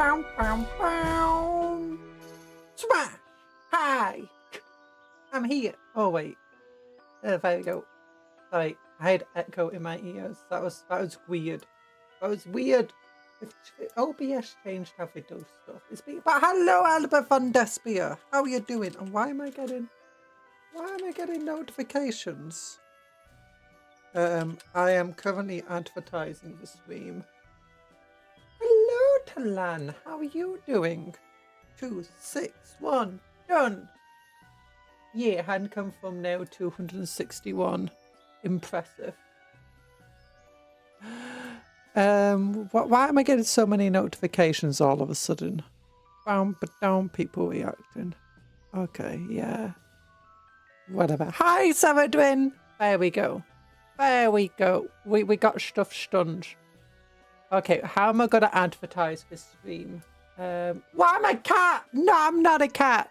Bow, bow, bow. Smash! Hi! I'm here. Oh, wait. There we go. Sorry, I had echo in my ears. That was weird. That was weird. If OBS changed how we do stuff. But hello, Albert von Despia. How are you doing? And why am I getting notifications? I am currently advertising the stream. Hello, Talan. How are you doing? 2, 6, 1, done. Yeah, hand come from now 261. Impressive. Why am I getting so many notifications all of a sudden? Down, people reacting. Okay, yeah. Whatever. Hi, Samadwin. There we go. There we go. We got stuff stunned. Okay, how am I going to advertise this stream? Why am I a cat? No, I'm not a cat.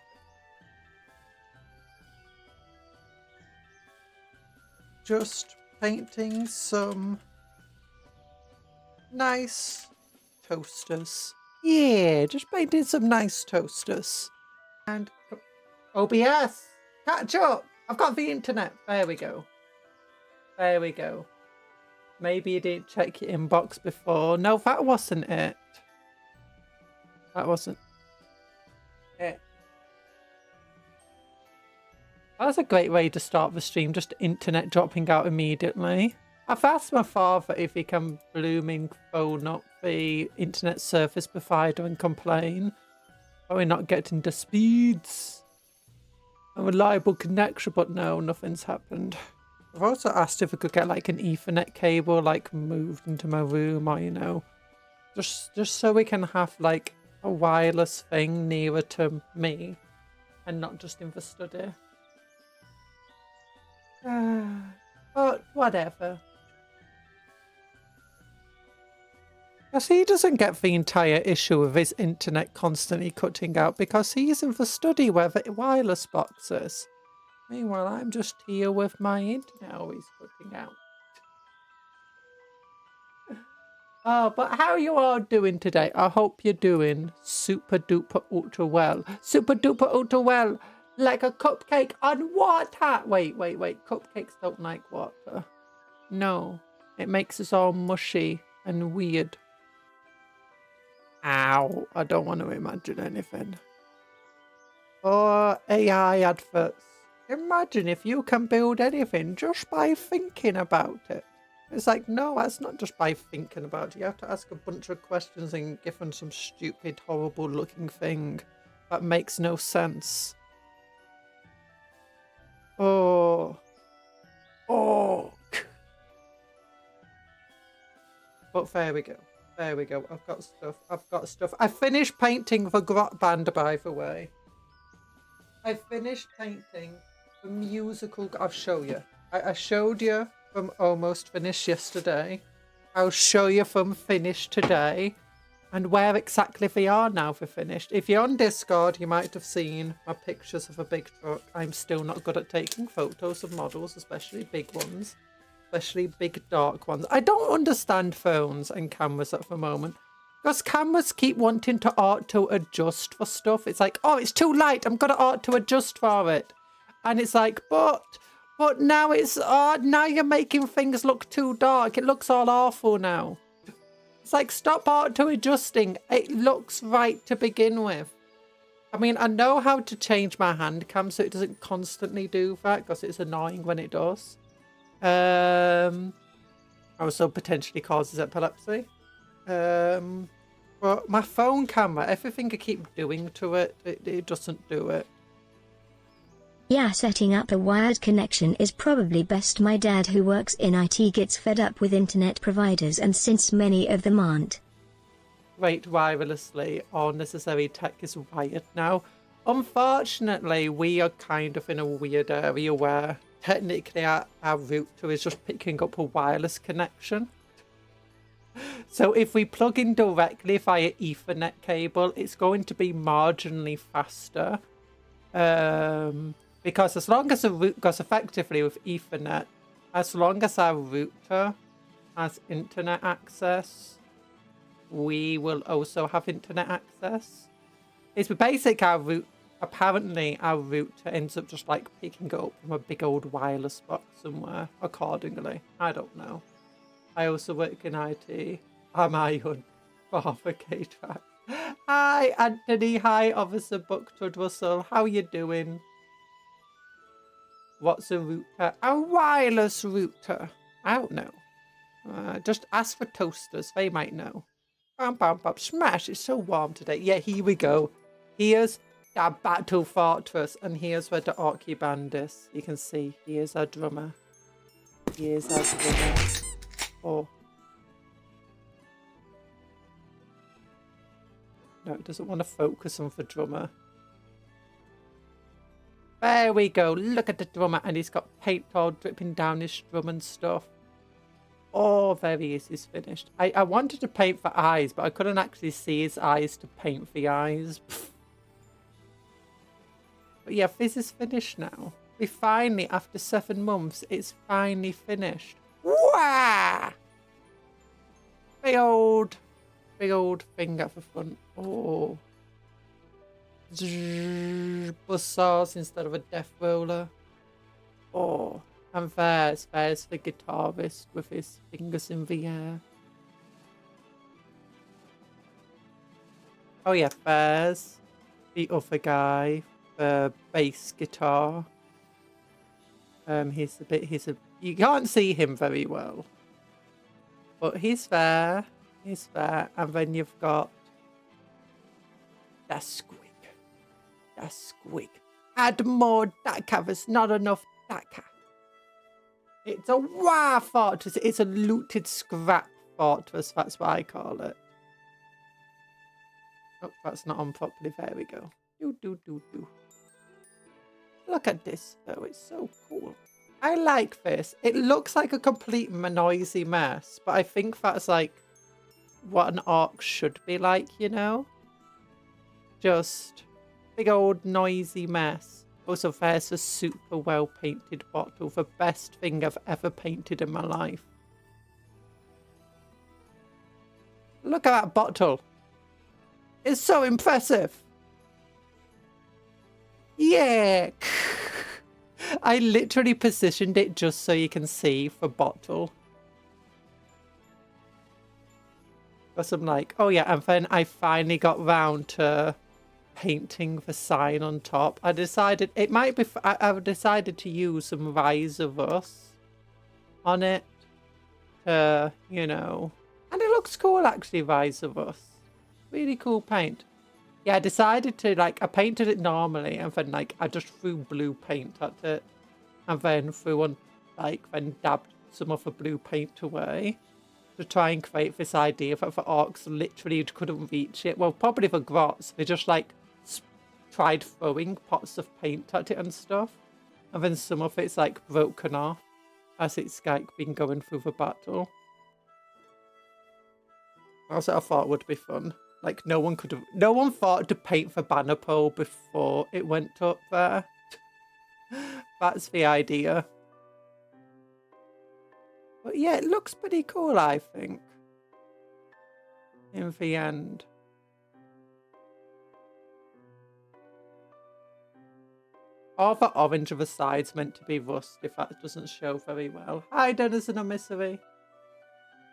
Just painting some nice toasters. Yeah, just painting some nice toasters. And OBS, catch up. I've got the internet. There we go. There we go. Maybe you didn't check your inbox before. No, that wasn't it. That wasn't it. That's a great way to start the stream, just internet dropping out immediately. I've asked my father if he can blooming phone up the internet service provider and complain. But we're not getting the speeds. A reliable connection, but no, nothing's happened. I've also asked if we could get like an Ethernet cable like moved into my room, or you know, just so we can have like a wireless thing nearer to me and not just in the study. But whatever. Because he doesn't get the entire issue of his internet constantly cutting out because he's in the study where the wireless box is. Meanwhile, I'm just here with my internet always cutting out. Oh, but how are you all doing today? I hope you're doing super duper ultra well. Super duper ultra well. Like a cupcake on water. Wait. Cupcakes don't like water. No. It makes us all mushy and weird. Ow. I don't want to imagine anything. Or AI adverts. Imagine if you can build anything just by thinking about it. It's like, no, that's not just by thinking about it. You have to ask a bunch of questions and give them some stupid, horrible looking thing that makes no sense. Oh. But there we go. There we go. I've got stuff. I finished painting the grot band, by the way. I finished painting the musical. I'll show you. I showed you from almost finished yesterday. I'll show you from finished today. And where exactly they are now for finished. If you're on Discord, you might have seen my pictures of a big truck. I'm still not good at taking photos of models, especially big ones. Especially big dark ones. I don't understand phones and cameras at the moment. Because cameras keep wanting to auto adjust for stuff. It's like, oh, it's too light. I'm going to auto adjust for it. And it's like, but now it's, now you're making things look too dark. It looks all awful now. It's like, stop auto-adjusting. It looks right to begin with. I mean, I know how to change my hand cam so it doesn't constantly do that because it's annoying when it does. Also potentially causes epilepsy. But my phone camera, everything I keep doing to it, it doesn't do it. Yeah, setting up a wired connection is probably best. My dad, who works in IT, gets fed up with internet providers, and since many of them aren't great wirelessly or necessary tech is wired now, unfortunately we are kind of in a weird area where technically our router is just picking up a wireless connection. So if we plug in directly via Ethernet cable, it's going to be marginally faster. Because as long as the route goes effectively with Ethernet, as long as our router has internet access, we will also have internet access. It's basic our route. Apparently, our router ends up just like picking it up from a big old wireless box somewhere accordingly. I don't know. I also work in IT. Am I on Father K-Track? Hi, Anthony. Hi, Officer Bucktud Russell. How you doing? What's a router? A wireless router. I don't know. Just ask for toasters. They might know. Bam, bam, bam. Smash. It's so warm today. Yeah, here we go. Here's our battle fortress. And here's where the Orky band is. You can see. Here's our drummer. Here's our drummer. Oh. No, it doesn't want to focus on the drummer. There we go. Look at the drummer. And he's got paint all dripping down his drum and stuff. Oh, there he is. He's finished. I wanted to paint for eyes, but I couldn't actually see his eyes to paint the eyes. But yeah, this is finished now. We finally, after 7 months, it's finally finished. Wah! Big old thing at the front. Oh. Buzzsaws instead of a death roller. Oh. And there's the guitarist with his fingers in the air. Oh yeah, there's the other guy, the bass guitar. You can't see him very well. But he's there, and then you've got that squeak. Add more Daka, there's not enough Daka. It's a war fortress. It's a looted scrap fortress. That's what I call it. Oh, that's not on properly. There we go. Do. Look at this, though. It's so cool. I like this. It looks like a complete noisy mess, but I think that's like what an orc should be like, you know? Just big old noisy mess. Also, there's a super well painted bottle. The best thing I've ever painted in my life. Look at that bottle. It's so impressive. Yeah. I literally positioned it just so you can see the bottle. Because I'm like, oh yeah, and then I finally got round to painting the sign on top. I decided it might be. I've decided to use some Rise of Us on it, to, you know, and it looks cool actually. Rise of Us, really cool paint. Yeah, I decided to I painted it normally, and then I just threw blue paint at it, and then threw on then dabbed some of the blue paint away to try and create this idea that the orcs literally couldn't reach it. Well, probably the grots, they just tried throwing pots of paint at it and stuff, and then some of it's broken off as it's been going through the battle. That's what I thought would be fun. No one thought to paint the banner pole before it went up there. That's the idea. But yeah, it looks pretty cool, I think, in the end. All the orange of the side's meant to be rust if that doesn't show very well. Hi, Denizen and Misery.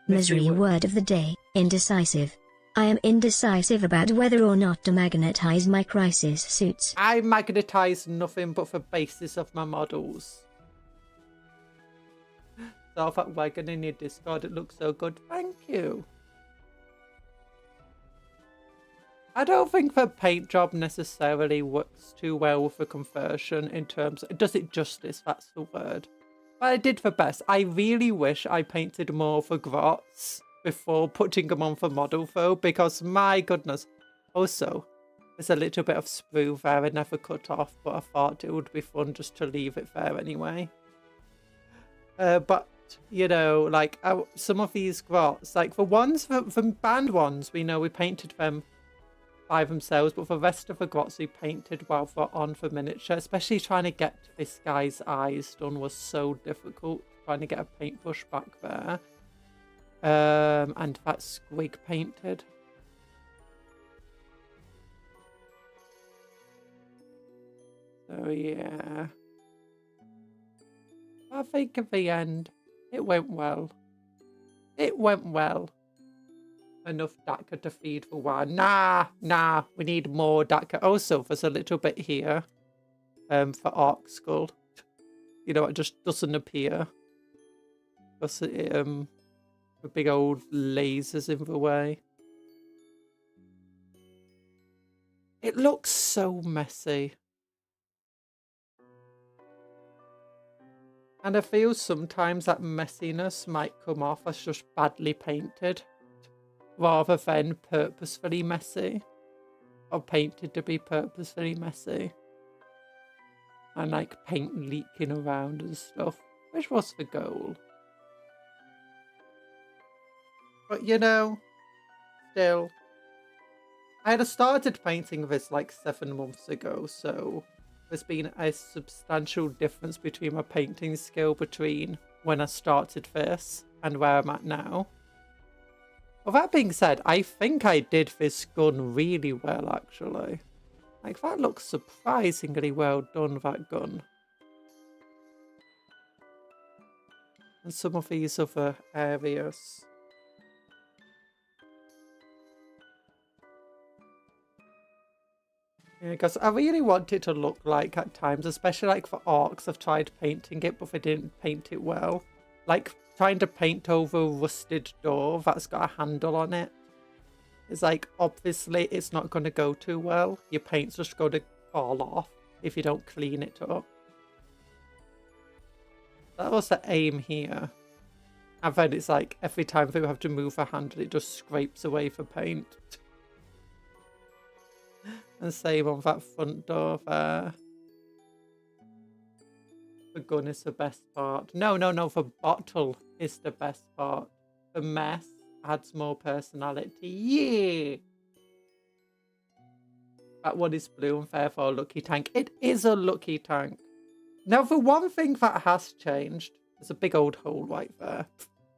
Misery word of the day, indecisive. I am indecisive about whether or not to magnetize my crisis suits. I magnetize nothing but the basis of my models. Saw that wagon in your Discord, it looks so good. Thank you. I don't think the paint job necessarily works too well with the conversion in terms of, does it justice, that's the word. But I did the best. I really wish I painted more for grots before putting them on for model though, because my goodness. Also, there's a little bit of sprue there I never cut off, but I thought it would be fun just to leave it there anyway. But, you know, some of these grots, the ones, the band ones, we know we painted them by themselves, but the rest of the grots we painted while they're on for miniature, especially trying to get this guy's eyes done was so difficult, trying to get a paintbrush back there. And that's squig painted. So yeah, I think at the end it went well. It went well. Enough Daka to feed for one. Nah, we need more Daka. Also, there's a little bit here for Arc Skull. You know, it just doesn't appear. Because the big old lasers in the way. It looks so messy. And I feel sometimes that messiness might come off as just badly painted, rather than purposefully messy, or painted to be purposefully messy. And like paint leaking around and stuff, which was the goal. But you know, still, I had started painting this like 7 months ago, so there's been a substantial difference between my painting skill between when I started this and where I'm at now. Well, that being said, I think I did this gun really well, actually. Like, that looks surprisingly well done, that gun. And some of these other areas. Yeah, because I really want it to look like at times, especially like for arcs, I've tried painting it, but I didn't paint it well. Like trying to paint over a rusted door that's got a handle on it. It's like, obviously it's not going to go too well. Your paint's just going to fall off if you don't clean it up. That was the aim here. And then it's like, every time they have to move a handle, it just scrapes away the paint. And same on that front door there. The gun is the best part. No, the bottle is the best part. The mess adds more personality. Yeah! That one is blue and therefore a lucky tank. It is a lucky tank. Now, the one thing that has changed, there's a big old hole right there.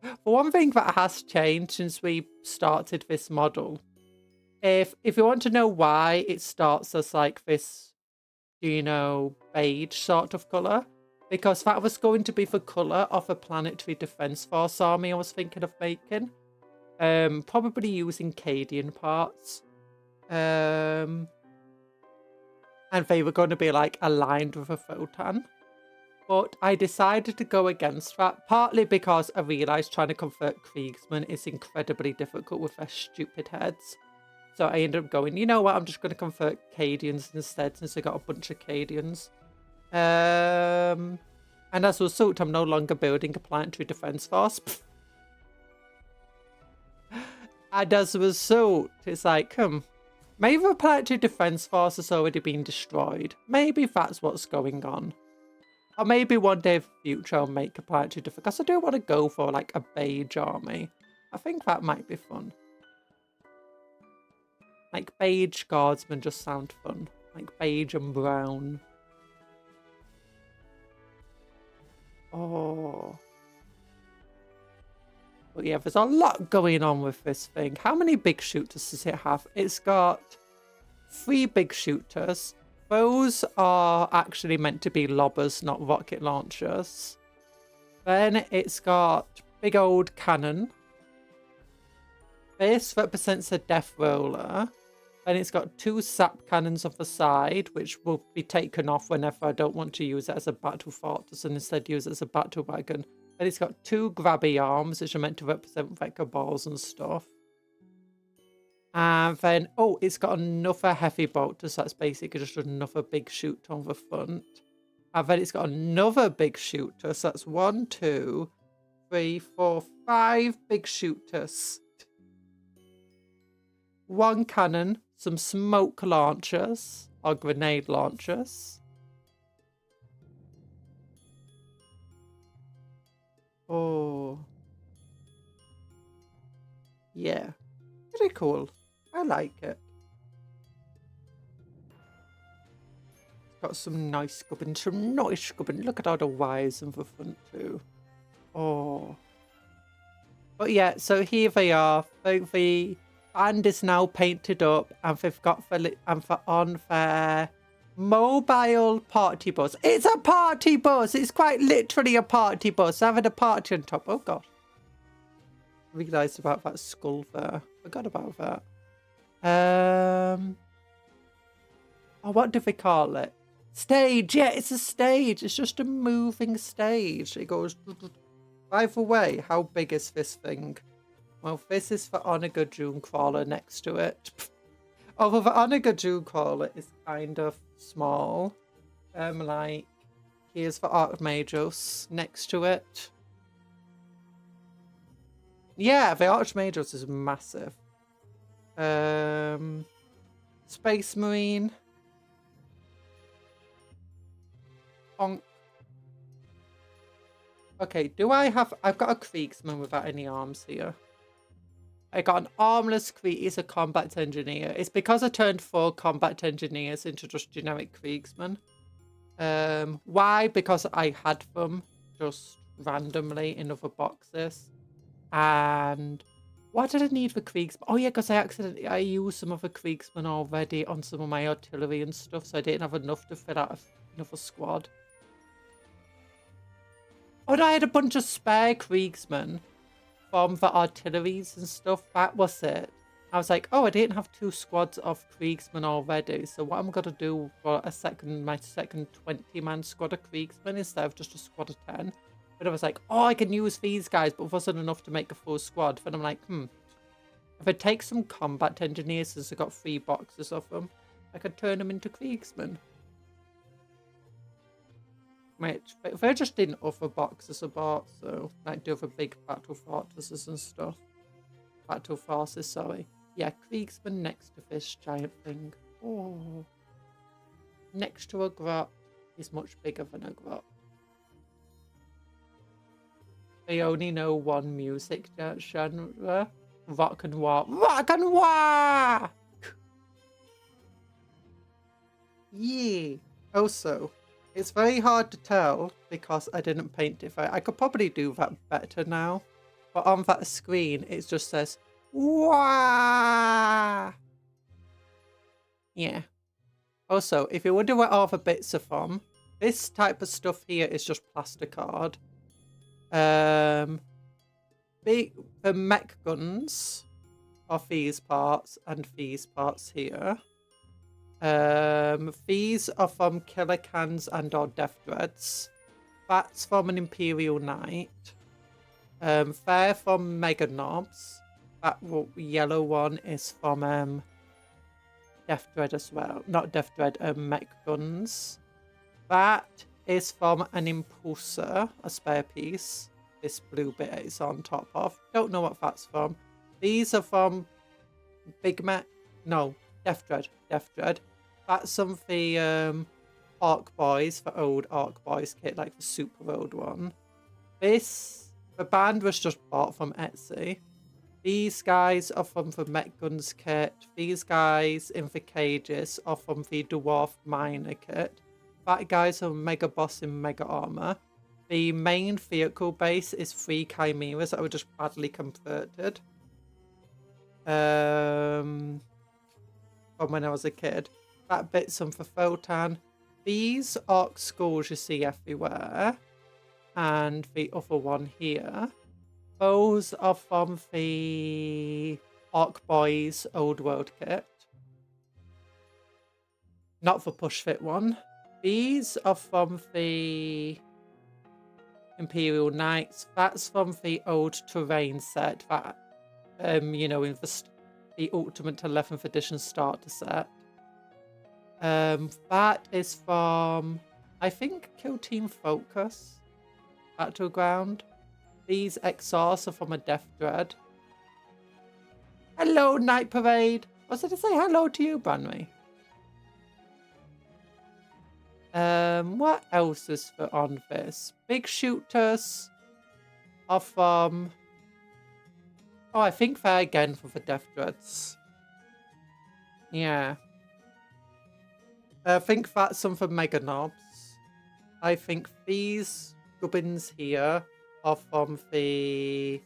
The one thing that has changed since we started this model, if you want to know why it starts as like this, you know, beige sort of colour, because that was going to be the colour of a Planetary Defence Force army I was thinking of making. Probably using Cadian parts. And they were going to be like aligned with a photon. But I decided to go against that, partly because I realised trying to convert Kriegsmen is incredibly difficult with their stupid heads. So I ended up going, you know what, I'm just going to convert Cadians instead, since I got a bunch of Cadians. And as a result, I'm no longer building a Planetary Defence Force. And as a result, it's like, maybe the Planetary Defence Force has already been destroyed. Maybe that's what's going on. Or maybe one day in the future I'll make a Planetary Defence, because I do want to go for like a beige army. I think that might be fun. Like beige guardsmen just sound fun. Like beige and brown. Oh. But yeah, there's a lot going on with this thing. How many big shooters does it have? It's got 3 big shooters. Those are actually meant to be lobbers, not rocket launchers. Then it's got big old cannon. This represents a death roller. Then it's got 2 sap cannons on the side, which will be taken off whenever I don't want to use it as a battle fortress and instead use it as a battle wagon. Then it's got 2 grabby arms, which are meant to represent wrecker balls and stuff. And then, oh, it's got another heavy bolter, so that's basically just another big shooter on the front. And then it's got another big shooter, so that's 1, 2, 3, 4, 5 big shooters. 1 cannon, some smoke launchers, or grenade launchers. Oh. Yeah. Pretty cool. I like it. It's got some nice gubbin. Look at all the wires in the front too. Oh. But yeah, so here they are. The band is now painted up, and they've got on their mobile party bus. It's a party bus. It's quite literally a party bus. Having a party on top. Oh gosh, realised about that skull there. Forgot about that. Oh, what do they call it? Stage. Yeah, it's a stage. It's just a moving stage. It goes. By the way, how big is this thing? Well, this is the Onager June Crawler next to it. Although the Onager June Crawler is kind of small. Like, here's the Archmagus next to it. Yeah, the Archmagus is massive. Space Marine. Bonk. Okay, I've got a Kriegsman without any arms here. I got an armless He's a combat engineer. It's because I turned 4 combat engineers into just generic Kriegsmen. Why? Because I had them just randomly in other boxes. And why did I need the Kriegsman? Oh yeah, because I used some of the Kriegsmen already on some of my artillery and stuff, so I didn't have enough to fill out another squad. Oh, and I had a bunch of spare Kriegsmen from the artilleries and stuff. That was it. I was like, oh, I didn't have 2 squads of Kriegsmen already. So what I'm going to do for my second 20-man squad of Kriegsmen instead of just a squad of 10. But I was like, oh, I can use these guys, but it wasn't enough to make a full squad. Then I'm like, if I take some combat engineers, since I got 3 boxes of them, I could turn them into Kriegsmen. Which they're just in other boxes I bought, so like do other big battle fortresses and stuff. Battle forces, sorry. Yeah, Kriegsman next to this giant thing. Oh. Next to a grot is much bigger than a grot. They only know one music genre. Rock and war. Rock and war! Yeah. Also, it's very hard to tell because I didn't paint it right. I could probably do that better now. But on that screen, it just says, wah! Yeah. Also, if you wonder where all the bits are from, this type of stuff here is just plasticard. The mech guns are these parts and these parts here. These are from Killer Cans and or Death Dreads. That's from an Imperial Knight. They're from Mega Knobs. That yellow one is from Death Dread as well. Not Death Dread, Mech Guns. That is from an Impulsor, a spare piece. This blue bit is on top of. Don't know what that's from. These are from Big Mech. No, Death Dread. Death Dread. That's some of the Arc Boys, the old Arc Boys kit, like the super old one. The band was just bought from Etsy. These guys are from the Mech Guns kit. These guys in the cages are from the Dwarf Miner kit. That guy's from Mega Bossin Mega Armor. The main vehicle base is 3 Chimeras that were just badly converted. From when I was a kid. That bit's some for Photon. These Arc Skulls you see everywhere. And the other one here. Those are from the Arc Boys Old World kit. Not the push fit one. These are from the Imperial Knights. That's from the old terrain set that, you know, in the Ultimate 11th Edition starter set. That is from, I think, Kill Team Focus. Battleground. These exhausts are from a Death Dread. Hello, Night Parade. Was it to say hello to you, Branwy? What else is on this? Big Shooters are from... Oh, I think they're again from the Death Dreads. Yeah. I think that's some from Mega Knobs. I think these gubbins here are from the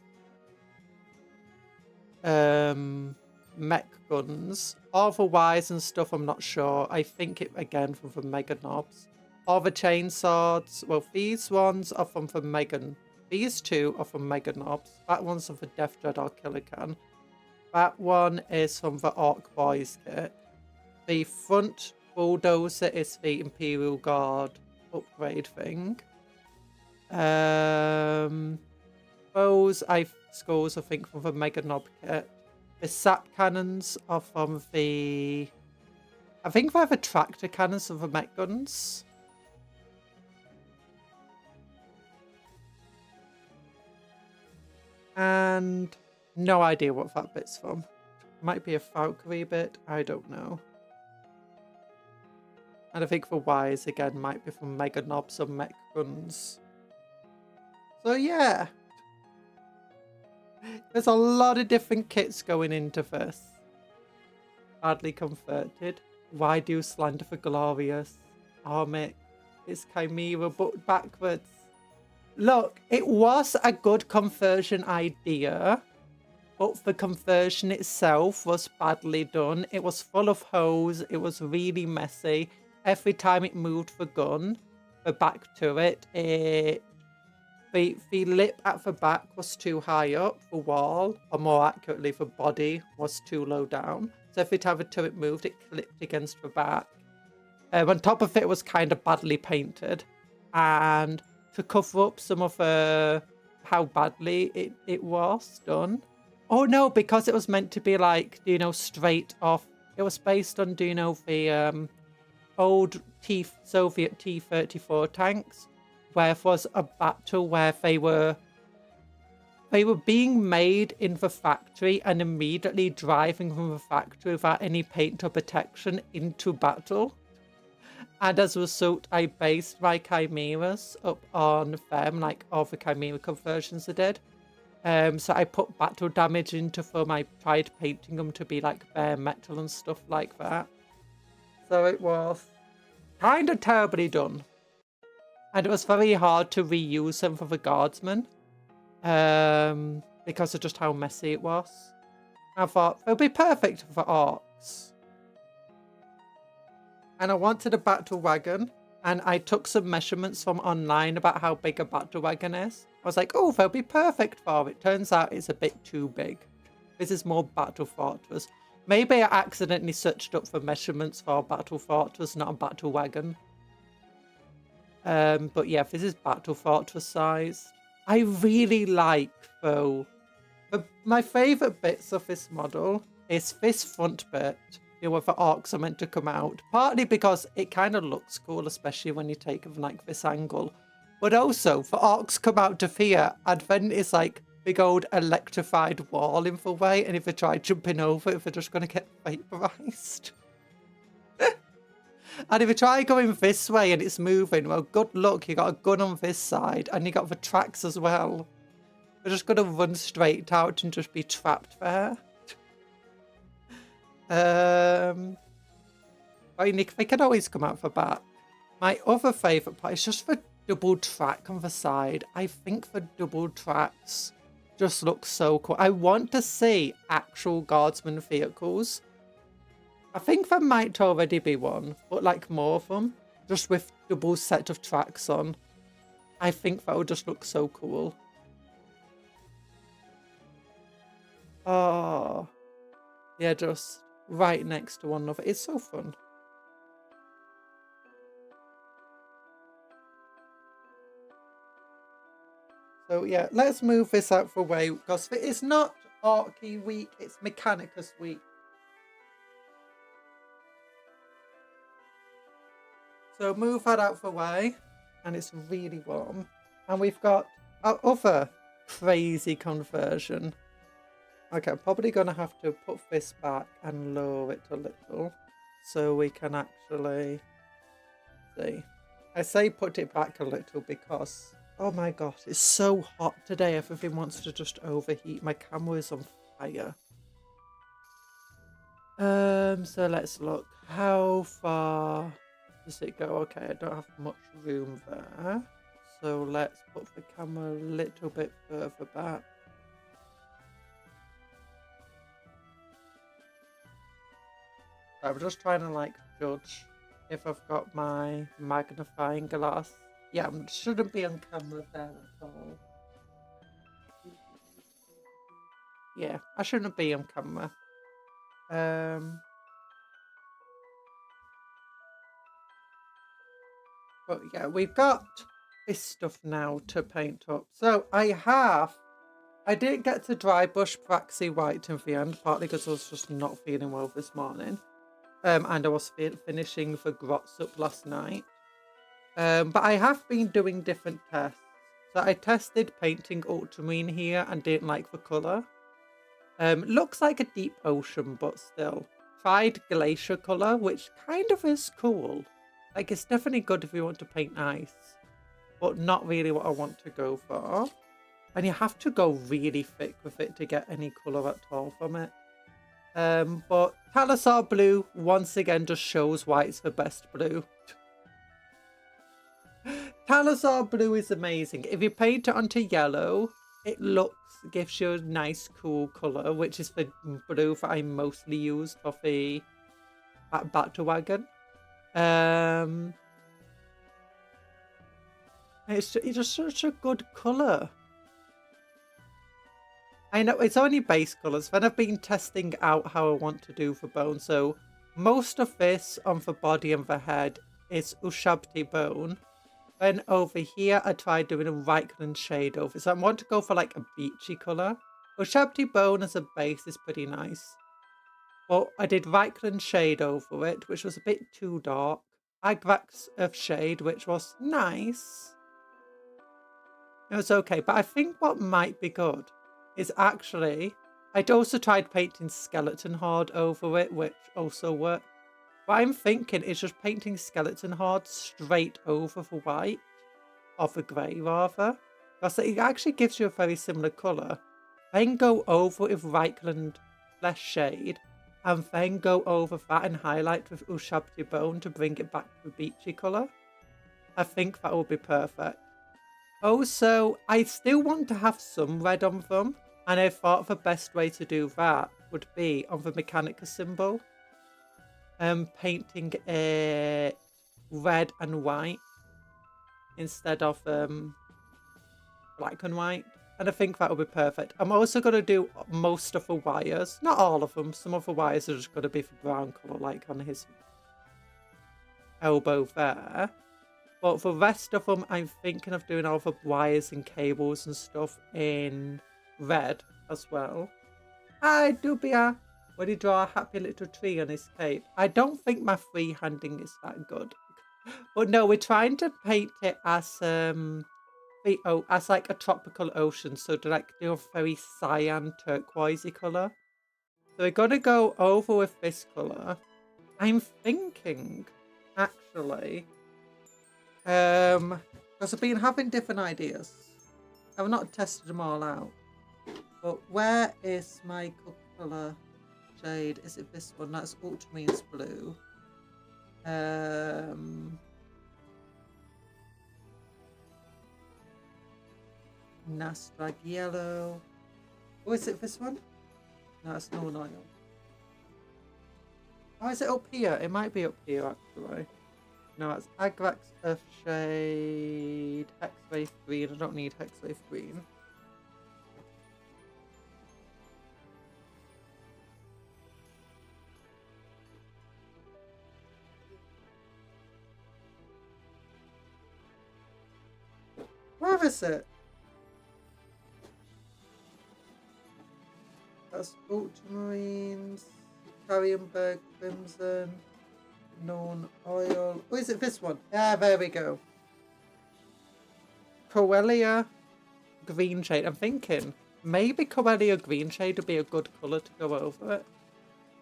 mech guns. Otherwise and stuff, I'm not sure. I think it again from the Mega Knobs. All the chainswords, well, these ones are from the Megan. These two are from Mega Knobs. That one's from the Death Dread or Killer Can. That one is from the Orc Boys kit. The front bulldozer is the Imperial Guard upgrade thing. Those skulls, I think, from the Mega Knob kit. The sap cannons are from the... I think they're the tractor cannons of the mech guns. And no idea what that bit's from. Might be a Valkyrie bit, I don't know. And I think the wires again might be from Mega Knobs or mech guns. So yeah. There's a lot of different kits going into this. Badly converted. Why do you slander for glorious? Oh mate, it's Chimera but backwards. Look, it was a good conversion idea, but the conversion itself was badly done. It was full of holes. It was really messy. Every time it moved the gun, the back to it, the lip at the back was too high up, the wall, or more accurately, the body was too low down. So every time the turret moved, it clipped against the back. On top of it, it was kind of badly painted. And to cover up some of how badly it was done. Oh no, because it was meant to be like, do you know, straight off. It was based on, do you know, the old Soviet T-34 tanks, where it was a battle where they were being made in the factory and immediately driving from the factory without any paint or protection into battle. And as a result, I based my chimeras up on them, like all the chimera conversions I did. So I put battle damage into them. I tried painting them to be like bare metal and stuff like that. So it was kind of terribly done. And it was very hard to reuse them for the guardsmen. Because of just how messy it was. I thought, it'll be perfect for orcs. And I wanted a battle wagon, and I took some measurements from online about how big a battle wagon is. I was like, oh, they'll be perfect for it. Turns out it's a bit too big. This is more Battle Fortress. Maybe I accidentally searched up for measurements for Battle Fortress, not a battle wagon. But yeah, this is Battle Fortress size. I really like, though, my favourite bits of this model is this front bit. You know, where the orcs are meant to come out. Partly because it kind of looks cool, especially when you take it from like this angle. But also, the orcs come out to fear, and then it's like big old electrified wall in the way, and if they try jumping over it, they're just going to get vaporized. And if you try going this way and it's moving, well, good luck, you got a gun on this side, and you got the tracks as well. They're just going to run straight out and just be trapped there. I mean, they can always come out for back. My other favourite part is just the double track on the side. I think the double tracks just look so cool. I want to see actual guardsman vehicles. I think there might already be one, but like more of them, just with double set of tracks on. I think that would just look so cool. Oh, yeah, just right next to one another. It's so fun. So yeah, let's move this out the way because it's not Orky week, it's Mechanicus week. So move that out the way, and it's really warm. And we've got our other crazy conversion. Okay, I'm probably going to have to put this back and lower it a little so we can actually see. I say put it back a little because, oh my gosh, it's so hot today. Everything wants to just overheat. My camera is on fire. So let's look. How far does it go? Okay, I don't have much room there. So let's put the camera a little bit further back. I'm just trying to like judge if I've got my magnifying glass. Yeah, I shouldn't be on camera there at all. Yeah, I shouldn't be on camera. But yeah, we've got this stuff now to paint up. So I didn't get to dry brush Praxi White in the end, partly because I was just not feeling well this morning. And I was finishing the grots up last night. But I have been doing different tests. So I tested painting ultramarine here and didn't like the colour. Looks like a deep ocean, but still. Tried glacier colour, which kind of is cool. Like, it's definitely good if you want to paint ice, but not really what I want to go for. And you have to go really thick with it to get any colour at all from it. But Talisar Blue, once again, just shows why it's the best blue. Talisar Blue is amazing. If you paint it onto yellow, it gives you a nice cool colour, which is the blue that I mostly use for the Battle Wagon. It's just such a good colour. I know it's only base colours. Then I've been testing out how I want to do for bone. So most of this on the body and the head is Ushabti bone. Then over here I tried doing a Reichland shade over. So I want to go for like a beachy colour. Ushabti bone as a base is pretty nice. Well, I did Reichland shade over it, which was a bit too dark. Agrax of shade, which was nice. It was okay, but I think what might be good is actually, I'd also tried painting Skeleton Horde over it, which also worked. What I'm thinking is just painting Skeleton Horde straight over the white, or the grey rather, because it actually gives you a very similar colour. Then go over with Reichland Flesh Shade, and then go over that and highlight with Ushabti Bone to bring it back to the beachy colour. I think that will be perfect. Also, I still want to have some red on them, and I thought the best way to do that would be on the Mechanicus symbol. Painting it red and white instead of black and white. And I think that will be perfect. I'm also going to do most of the wires. Not all of them. Some of the wires are just going to be for brown colour, like on his elbow there. But for the rest of them, I'm thinking of doing all the wires and cables and stuff in red as well. Hi, Dubia. When you draw a happy little tree on his cape. I don't think my freehanding is that good. But no, we're trying to paint it as as like a tropical ocean. So to like do a very cyan turquoisey colour. So we're gonna go over with this colour. I'm thinking, actually, because I've been having different ideas. I've not tested them all out. But where is my colour shade? Is it this one? That's Ultramarines Blue. Nastrag Yellow. Oh, is it this one? No, it's Northern Oil. Oh, is it up here? It might be up here, actually. No, it's Agrax of shade Hexwave Green. I don't need Hexwave Green. Where is it? That's Ultramarines, Carrienberg Crimson, Norn Oil. Oh, is it this one? Yeah, there we go. Coelia Green Shade. I'm thinking maybe Coelia Green Shade would be a good colour to go over it.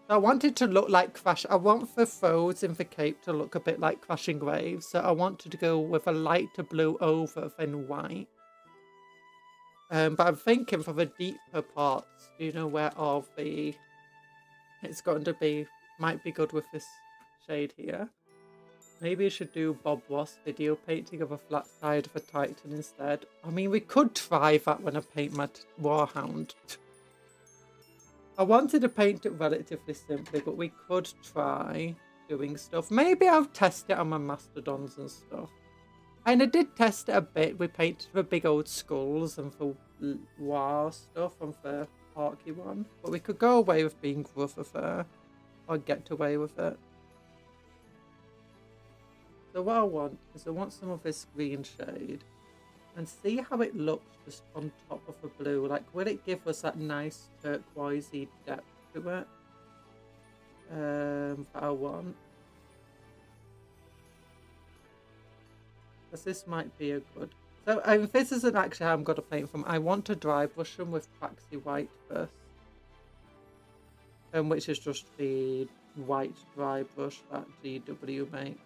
I want it to look like Crash. I want the foes in the cape to look a bit like Crashing Waves. So I wanted to go with a lighter blue over than white. But I'm thinking for the deeper parts, you know, where all the... It's going to be... Might be good with this shade here. Maybe I should do Bob Ross video painting of a flat side of a Titan instead. I mean, we could try that when I paint my Warhound. I wanted to paint it relatively simply, but we could try doing stuff. Maybe I'll test it on my mastodons and stuff. And I did test it a bit. We painted for big old skulls and for war stuff and for Arky one. But we could go away with being rougher fur. Or get away with it. So what I want is I want some of this green shade. And see how it looks just on top of the blue. Like, will it give us that nice turquoisey depth to it? That I want. Because this might be a good... So, this isn't actually how I'm going to paint from. I want to dry brush them with Praxi White first. Which is just the white dry brush that GW makes.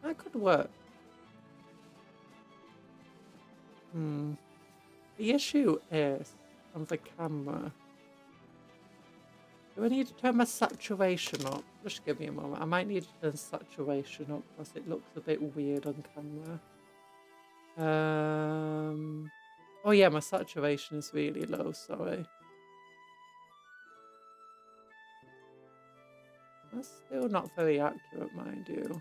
That could work. The issue is on the camera. Do I need to turn my saturation up? Just give me a moment. I might need to turn saturation up because it looks a bit weird on camera. Oh yeah, my saturation is really low, sorry. That's still not very accurate, mind you.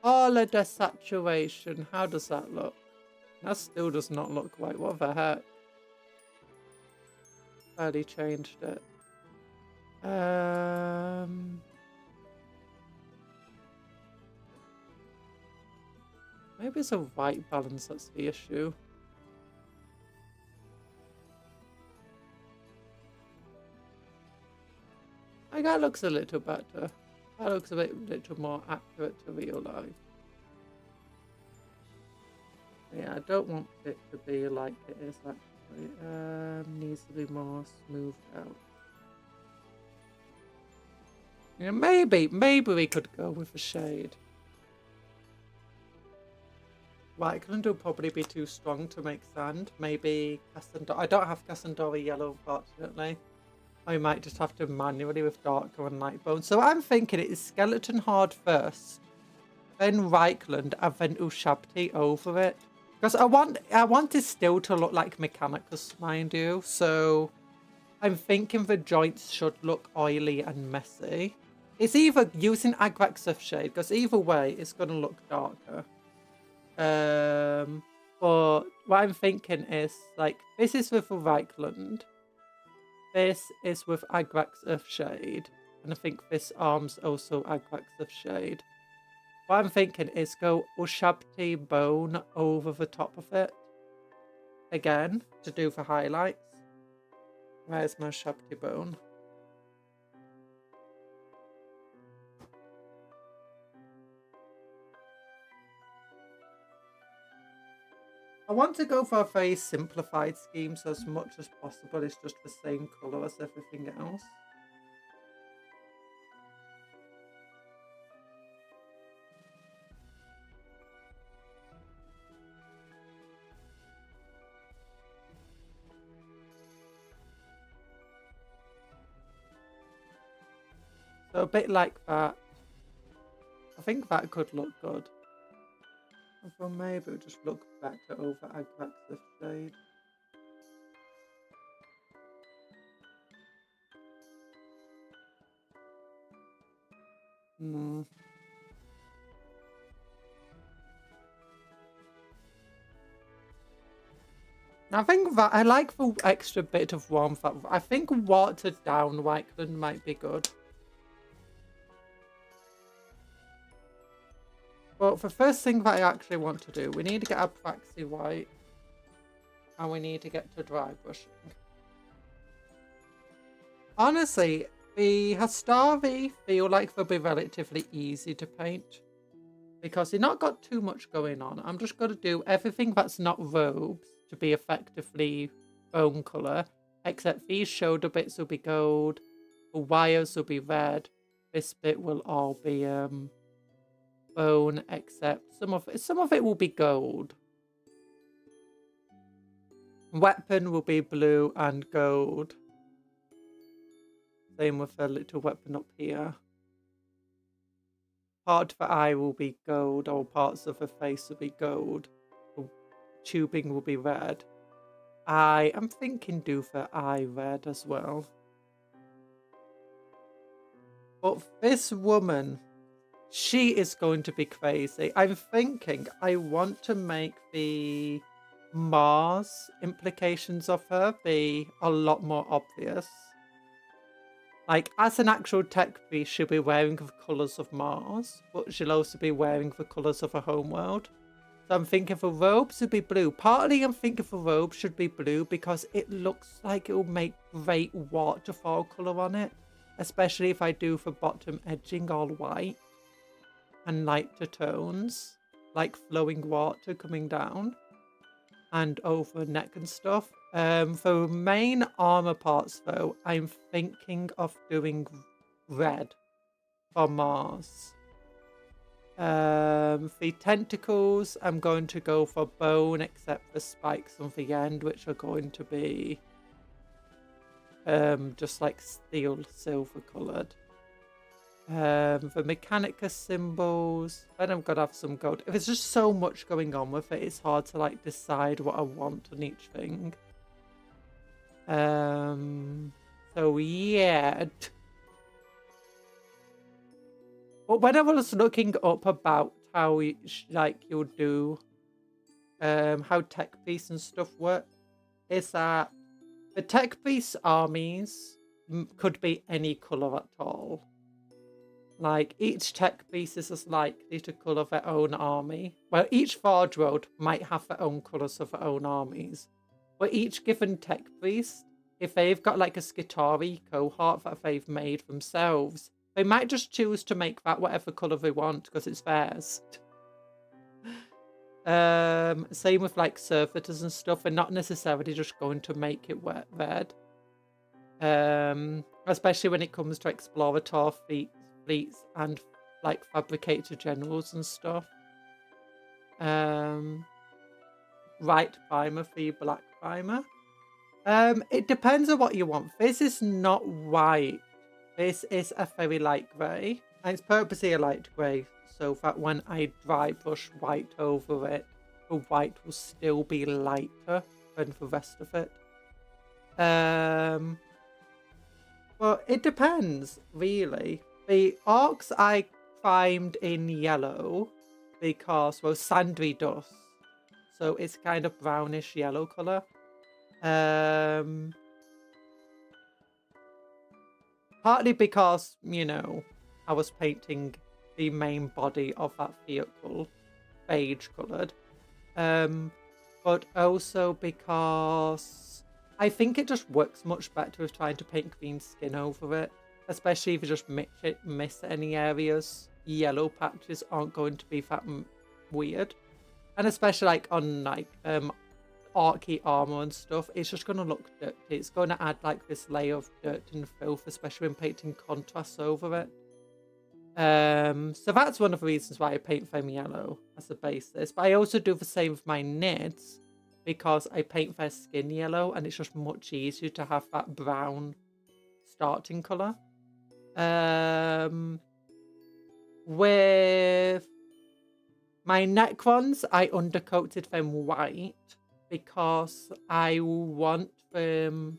All of the saturation. How does that look? That still does not look right. What the heck? Barely changed it. Maybe it's a white balance that's the issue. Like, that looks a little better. That looks a little more accurate to real life. Yeah, I don't want it to be like it is actually. Needs to be more smoothed out. Yeah, maybe we could go with a shade. Whiteland will probably be too strong to make sand. Maybe Cassandra. I don't have Cassandra yellow, unfortunately. I might just have to manually with darker and light bone. So I'm thinking it is skeleton hard first, then Reichland, and then Ushabti over it. Because I want it still to look like Mechanicus, mind you. So I'm thinking the joints should look oily and messy. It's either using Agrax shade, because either way it's going to look darker. But what I'm thinking is, like, this is with Reichland. This is with Agrax of Shade, and I think this arm's also Agrax of Shade. What I'm thinking is go Ushabti Bone over the top of it again to do the highlights. Where's my Ushabti Bone? I want to go for a very simplified scheme, so as much as possible it's just the same colour as everything else. So a bit like that. I think that could look good. Or maybe it'll just look better over Agrax of Shade. I think that I like the extra bit of warmth. I think watered down Whiteland might be good. But the first thing that I actually want to do, we need to get our Praxi White. And we need to get to dry brushing. Honestly, the Hastavi feel like they'll be relatively easy to paint. Because they've not got too much going on. I'm just going to do everything that's not robes to be effectively bone colour. Except these shoulder bits will be gold. The wires will be red. This bit will all be bone, except some of it will be gold. Weapon will be blue and gold. Same with a little weapon up here. Part of the eye will be gold, or parts of the face will be gold. The tubing will be red. I am thinking do the eye red as well. But this woman, she is going to be crazy. I'm thinking I want to make the Mars implications of her be a lot more obvious. Like, as an actual tech piece, she'll be wearing the colours of Mars, but she'll also be wearing the colours of her homeworld. So I'm thinking the robes would be blue. Partly I'm thinking the robe should be blue because it looks like it will make great waterfall colour on it. Especially if I do the bottom edging all white and lighter tones, like flowing water coming down and over neck and stuff. For main armor parts though, I'm thinking of doing red for Mars. The tentacles, I'm going to go for bone, except for spikes on the end, which are going to be just like steel silver coloured. The Mechanicus symbols, then I'm gonna have some gold. If there's just so much going on with it, it's hard to like decide what I want on each thing. So yeah. But when I was looking up about how you'll do how tech piece and stuff work, is that the tech piece armies could be any colour at all. Like, each tech piece is as likely to colour their own army. Well, each Forge World might have their own colours of their own armies. But each given tech piece, if they've got like a Skitarii cohort that they've made themselves, they might just choose to make that whatever colour they want because it's theirs. Same with like servitors and stuff. They're not necessarily just going to make it red. Especially when it comes to explorator fleets and like fabricator generals and stuff. White primer for your black primer. It depends on what you want. This is not white. This is a very light grey. And it's purposely a light grey so that when I dry brush white over it, the white will still be lighter than the rest of it. But it depends, really. The orcs I primed in yellow because, well, sandy dust. So it's kind of brownish yellow colour. Partly because, you know, I was painting the main body of that vehicle beige coloured. But also because I think it just works much better with trying to paint green skin over it. Especially if you just miss any areas. Yellow patches aren't going to be that weird. And especially like on like archy armor and stuff, it's just going to look dirty. It's going to add like this layer of dirt and filth, especially when painting contrasts over it. So that's one of the reasons why I paint them yellow as a basis. But I also do the same with my nids because I paint their skin yellow and it's just much easier to have that brown starting colour. With my Necrons, I undercoated them white because I want them...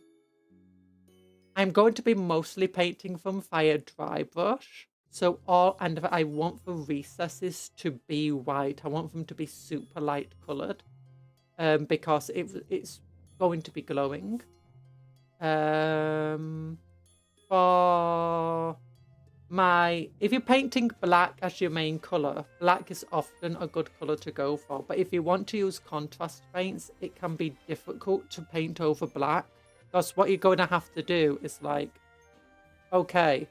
I'm going to be mostly painting them via dry brush. So I want the recesses to be white. I want them to be super light coloured. Because it's going to be glowing. If you're painting black as your main colour, black is often a good colour to go for. But if you want to use contrast paints, it can be difficult to paint over black. Because what you're going to have to do is like, okay,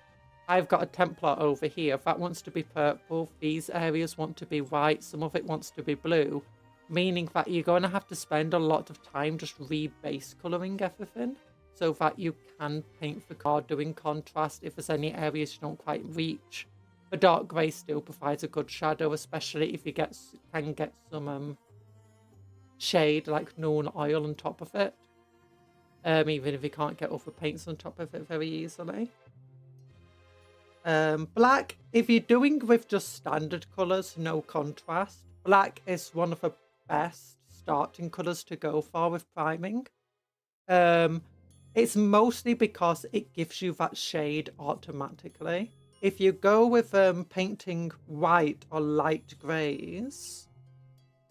I've got a Templar over here. That wants to be purple. These areas want to be white. Some of it wants to be blue. Meaning that you're going to have to spend a lot of time just re-base colouring everything. So that you can paint the card doing contrast if there's any areas you don't quite reach. The dark grey still provides a good shadow, especially if you can get some shade like Noon oil on top of it. Even if you can't get other paints on top of it very easily. Black, if you're doing with just standard colours, no contrast, black is one of the best starting colours to go for with priming. It's mostly because it gives you that shade automatically. If you go with painting white or light greys,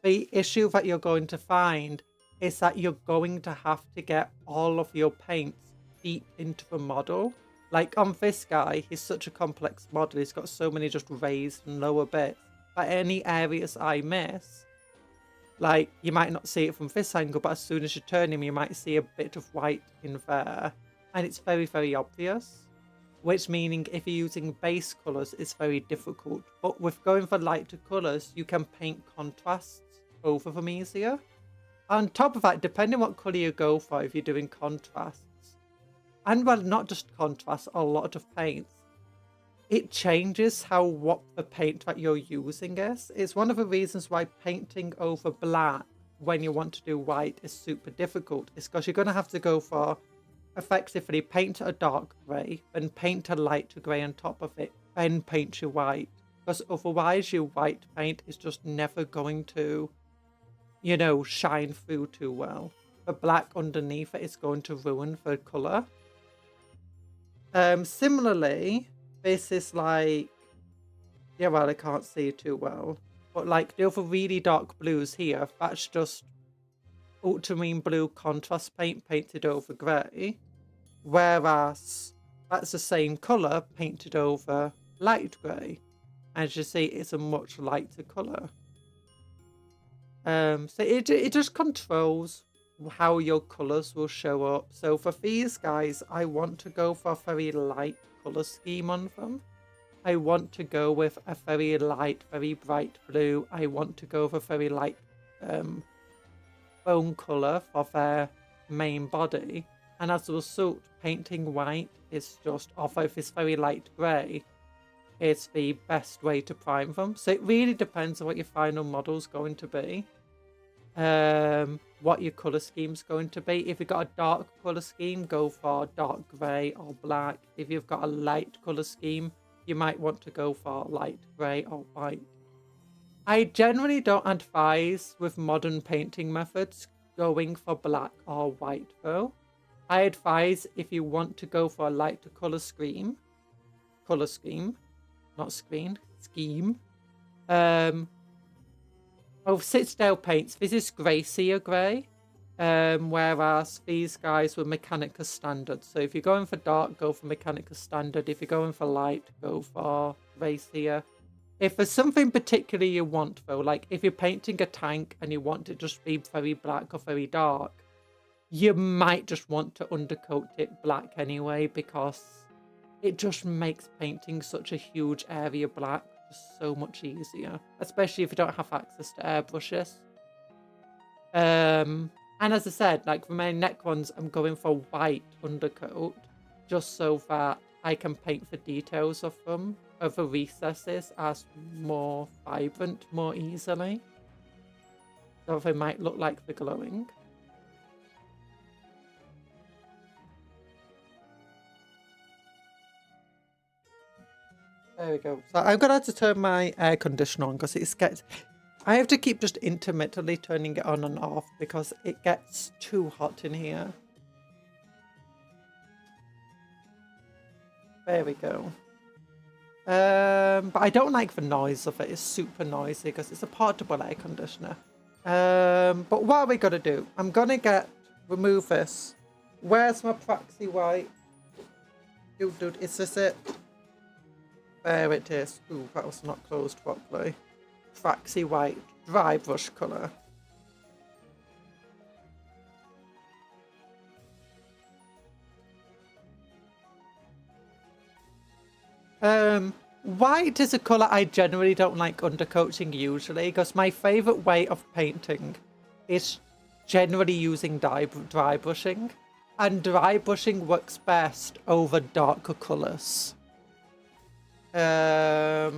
the issue that you're going to find is that you're going to have to get all of your paints deep into the model. Like on this guy, he's such a complex model. He's got so many just raised and lower bits. But any areas I miss, like you might not see it from this angle, but as soon as you turn him, you might see a bit of white in there. And it's very, very obvious. Which meaning if you're using base colours, it's very difficult. But with going for lighter colours, you can paint contrasts over them easier. On top of that, depending what colour you go for, if you're doing contrasts, and well, not just contrasts, a lot of paints, it changes what the paint that you're using is. It's one of the reasons why painting over black when you want to do white is super difficult. It's because you're going to have to go for effectively paint a dark grey, then paint a light grey on top of it, then paint your white. Because otherwise your white paint is just never going to, you know, shine through too well. The black underneath it is going to ruin the colour. Similarly, this is like, yeah, well, I can't see it too well, but like the other really dark blues here, that's just ultramarine blue contrast paint painted over grey, whereas that's the same colour painted over light grey. As you see, it's a much lighter colour. So it just controls how your colours will show up. So for these guys, I want to go for a very light colour scheme on them. I want to go with a very light, very bright blue. I want to go with a very light bone colour for their main body. And as a result, painting white is just, although this very light grey, it's the best way to prime them. So it really depends on what your final model's going to be. What your colour scheme's going to be. If you've got a dark colour scheme, go for dark grey or black. If you've got a light colour scheme, you might want to go for light grey or white. I generally don't advise with modern painting methods going for black or white though. I advise if you want to go for a lighter colour scheme, not screen, scheme. Of Citadel paints, this is Gracier grey, whereas these guys were Mechanicus standard. So if you're going for dark, go for Mechanicus standard. If you're going for light, go for Gracier. If there's something particularly you want though, like if you're painting a tank and you want it just be very black or very dark, you might just want to undercoat it black anyway, because it just makes painting such a huge area black just so much easier, especially if you don't have access to airbrushes. And as I said, like for my neck ones, I'm going for white undercoat just so that I can paint the details of them, of the recesses, as more vibrant, more easily. So they might look like they're glowing. There we go. So I'm gonna have to turn my air conditioner on because I have to keep just intermittently turning it on and off because it gets too hot in here. There we go. But I don't like the noise of it. It's super noisy because it's a portable air conditioner. But what are we gonna do? I'm gonna remove this. Where's my Praxi White? Dude, is this it? There it is. Ooh, that was not closed properly. Praxi White dry brush colour. White is a colour I generally don't like undercoating usually, because my favourite way of painting is generally using dry brushing. And dry brushing works best over darker colours. There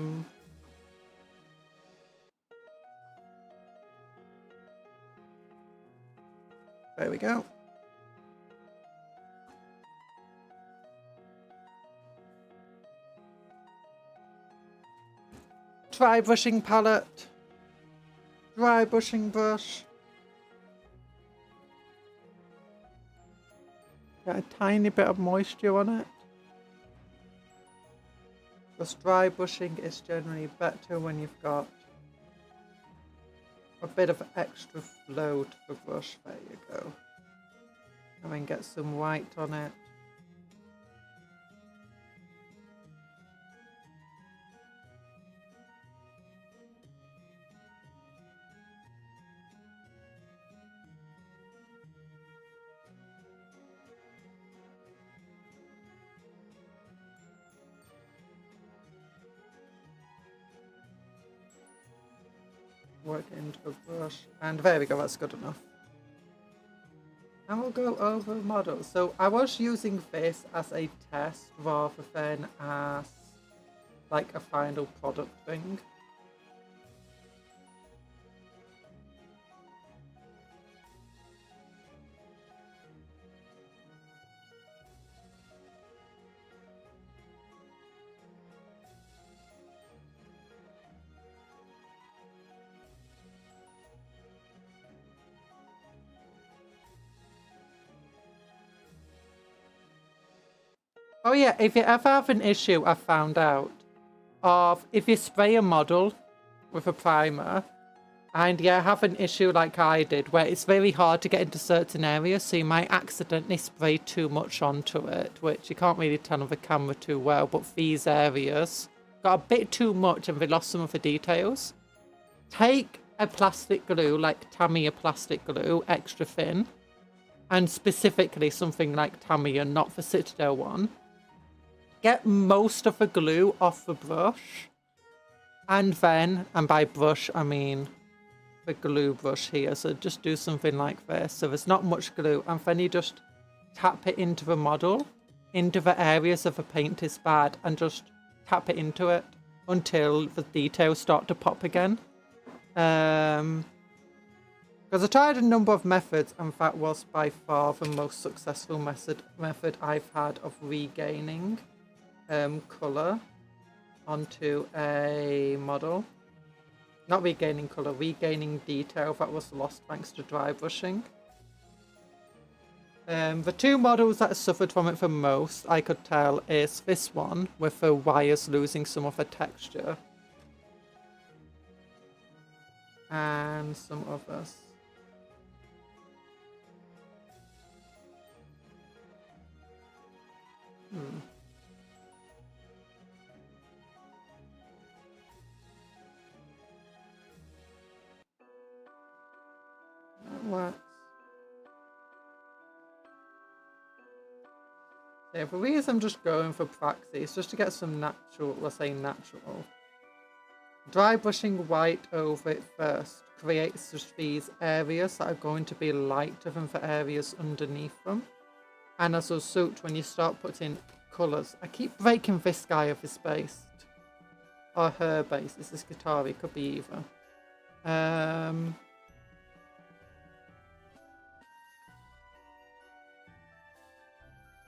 we go. Dry brushing palette. Dry brushing brush. Get a tiny bit of moisture on it. Because dry brushing is generally better when you've got a bit of extra flow to the brush. There you go. And then get some white on it. Work into the brush, and there we go, that's good enough. And we'll go over models. So I was using this as a test rather than as like a final product thing. Oh yeah, if you ever have an issue, I found out, of if you spray a model with a primer, and you have an issue like I did, where it's very hard to get into certain areas, so you might accidentally spray too much onto it, which you can't really tell on the camera too well, but these areas got a bit too much and they lost some of the details. Take a plastic glue, like Tamiya plastic glue, extra thin, and specifically something like Tamiya, not the Citadel one. Get most of the glue off the brush, and then, and by brush I mean the glue brush here, so just do something like this, so there's not much glue, and then you just tap it into the model, into the areas of the paint is bad, and just tap it into it until the details start to pop again. Because I tried a number of methods, and that was by far the most successful method I've had of regaining colour onto a model. Not regaining colour, regaining detail that was lost thanks to dry brushing. The two models that suffered from it the most, I could tell, is this one, with the wires losing some of the texture. And some others. That works. Yeah, the reason I'm just going for practice, just to get some natural, let's say natural. Dry brushing white over it first creates just these areas that are going to be lighter than the areas underneath them. And as a result, when you start putting colours, I keep breaking this guy of his base. Or her base, this is Guitari, could be either.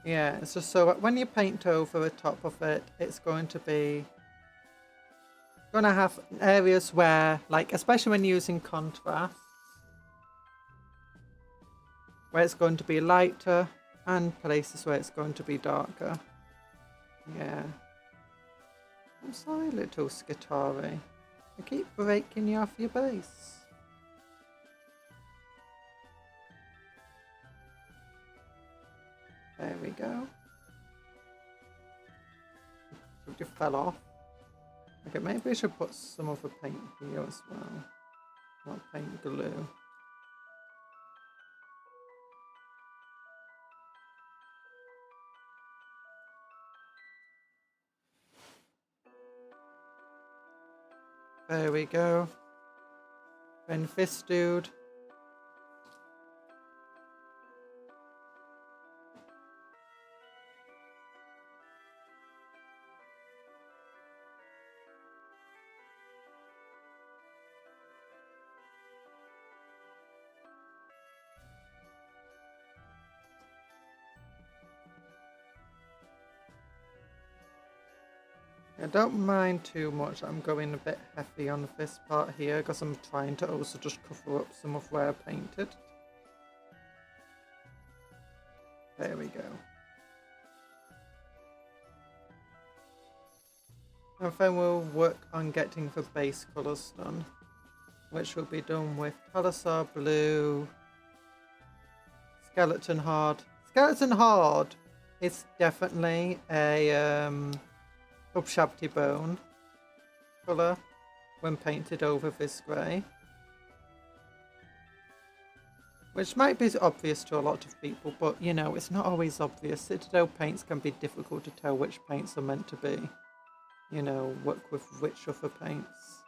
Yeah, it's just so when you paint over the top of it, it's going to have areas where, like, especially when using contrast, where it's going to be lighter, and places where it's going to be darker. Yeah. I'm sorry, little Skitari. I keep breaking you off your base. There we go. It just fell off. Okay, maybe we should put some of the paint here as well. Not paint glue. There we go. Then this dude. I don't mind too much. I'm going a bit heavy on this part here because I'm trying to also just cover up some of where I painted. There we go. And then we'll work on getting the base colours done, which will be done with Palisar Blue, Skeleton Hard. Skeleton Hard is definitely a Upshabti Bone colour when painted over this grey. Which might be obvious to a lot of people, but you know, it's not always obvious. Citadel paints can be difficult to tell which paints are meant to be, you know, work with which other paints.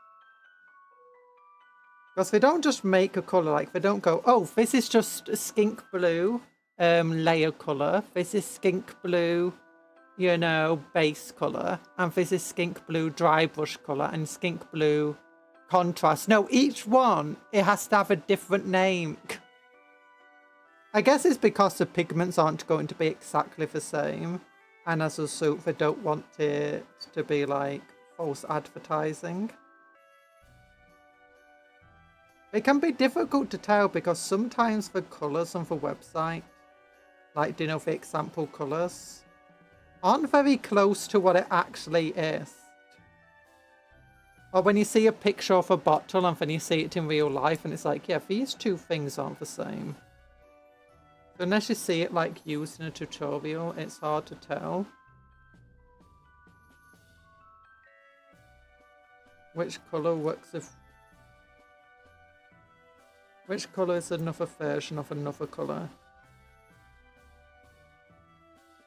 Because they don't just make a colour, like they don't go, oh, this is just a skink blue layer colour, this is skink blue, you know, base colour, and this is skink blue dry brush colour and skink blue contrast. No, each one, it has to have a different name. I guess it's because the pigments aren't going to be exactly the same, and as a result they don't want it to be like false advertising. It can be difficult to tell because sometimes the colours on the website, like, you know, the example colours, aren't very close to what it actually is. Or when you see a picture of a bottle and then you see it in real life and it's like, yeah, these two things aren't the same. So unless you see it like used in a tutorial, it's hard to tell which colour works with which colour is another version of another colour.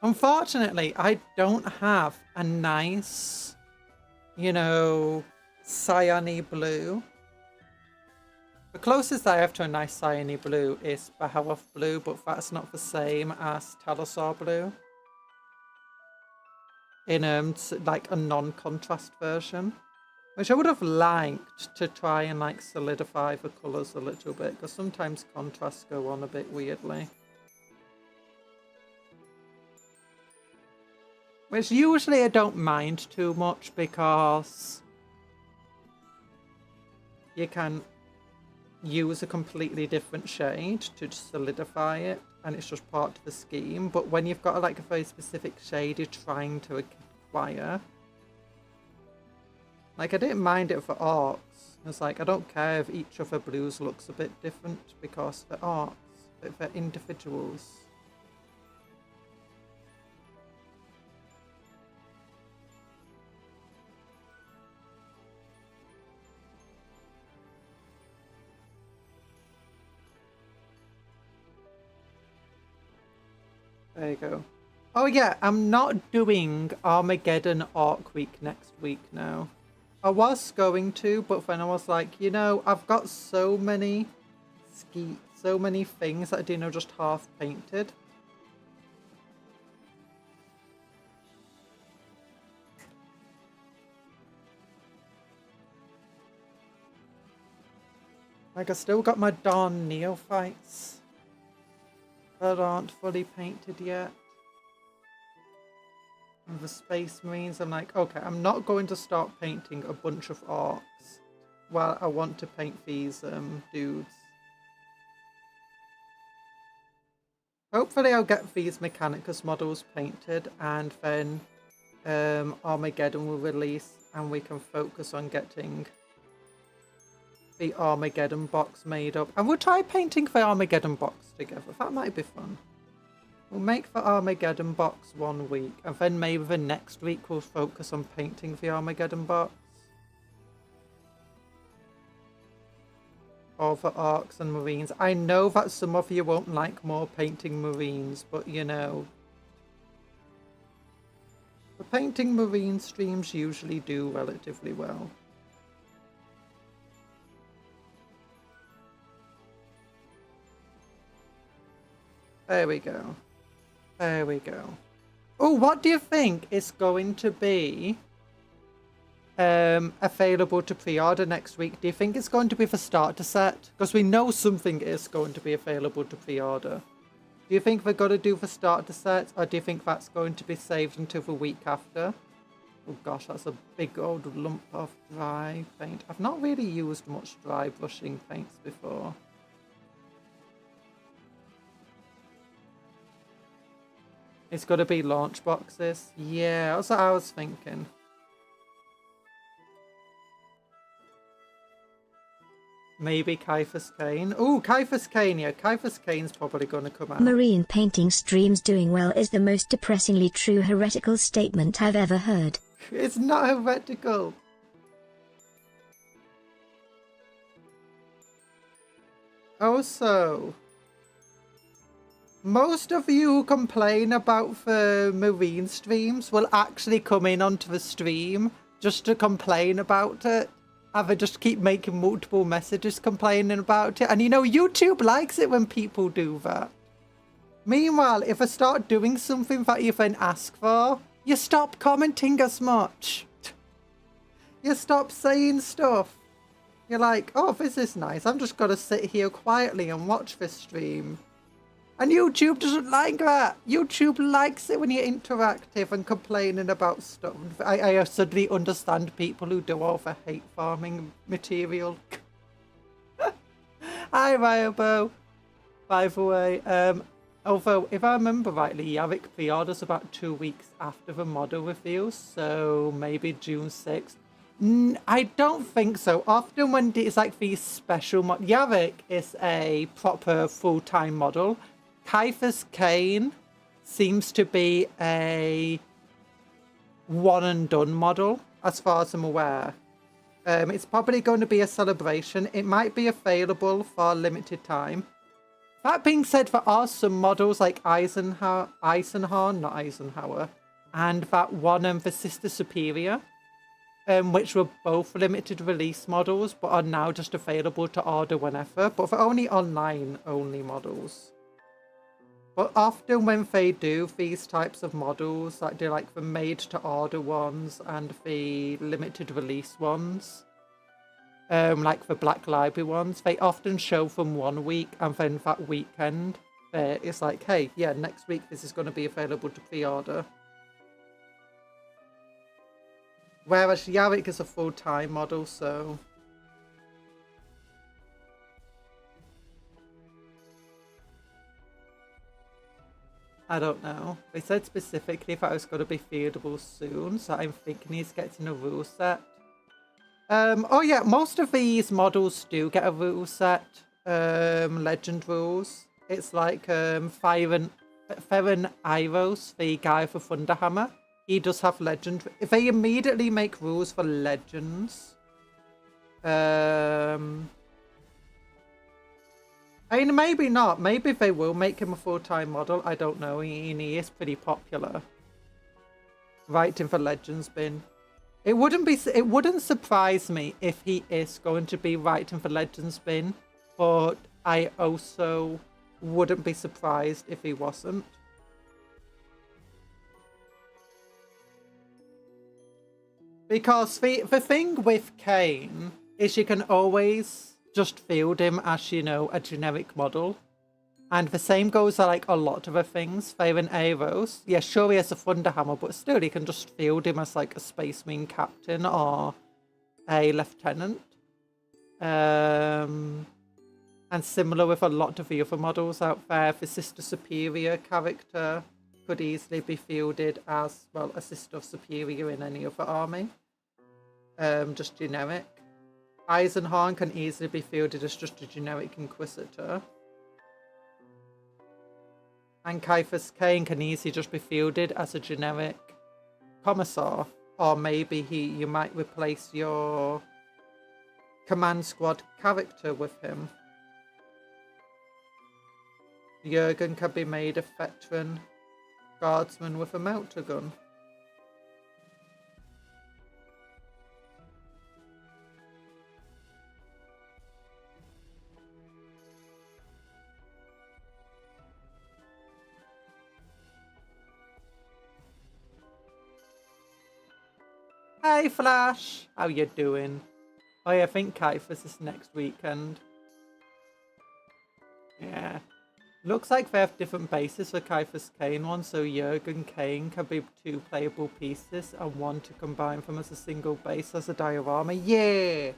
Unfortunately, I don't have a nice, you know, cyany blue. The closest I have to a nice cyany blue is Baharoth blue, but that's not the same as Talisar blue. In like a non-contrast version. Which I would have liked to try and like solidify the colours a little bit, because sometimes contrasts go on a bit weirdly. Which usually I don't mind too much because you can use a completely different shade to solidify it and it's just part of the scheme. But when you've got like a very specific shade you're trying to acquire, like, I didn't mind it for arcs. It's like, I don't care if each of the blues looks a bit different because they're arcs, but they're individuals. There you go. Oh yeah, I'm not doing Armageddon Arc Week next week now. I was going to, but then I was like, you know, I've got so many things that I do know just half painted. Like, I still got my darn neophytes that aren't fully painted yet. And the Space Marines, I'm like, okay, I'm not going to start painting a bunch of arcs while I want to paint these dudes. Hopefully I'll get these Mechanicus models painted and then Armageddon will release and we can focus on getting the Armageddon box made up. And we'll try painting the Armageddon box together. That might be fun. We'll make the Armageddon box 1 week, and then maybe the next week we'll focus on painting the Armageddon box. Or the Arcs and Marines. I know that some of you won't like more painting Marines, but you know, the painting Marine streams usually do relatively well. There we go. There we go. Oh, what do you think is going to be available to pre-order next week? Do you think it's going to be the starter set? Because we know something is going to be available to pre-order. Do you think they're going to do the starter set? Or do you think that's going to be saved until the week after? Oh gosh, that's a big old lump of dry paint. I've not really used much dry brushing paints before. It's got to be launch boxes. Yeah, that's what I was thinking. Maybe Kyphus Kane. Oh, Kyphus Kane, yeah. Kyphus Kane's probably going to come out. Marine painting streams doing well is the most depressingly true heretical statement I've ever heard. It's not heretical. Also, most of you who complain about the marine streams will actually come in onto the stream just to complain about it. And they just keep making multiple messages complaining about it. And you know, YouTube likes it when people do that. Meanwhile, if I start doing something that you then ask for, you stop commenting as much. You stop saying stuff. You're like, oh, this is nice. I'm just going to sit here quietly and watch this stream. And YouTube doesn't like that. YouTube likes it when you're interactive and complaining about stuff. I suddenly understand people who do all the hate farming material. Hi, Ryobo. By the way, although, if I remember rightly, Yavik pre-orders about 2 weeks after the model reveals, so maybe June 6th. I don't think so. Often when it's like these special Yavik is a proper full-time model. Kyphus Kane seems to be a one-and-done model, as far as I'm aware. It's probably going to be a celebration. It might be available for a limited time. That being said, there are some models like Eisenhower, and that one, the Sister Superior, which were both limited release models, but are now just available to order whenever. But they're only online-only models. But often when they do these types of models, like do like the made-to-order ones and the limited release ones, like the Black Library ones, they often show them 1 week, and then that weekend, it's like, hey, yeah, next week this is going to be available to pre-order. Whereas Yavik is a full-time model, so... I don't know. They said specifically that it was going to be fieldable soon, so I'm thinking he's getting a rule set. Oh yeah, most of these models do get a rule set. Legend rules. It's like Theron Iros, the guy for Thunderhammer. He does have legend. If they immediately make rules for legends, I mean, maybe not. Maybe they will make him a full-time model. I don't know. He is pretty popular. Writing for Legends bin. It wouldn't surprise me if he is going to be writing for Legends bin, but I also wouldn't be surprised if he wasn't. Because the thing with Kane is you can always just field him as, you know, a generic model. And the same goes for, like, a lot of the things. Theron Aros. Yeah, sure he has a Thunderhammer, but still you can just field him as, like, a Space Marine captain or a lieutenant. And similar with a lot of the other models out there. The Sister Superior character could easily be fielded as, well, a Sister Superior in any other army. Just generic. Eisenhorn can easily be fielded as just a generic Inquisitor. And Kyphus Kane can easily just be fielded as a generic Commissar. Or maybe you might replace your command squad character with him. Jurgen can be made a veteran guardsman with a melter gun. Hey Flash, how you doing? Oh yeah, I think Kyphus is next weekend. Yeah. Looks like they have different bases for Kyphus Kane one, so Jurgen Kane can be 2 playable pieces and 1 to combine them as a single base as a diorama. Yeah!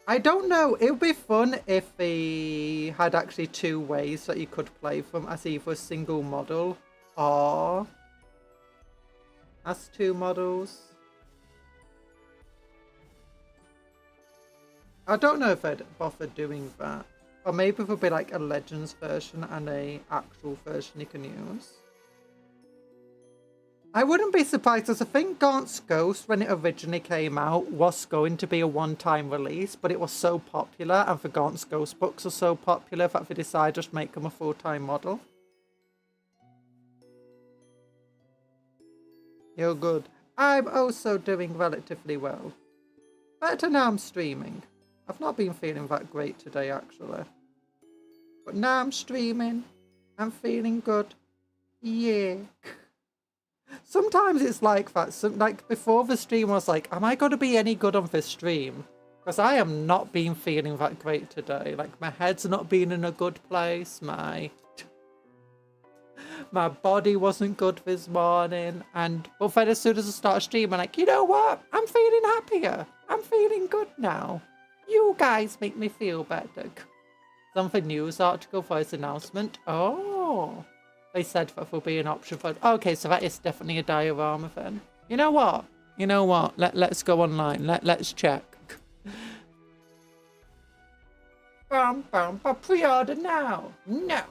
I don't know. It would be fun if they had actually 2 ways that you could play from, as either a single model or as 2 models. I don't know if I'd bother doing that. Or maybe it would be like a Legends version and a actual version you can use. I wouldn't be surprised, because I think Gaunt's Ghost, when it originally came out, was going to be a one-time release, but it was so popular, and the Gaunt's Ghost books are so popular that they decided just to make them a full-time model. You're good. I'm also doing relatively well. Better now I'm streaming. I've not been feeling that great today, actually. But now I'm streaming. I'm feeling good. Yeah. Sometimes it's like that. Like before the stream, I was like, am I going to be any good on this stream? Because I am not been feeling that great today. Like my head's not been in a good place. My body wasn't good this morning. But then as soon as I start streaming, I'm like, you know what? I'm feeling happier. I'm feeling good now. You guys make me feel better. Something news article for this announcement. Oh. They said that will be an option for... Okay, so that is definitely a diorama then. You know what? You know what? Let's go online. Let's check. Pre-order now. No.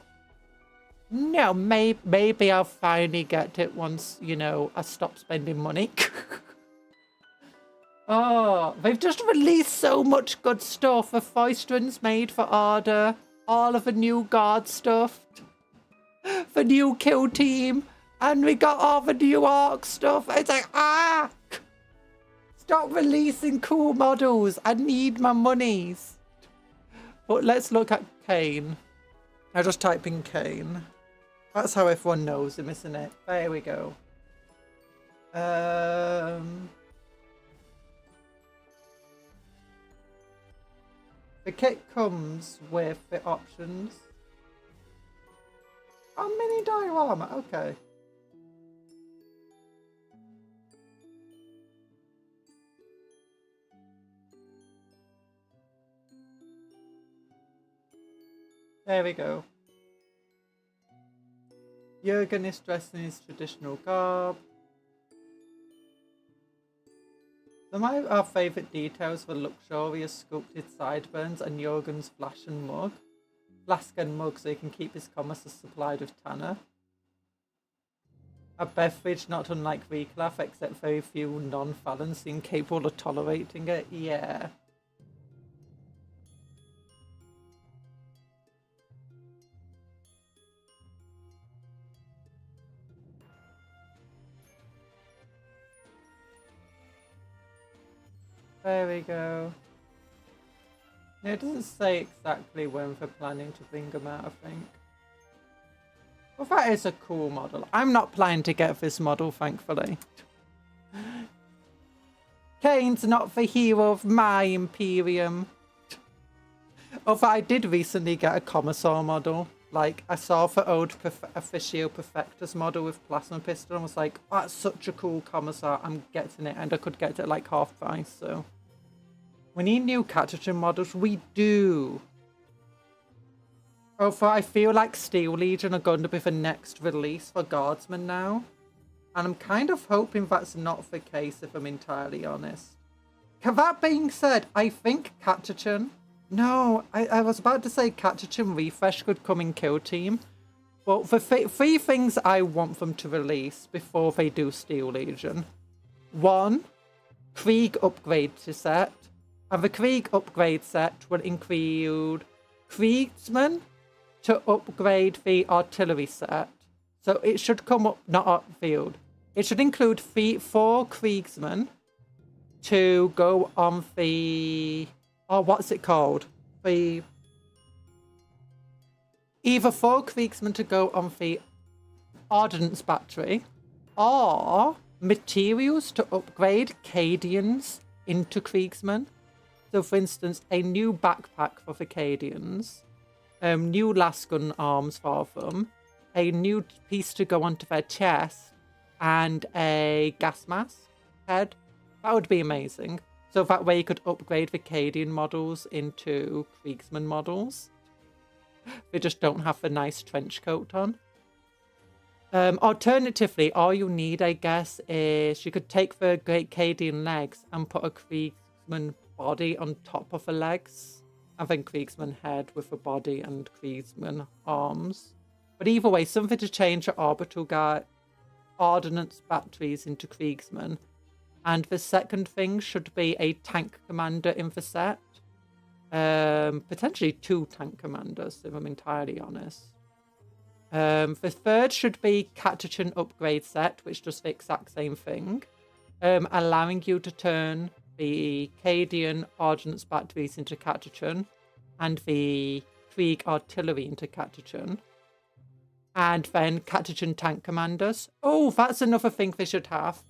No, maybe I'll finally get it once, you know, I stop spending money. Oh, they've just released so much good stuff. The Foisterans made for order. All of the new guard stuff. The new kill team, and we got all the new orc stuff. It's like, stop releasing cool models. I need my monies. But let's look at Kane. I just type in Kane. That's how everyone knows him, isn't it? There we go. The kit comes with the options. Oh, mini diorama, okay. There we go. Jurgen is dressed in his traditional garb. Some of our favourite details were luxurious sculpted sideburns and Jurgen's flask and mug so he can keep his commissars supplied with tanner. A beverage not unlike Reclaf, except very few non-Fallons seem capable of tolerating it. Yeah. There we go. It doesn't say exactly when they're planning to bring them out, I think. Well, that is a cool model. I'm not planning to get this model, thankfully. Kane's not the hero of my Imperium. Although I did recently get a Commissar model. Like, I saw the old Officio Perfectus model with Plasma Pistol and was like, oh, that's such a cool Commissar, I'm getting it. And I could get it at like half price, so... We need new Catechin models. We do. Although I feel like Steel Legion are going to be the next release for Guardsmen now. And I'm kind of hoping that's not the case, if I'm entirely honest. That being said, I think Catechin... No, I was about to say Catechin Refresh could come in Kill Team. Well, the 3 things I want them to release before they do Steel Legion. 1, Krieg upgrade set. And the Krieg upgrade set will include Kriegsmen to upgrade the artillery set. So it should come up, not upfield. It should include 4 Kriegsmen to go on the... Oh, what's it called? Either 4 Kriegsmen to go on the Ordnance Battery, or materials to upgrade Cadians into Kriegsmen. So, for instance, a new backpack for the Cadians, new lasgun arms for them, a new piece to go onto their chest, and a gas mask head. That would be amazing. So that way you could upgrade the Cadian models into Kriegsman models. They just don't have the nice trench coat on. Alternatively, all you need, I guess, is you could take the Great Cadian legs and put a Kriegsman body on top of the legs. And then Kriegsman head with the body and Kriegsman arms. But either way, something to change the orbital guard ordnance batteries into Kriegsman. And the second thing should be a tank commander in the set. Potentially 2 tank commanders, if I'm entirely honest. The third should be Catachan upgrade set, which does the exact same thing. Allowing you to turn the Cadian ordnance batteries into Catachan and the Krieg artillery into Catachan. And then Catachan tank commanders. Oh, that's another thing they should have.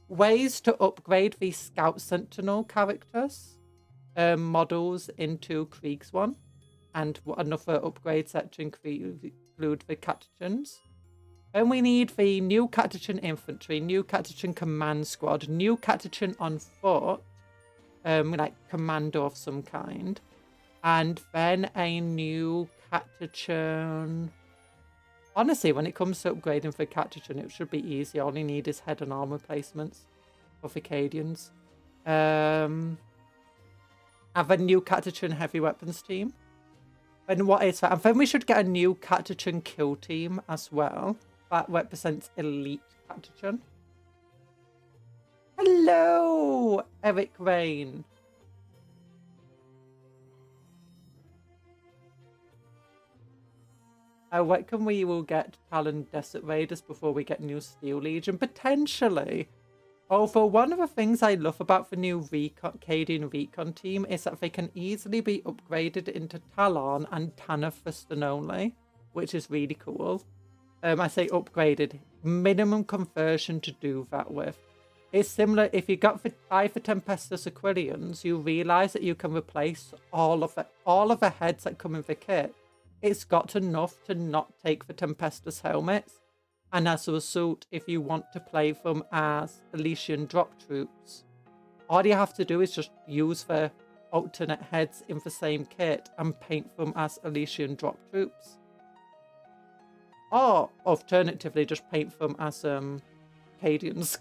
Ways to upgrade the Scout Sentinel characters models into Kriegsone. And another upgrade set to include the Catachans. Then we need the new Catachan infantry, new Catachan command squad, new Catachan on foot, like commando of some kind. And then a new Catachan. Honestly, when it comes to upgrading for Catachan, it should be easy. All you need is head and arm replacements for Cadians. Have a new Catachan heavy weapons team. And what is that? And then we should get a new Catachan kill team as well. That represents elite Catachan. Hello, Eric Rain. I reckon we will get Talon Desert Raiders before we get new Steel Legion, potentially. Although one of the things I love about the new Cadian Recon team is that they can easily be upgraded into Talon and Tanner Fuston only, which is really cool. I say upgraded, minimum conversion to do that with. It's similar, if you got the 5 for Tempestus Aquilians, you realise that you can replace all of the heads that come in the kit. It's got enough to not take the Tempestus helmets. And as a result, if you want to play them as Elysian drop troops, all you have to do is just use the alternate heads in the same kit and paint them as Elysian drop troops. Or alternatively, just paint them as Cadians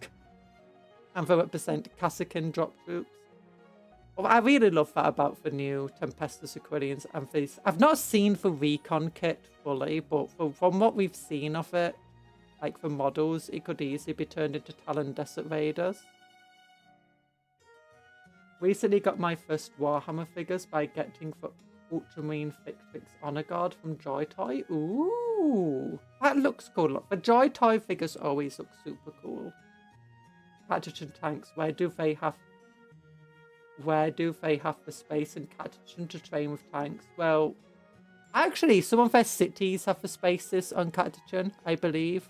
and they represent Kassakin drop troops. Well, I really love that about the new Tempestus Aquilians and these. I've not seen the Recon kit fully, but from what we've seen of it, like the models, it could easily be turned into Talon Desert Raiders. Recently got my first Warhammer figures by getting the Ultramarine Fix Honor Guard from Joy Toy. Ooh, that looks cool. Look, the Joy Toy figures always look super cool. Catachan tanks, where do they have the space in Catachan to train with tanks? Well, actually, some of their cities have the spaces on Catachan, I believe.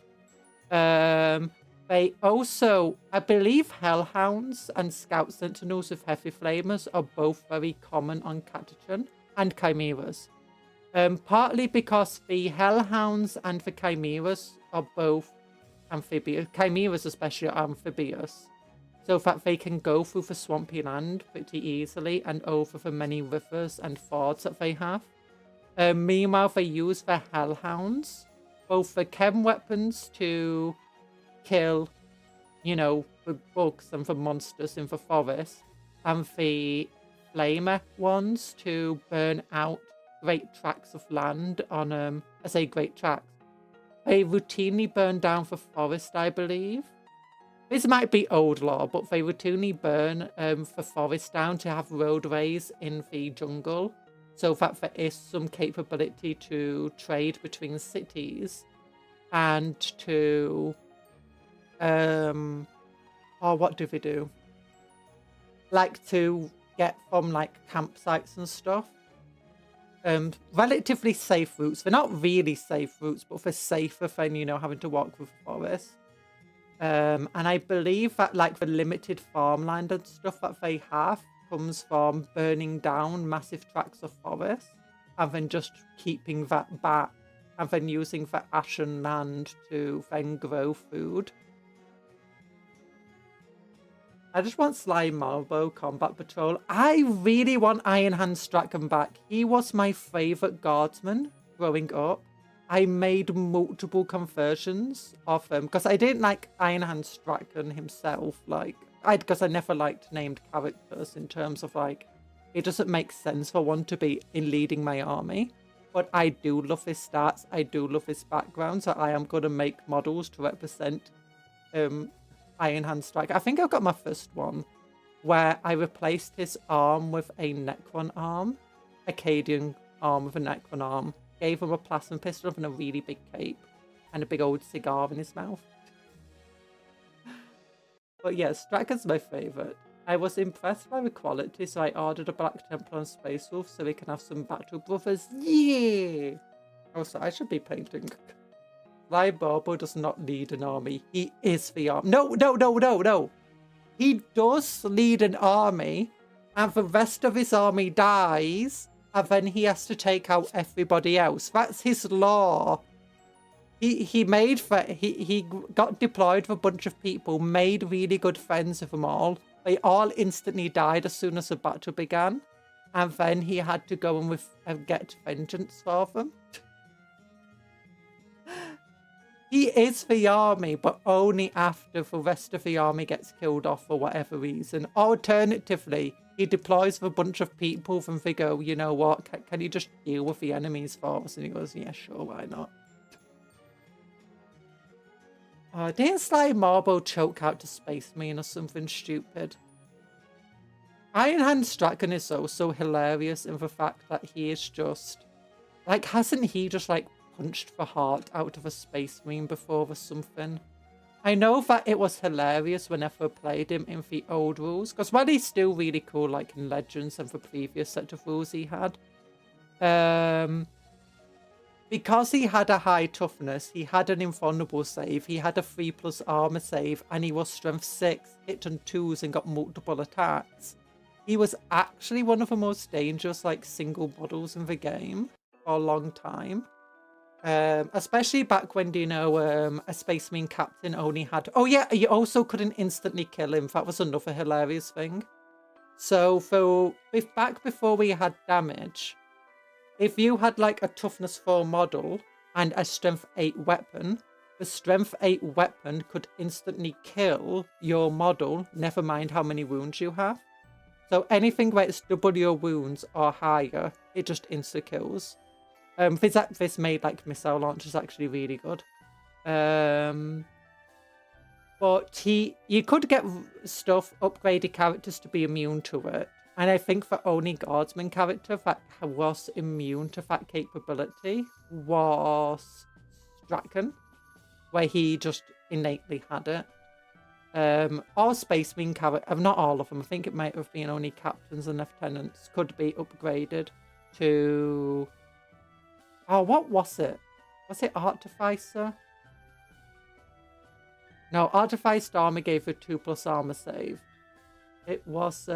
They also, I believe, Hellhounds and Scout Sentinels with Heavy Flamers are both very common on Catachan, and Chimeras. Partly because the Hellhounds and the Chimeras are both amphibious. Chimeras especially are amphibious, so that they can go through the swampy land pretty easily and over the many rivers and fords that they have. Meanwhile, they use their Hellhounds, both the chem weapons to kill, you know, the bugs and the monsters in the forest, and the flamer ones to burn out great tracts of land on, I say great tracts. They routinely burn down the forest, I believe. This might be old lore, but they routinely burn the forest down to have roadways in the jungle, so that there is some capability to trade between cities and to what do they do? Like to get from like campsites and stuff. Relatively safe routes. They're not really safe routes, but they're safer than, you know, having to walk through the forest. And I believe that like the limited farmland and stuff that they have comes from burning down massive tracts of forest and then just keeping that back and then using the ashen land to then grow food. I just want Sly Marbo Combat Patrol. I really want Iron Hand Strachan back. He was my favourite guardsman growing up. I made multiple conversions of him because I didn't like Iron Hand Strachan himself. Because I never liked named characters in terms of it doesn't make sense for one to be in leading my army. But I do love his stats. I do love his background. So I am going to make models to represent Iron Hand Strike. I think I've got my first one where I replaced his arm with a Necron arm, Acadian arm with a Necron arm, gave him a plasma pistol and a really big cape and a big old cigar in his mouth. But yeah, Strachan's my favourite. I was impressed by the quality, so I ordered a Black Templar and Space Wolf so we can have some Battle Brothers. Yeah! Also, I should be painting. Sly Barbo does not lead an army. He is the army. No. He does lead an army, and the rest of his army dies, and then he has to take out everybody else. That's his law. He got deployed with a bunch of people, made really good friends with them all. They all instantly died as soon as the battle began, and then he had to go and get vengeance for them. He is the army, but only after the rest of the army gets killed off for whatever reason. Alternatively, he deploys with a bunch of people and they go, you know what, can you just deal with the enemies for us? And he goes, yeah, sure, why not? Didn't Sly Marbo choke out to Space Marine or something stupid? Iron Hand Strachan is also hilarious in the fact that he is just... hasn't he just, punched the heart out of a Space Marine before or something? I know that it was hilarious whenever I played him in the old rules, because while he's still really cool, in Legends and the previous set of rules he had, because he had a high toughness, he had an invulnerable save, he had a 3+ armor save, and he was strength 6, hit on 2s and got multiple attacks. He was actually one of the most dangerous, single models in the game for a long time. Especially back when, a Space Marine captain only had... Oh yeah, you also couldn't instantly kill him. That was another hilarious thing. So, back before we had damage, if you had, a toughness 4 model and a strength 8 weapon, the strength 8 weapon could instantly kill your model, never mind how many wounds you have. So anything where it's double your wounds or higher, it just insta-kills. This made missile launchers actually really good. But you could get stuff, upgraded characters to be immune to it. And I think the only Guardsman character that was immune to that capability was Strachan, where he just innately had it. All Space Marine characters, not all of them, I think it might have been only captains and lieutenants, could be upgraded to... Oh, what was it? Was it Artificer? No, Artificer armor gave a 2+ armor save. It was, I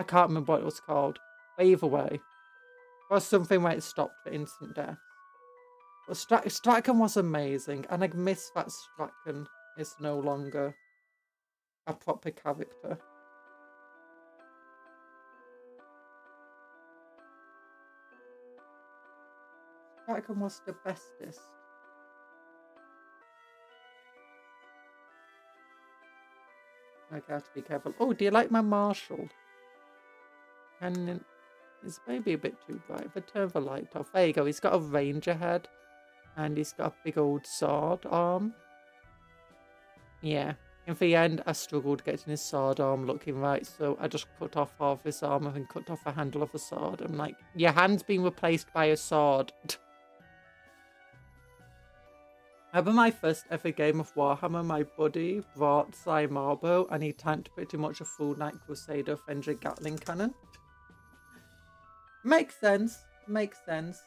can't remember what it was called. But either way, it was something where it stopped for instant death. But Strachan was amazing, and I miss that Strachan is no longer a proper character. Strachan was the bestest. Okay, I have to be careful. Oh, do you like my Marshall? And it's maybe a bit too bright, but turn the light off. There you go. He's got a ranger head. And he's got a big old sword arm. Yeah. In the end, I struggled getting his sword arm looking right, so I just cut off half his armor and cut off the handle of the sword. I'm like, your hand's been replaced by a sword. I remember my first ever game of Warhammer, my buddy brought Sly Marbo, and he tanked pretty much a full Night Crusader Fenrir Gatling cannon. Makes sense. Makes sense.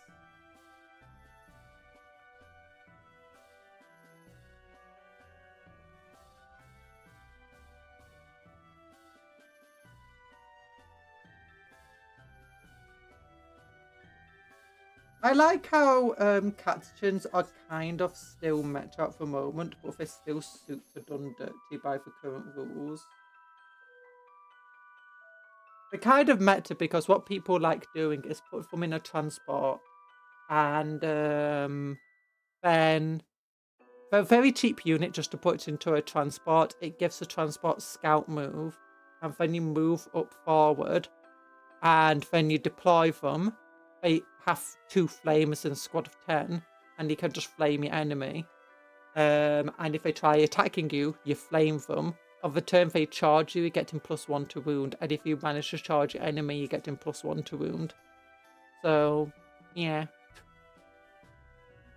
I like how catechins are kind of still meta at the moment, but they're still super done dirty by the current rules. They're kind of meta because what people like doing is put them in a transport and then for a very cheap unit just to put it into a transport, it gives the transport scout move, and then you move up forward and then you deploy them. They have 2 flames in a squad of 10, and you can just flame your enemy. And if they try attacking you, you flame them. Of the turn they charge you, you get him +1 to wound. And if you manage to charge your enemy, you get him +1 to wound. So, yeah.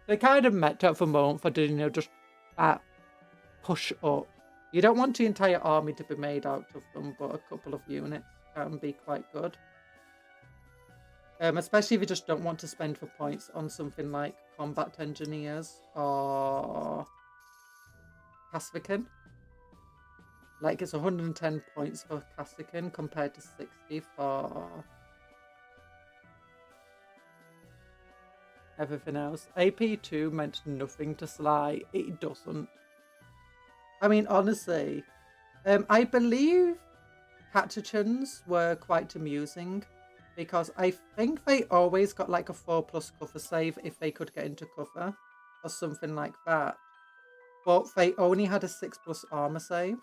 They kind of met at the moment for doing, just that push up. You don't want the entire army to be made out of them, but a couple of units can be quite good. Especially if you just don't want to spend the points on something like combat engineers or Caspican. Like it's 110 points for Caspican compared to 60 for everything else. AP2 meant nothing to Sly. It doesn't. I mean, honestly, I believe catechins were quite amusing because I think they always got like a 4+ cover save if they could get into cover or something like that. But they only had a 6+ armor save.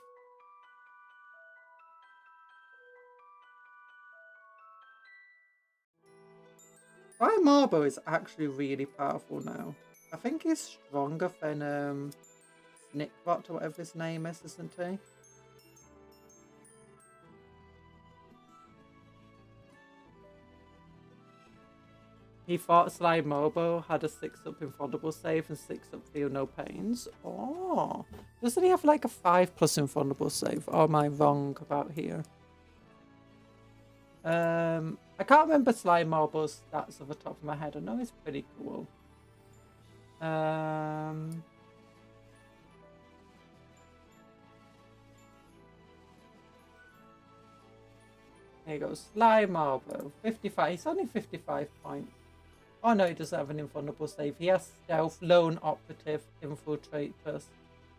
Brian Marbo is actually really powerful now. I think he's stronger than Snickbot or whatever his name is, isn't he? He thought Sly Mobo had a 6+ infallible save and 6+ feel no pains. Oh, doesn't he have like a 5+ infallible save? Or am I wrong about here? I can't remember Sly Mobo's stats off the top of my head. I know he's pretty cool. There you go, Sly Marbo, 55. He's only 55 points. Oh no, he doesn't have an invulnerable save. He has Stealth, Lone Operative, Infiltrate plus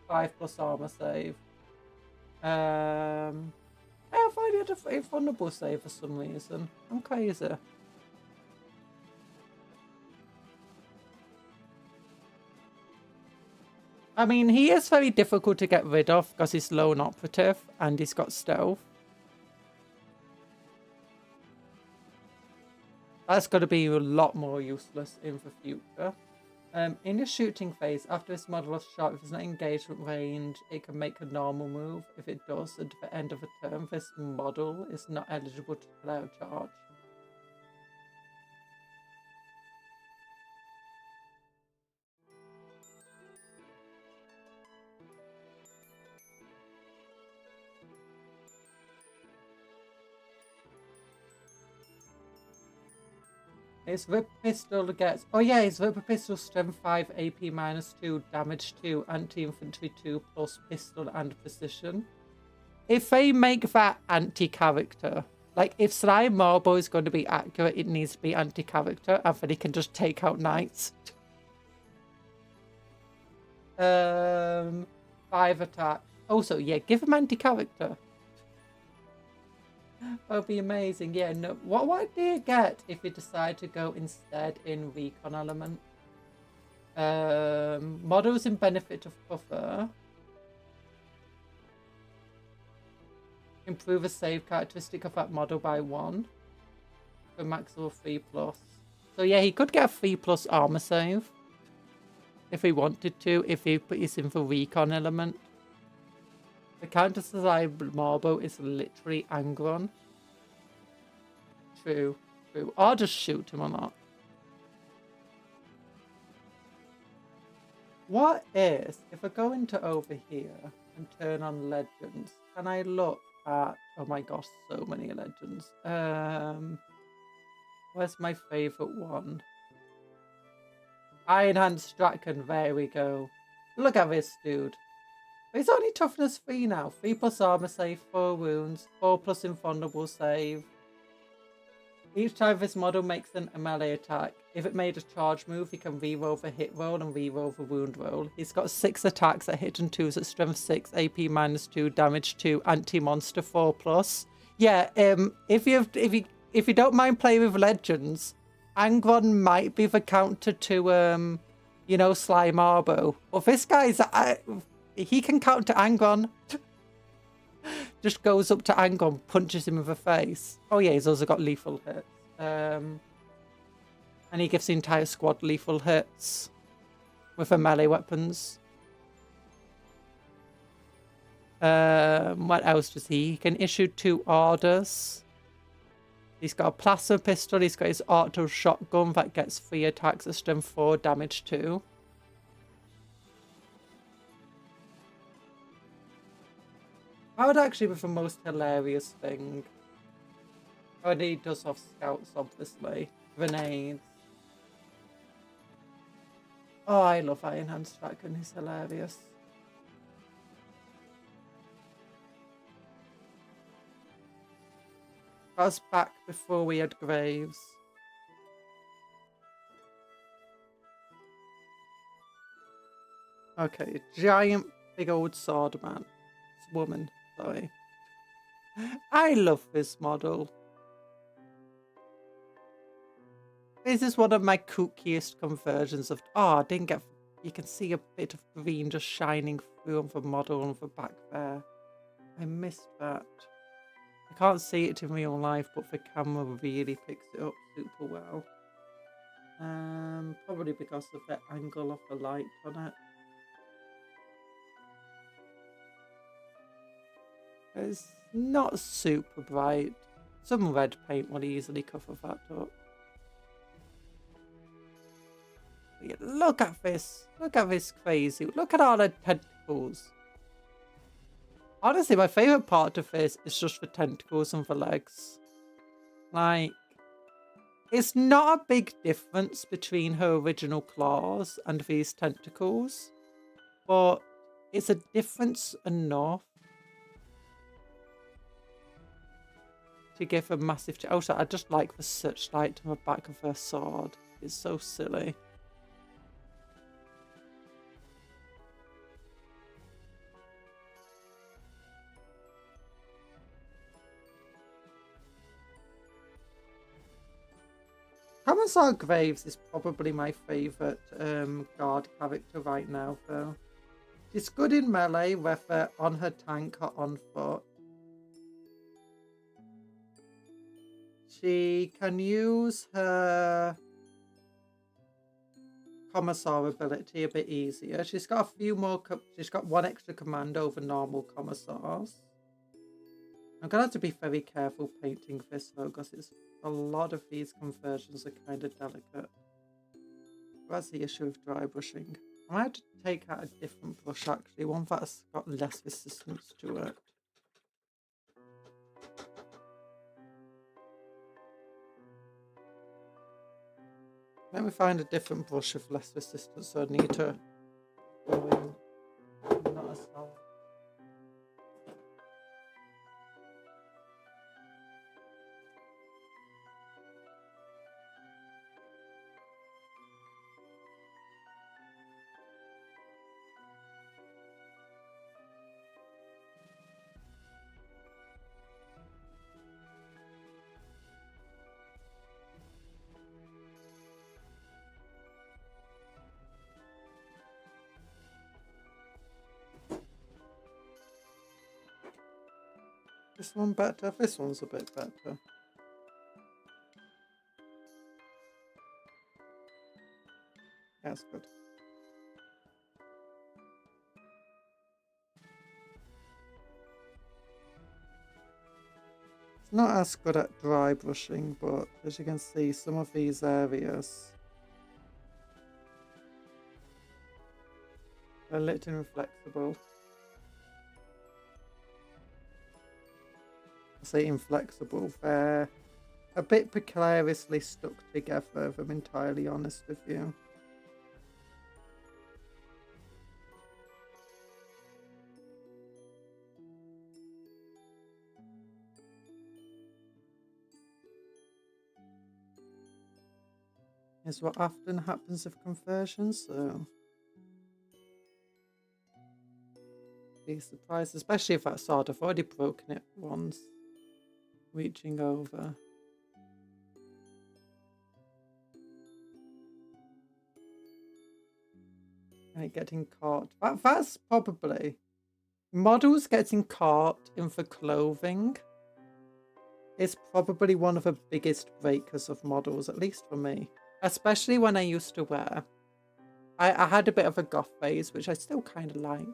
5+ armor save. I thought he had an invulnerable save for some reason. I'm crazy. I mean, he is very difficult to get rid of because he's Lone Operative and he's got Stealth. That's got to be a lot more useless in the future. In the shooting phase, after this model is shot, if it's not engagement range, it can make a normal move. If it does, at the end of a turn, this model is not eligible to play a charge. His Ripper Pistol gets... Oh yeah, his Ripper Pistol Strength 5, AP -2, Damage 2, Anti-Infantry 2, plus Pistol and Precision. If they make that anti-character, like if Sly Marbo is going to be accurate, it needs to be anti-character, and then he can just take out knights. 5 attack. Also, yeah, give him anti-character. That'll be amazing. Yeah, no. What do you get if you decide to go instead in recon element? Models in benefit of cover. Improve a save characteristic of that model by 1. For maximum 3+. So yeah, he could get a 3+ armor save. If he wanted to, if he put this in for recon element. The counter to Marbo is literally Angron. True, true. I'll just shoot him or not. What is, if I go into over here and turn on legends, can I look at, oh my gosh, so many legends. Where's my favorite one? Iron Hand Strachan, there we go. Look at this dude. He's only toughness 3 now. 3+ armor save, 4 wounds, 4+ invulnerable save. Each time this model makes a melee attack, if it made a charge move, he can reroll the hit roll and reroll the wound roll. He's got 6 attacks at hit and 2s at strength 6, AP -2, damage 2, anti-monster 4+. Yeah, if you don't mind playing with legends, Angron might be the counter to you know, Sly Marbo. But this guy's he can counter Angron. Just goes up to Angron, punches him in the face. Oh yeah, he's also got lethal hits. And he gives the entire squad lethal hits with her melee weapons. What else does he? He can issue 2 orders. He's got a plasma pistol. He's got his auto shotgun that gets 3 attacks at strength 4, damage 2. That would actually be the most hilarious thing. Oh, and he does have scouts, obviously. Grenades. Oh, I love Iron Hand Dragon. He's hilarious. That was back before we had graves. Okay, giant, big old sword man. Woman, sorry. I love this model. This is one of my kookiest conversions of... Oh, I didn't get... You can see a bit of green just shining through on the model on the back there. I missed that. I can't see it in real life, but the camera really picks it up super well. Probably because of the angle of the light on it. It's not super bright. Some red paint will easily cover that up. But yeah, look at this. Look at this crazy. Look at all the tentacles. Honestly, my favourite part of this is just the tentacles and the legs. Like, it's not a big difference between her original claws and these tentacles, but it's a difference enough to give a massive... Also, I just like the searchlight on the back of her sword. It's so silly. Commissar Graves is probably my favourite guard character right now, though. She's good in melee, whether on her tank or on foot. She can use her Commissar ability a bit easier. She's got a few more... She's got 1 extra command over normal Commissars. I'm going to have to be very careful painting this, though, because it's... A lot of these conversions are kind of delicate. That's the issue of dry brushing. I might have to take out a different brush, actually. One that's got less resistance to it. Let me find a different brush with less resistance, so I need to go in. Not as hard. This one better? This one's a bit better. Yeah, that's good. It's not as good at dry brushing, but as you can see, some of these areas are a little inflexible. I say inflexible, they're a bit precariously stuck together, if I'm entirely honest with you. is what often happens with conversions, so be surprised, especially if that sword, I've already broken it once, reaching over. And getting caught. That's probably models getting caught in the clothing is probably one of the biggest breakers of models, at least for me. Especially when I used to wear. I had a bit of a goth phase, which I still kind of like.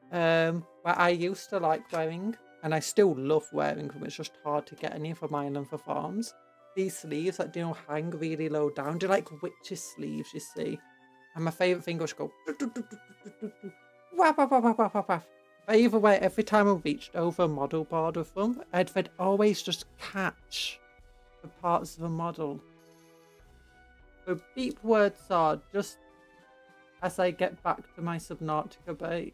Where I used to like wearing, and I still love wearing them, it's just hard to get any from Island for Farms. These sleeves that do hang really low down. Do like witches sleeves, you see. And my favourite thing was to go wap, wap, wap, wap, wap, wap. But either way, every time I reached over a model board with them, I'd always just catch the parts of a model. The beep words are just as I get back to my Subnautica bait.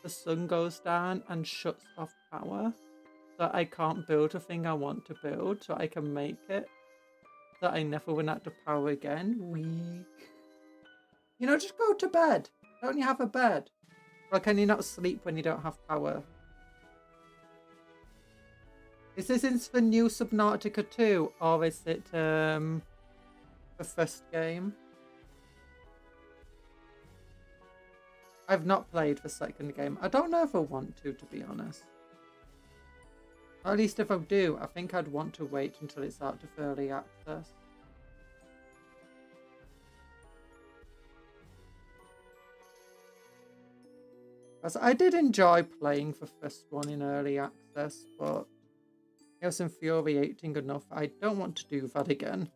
The sun goes down and shuts off power, so I can't build a thing I want to build, so I can make it, so I never run out of power again. Weak. You know, just go to bed. Don't you have a bed? Or can you not sleep when you don't have power? Is this in the new Subnautica 2? Or is it the first game? I've not played the second game. I don't know if I want to be honest. Or at least if I do, I think I'd want to wait until it's out of early access. I did enjoy playing the first one in early access, but it was infuriating enough. I don't want to do that again.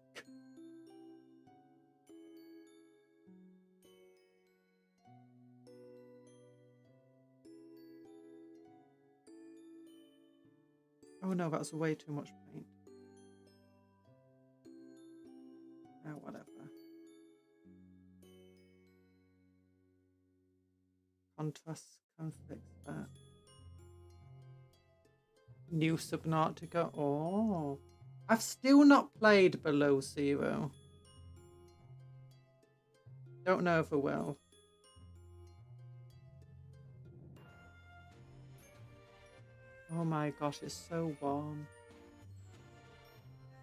Oh no, that's way too much paint. Oh, whatever. Contrast can fix that. New Subnautica. Oh, I've still not played Below Zero. Don't know if I will. Oh my gosh, it's so warm.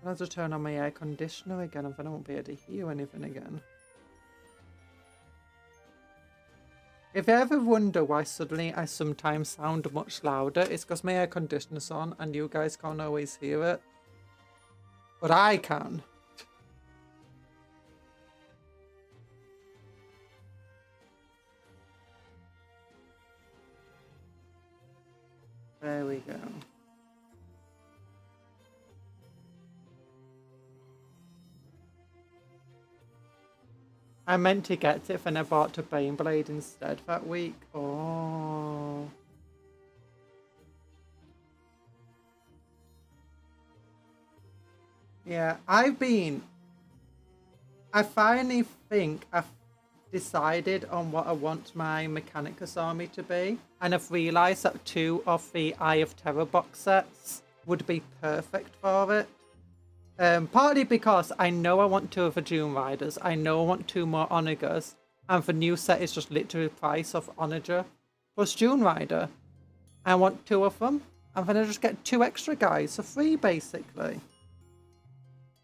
I'll have to turn on my air conditioner again and then I won't be able to hear anything again. If you ever wonder why suddenly I sometimes sound much louder, it's because my air conditioner's on and you guys can't always hear it. But I can. There we go. I meant to get it and I bought a Baneblade instead that week. Oh. Yeah, I finally think I've decided on what I want my Mechanicus army to be. And I've realised that 2 of the Eye of Terror box sets would be perfect for it. Partly because I know I want 2 of the Doom Riders. I know I want 2 more Onagers. And the new set is just literally the price of Onager plus Doom Rider. I want 2 of them. And then I just get 2 extra guys for free, basically.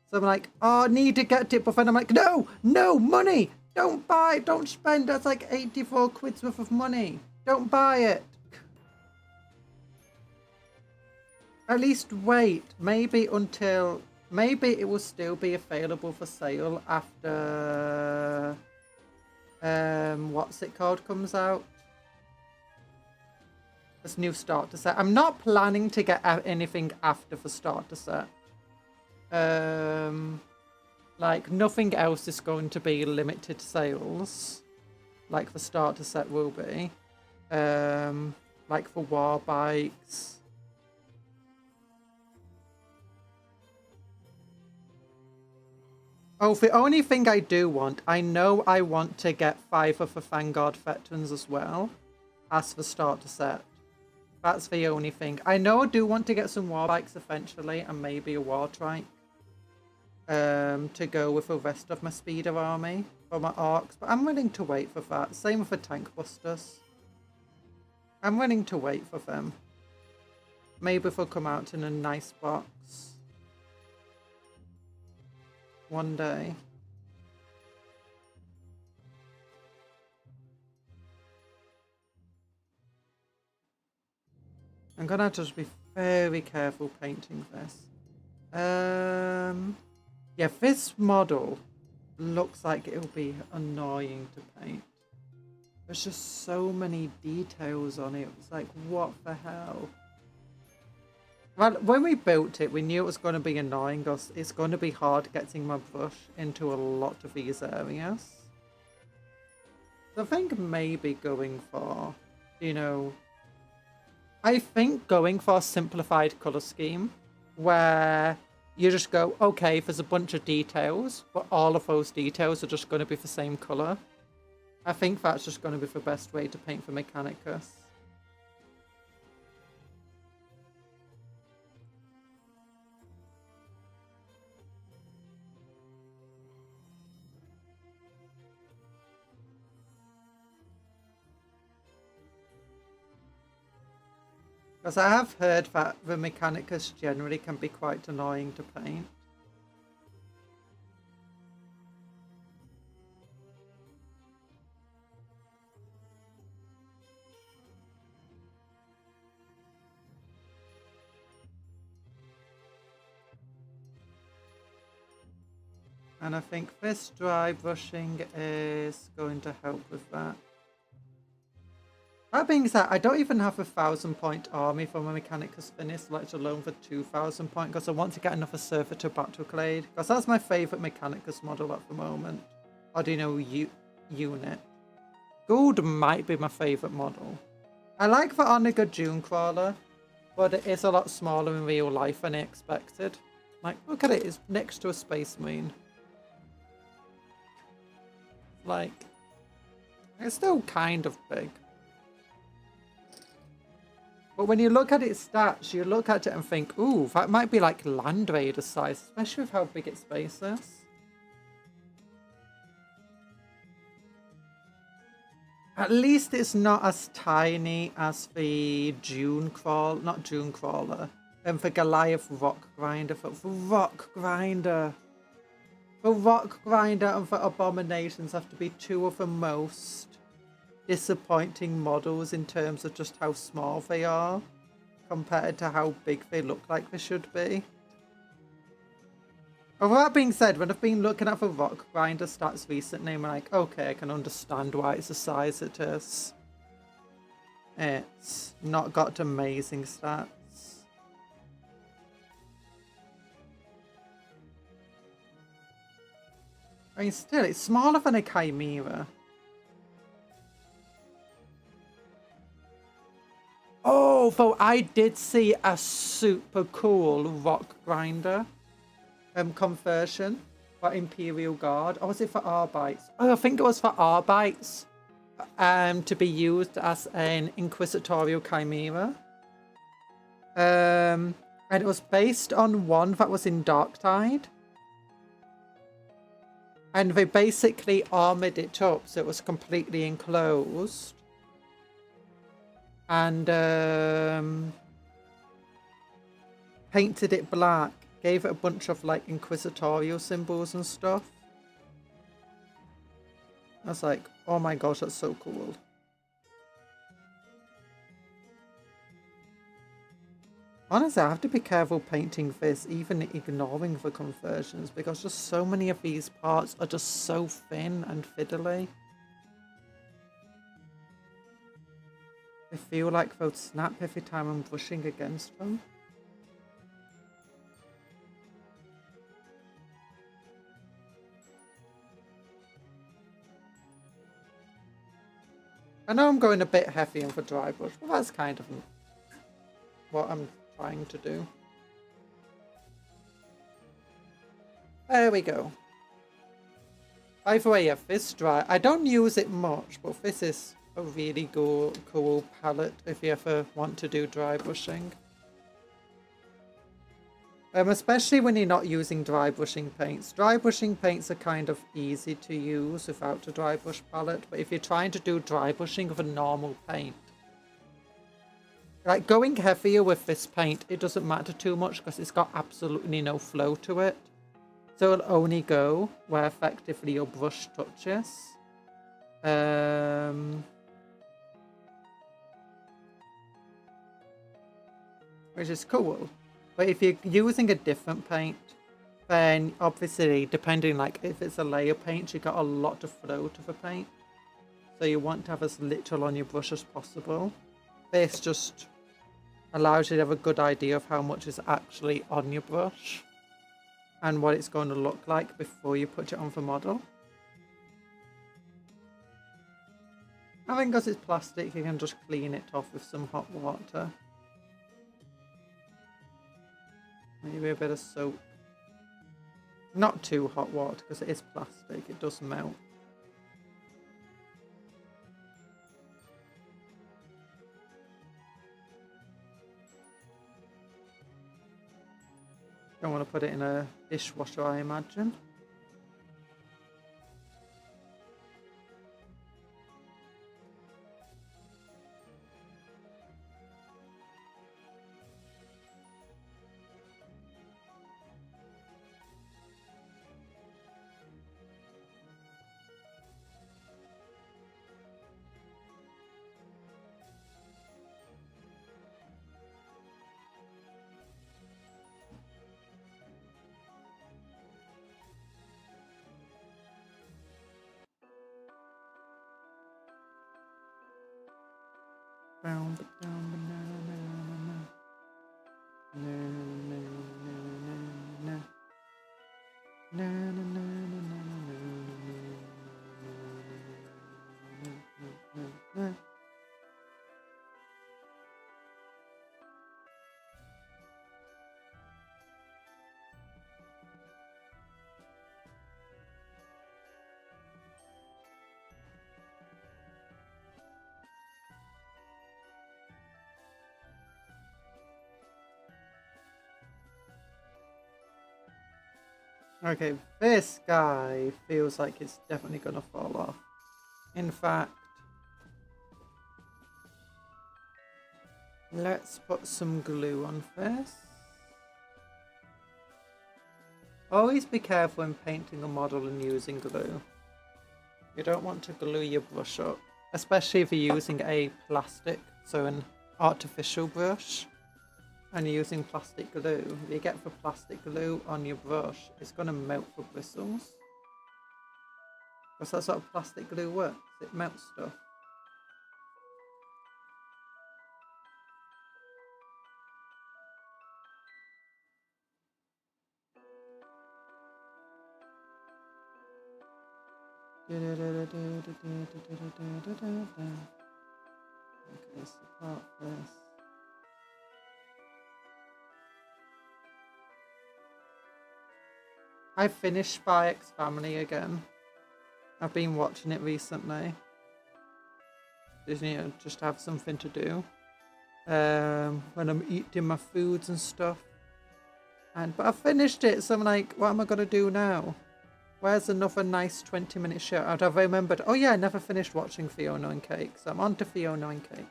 So I'm like, oh, I need to get it. But then I'm like, no, money. Don't buy it. Don't spend. That's like 84 quid's worth of money. Don't buy it. At least wait. Maybe until... Maybe it will still be available for sale after... what's it called comes out? This new starter set. I'm not planning to get anything after the starter set. Like, nothing else is going to be limited sales. Like the starter set will be. Like for war bikes. Oh, the only thing I do want, I know I want to get 5 of the Vanguard veterans as well as the starter set. That's the only thing. I know I do want to get some war bikes eventually and maybe a war trike. to go with the rest of my speeder army for my orcs, but I'm willing to wait for that. Same with the tank busters. I'm willing to wait for them. Maybe they'll come out in a nice box one day. I'm gonna have to just be very careful painting this. Yeah, this model looks like it'll be annoying to paint. There's just so many details on it. It's like, what the hell? Well, when we built it, we knew it was going to be annoying because it's going to be hard getting my brush into a lot of these areas. So I think maybe going for, you know, I think going for a simplified colour scheme where you just go, okay, there's a bunch of details, but all of those details are just going to be the same colour. I think that's just going to be the best way to paint for Mechanicus. Because I have heard that the Mechanicus generally can be quite annoying to paint. And I think this dry brushing is going to help with that. That being said, I don't even have a 1000-point army for my Mechanicus finish, let alone for 2000 point, because I want to get another Servitor Battleclade, because that's my favourite Mechanicus model at the moment. Or do you know, unit. Gould might be my favourite model. I like the Onager Dunecrawler, but it is a lot smaller in real life than I expected. Like, look at it, it's next to a Space Marine. Like, it's still kind of big. But when you look at its stats, you look at it and think, ooh, that might be like Land Raider size, especially with how big its base is. At least it's not as tiny as the not Dunecrawler, and the Goliath Rock Grinder. The Rock Grinder! The Rock Grinder and the Abominations have to be two of the most disappointing models in terms of just how small they are compared to how big they look like they should be. Although that being said, when I've been looking at the Rock Grinder stats recently, I'm like, okay, I can understand why it's the size it is. It's not got amazing stats. I mean, still, it's smaller than a Chimera. Oh, though I did see a super cool Rock Grinder conversion for Imperial Guard. Or was it for Arbites? Oh, I think it was for Arbites to be used as an Inquisitorial Chimera. And it was based on one that was in Darktide. And they basically armored it up so it was completely enclosed. And painted it black, gave it a bunch of like inquisitorial symbols and stuff. I was like, oh my gosh, that's so cool. Honestly, I have to be careful painting this, even ignoring the conversions, because just so many of these parts are just so thin and fiddly. I feel like they'll snap every time I'm brushing against them. I know I'm going a bit heavy on the dry brush, but that's kind of what I'm trying to do. There we go. By the way, yeah, this dry, I don't use it much, but this is a really cool palette if you ever want to do dry brushing. Especially when you're not using dry brushing paints. Dry brushing paints are kind of easy to use without a dry brush palette, but if you're trying to do dry brushing of a normal paint, like going heavier with this paint, it doesn't matter too much because it's got absolutely no flow to it. So it'll only go where effectively your brush touches. Which is cool. But if you're using a different paint, then obviously, depending, like if it's a layer paint, you got a lot of flow to the paint. So you want to have as little on your brush as possible. This just allows you to have a good idea of how much is actually on your brush and what it's going to look like before you put it on the model. I think because it's plastic, you can just clean it off with some hot water. Maybe a bit of soap. Not too hot water because it is plastic, it does melt. Don't want to put it in a dishwasher, I imagine. Down, down, banana, na na na na na na na na na. Okay, this guy feels like it's definitely gonna fall off. In fact, let's put some glue on first. Always be careful when painting a model and using glue. You don't want to glue your brush up, especially if you're using a plastic, so an artificial brush. And you're using plastic glue. If you get the plastic glue on your brush, it's going to melt the bristles. Because that's how plastic glue works. It melts stuff. Okay, let's start this. I finished Spy X Family again. I've been watching it recently. Just, you know, just have something to do when I'm eating my foods and stuff. But I finished it, so I'm like, what am I gonna do now? Where's another nice 20-minute show? I've remembered. Oh yeah, I never finished watching Fiona and Cake, so I'm on to Fiona and Cake.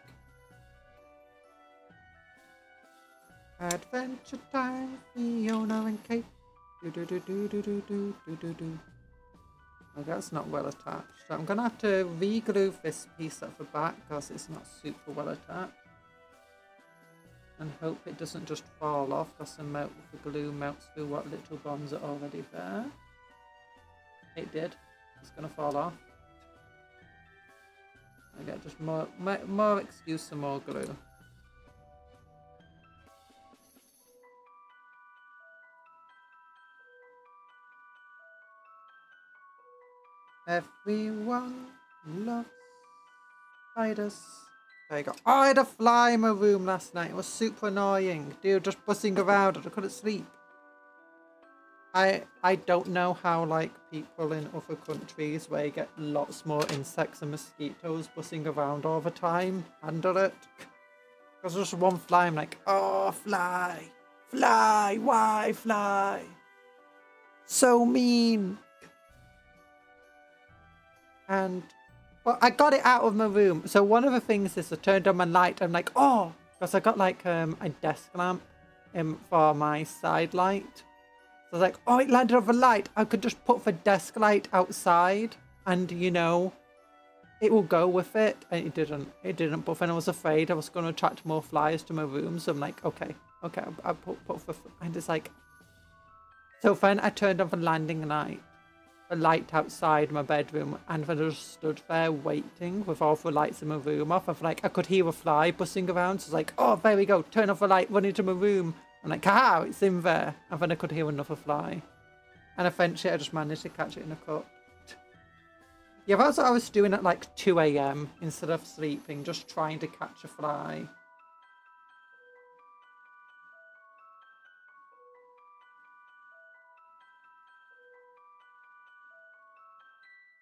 Adventure time, Fiona and Cake. Okay, that's not well attached. I'm gonna have to re-glue this piece at the back because it's not super well attached. And hope it doesn't just fall off because the glue melts through what little bonds are already there. It did. It's gonna fall off. Okay, just more excuse for more glue. Everyone loves spiders. There you go. Oh, I had a fly in my room last night. It was super annoying. Dude, just buzzing around and I couldn't sleep. I don't know how, like, people in other countries where you get lots more insects and mosquitoes buzzing around all the time handle it. Because just one fly, I'm like, oh, fly, Fly, why fly? So mean. And, well, I got it out of my room. So one of the things is I turned on my light. I'm like, oh, because I got like a desk lamp for my side light. So I was like, oh, it landed on the light. I could just put the desk light outside and, you know, it will go with it. And it didn't. It didn't. But then I was afraid I was going to attract more flies to my room. So I'm like, okay, I put the, and it's like, so then I turned on the landing light. A light outside my bedroom, and then I just stood there waiting with all the lights in my room off. I'm like, I could hear a fly buzzing around. So I was like, oh, there we go. Turn off the light, run into my room. I'm like, haha, it's in there. And then I could hear another fly. And eventually I just managed to catch it in a cup. Yeah, that's what I was doing at like 2 a.m. instead of sleeping, just trying to catch a fly.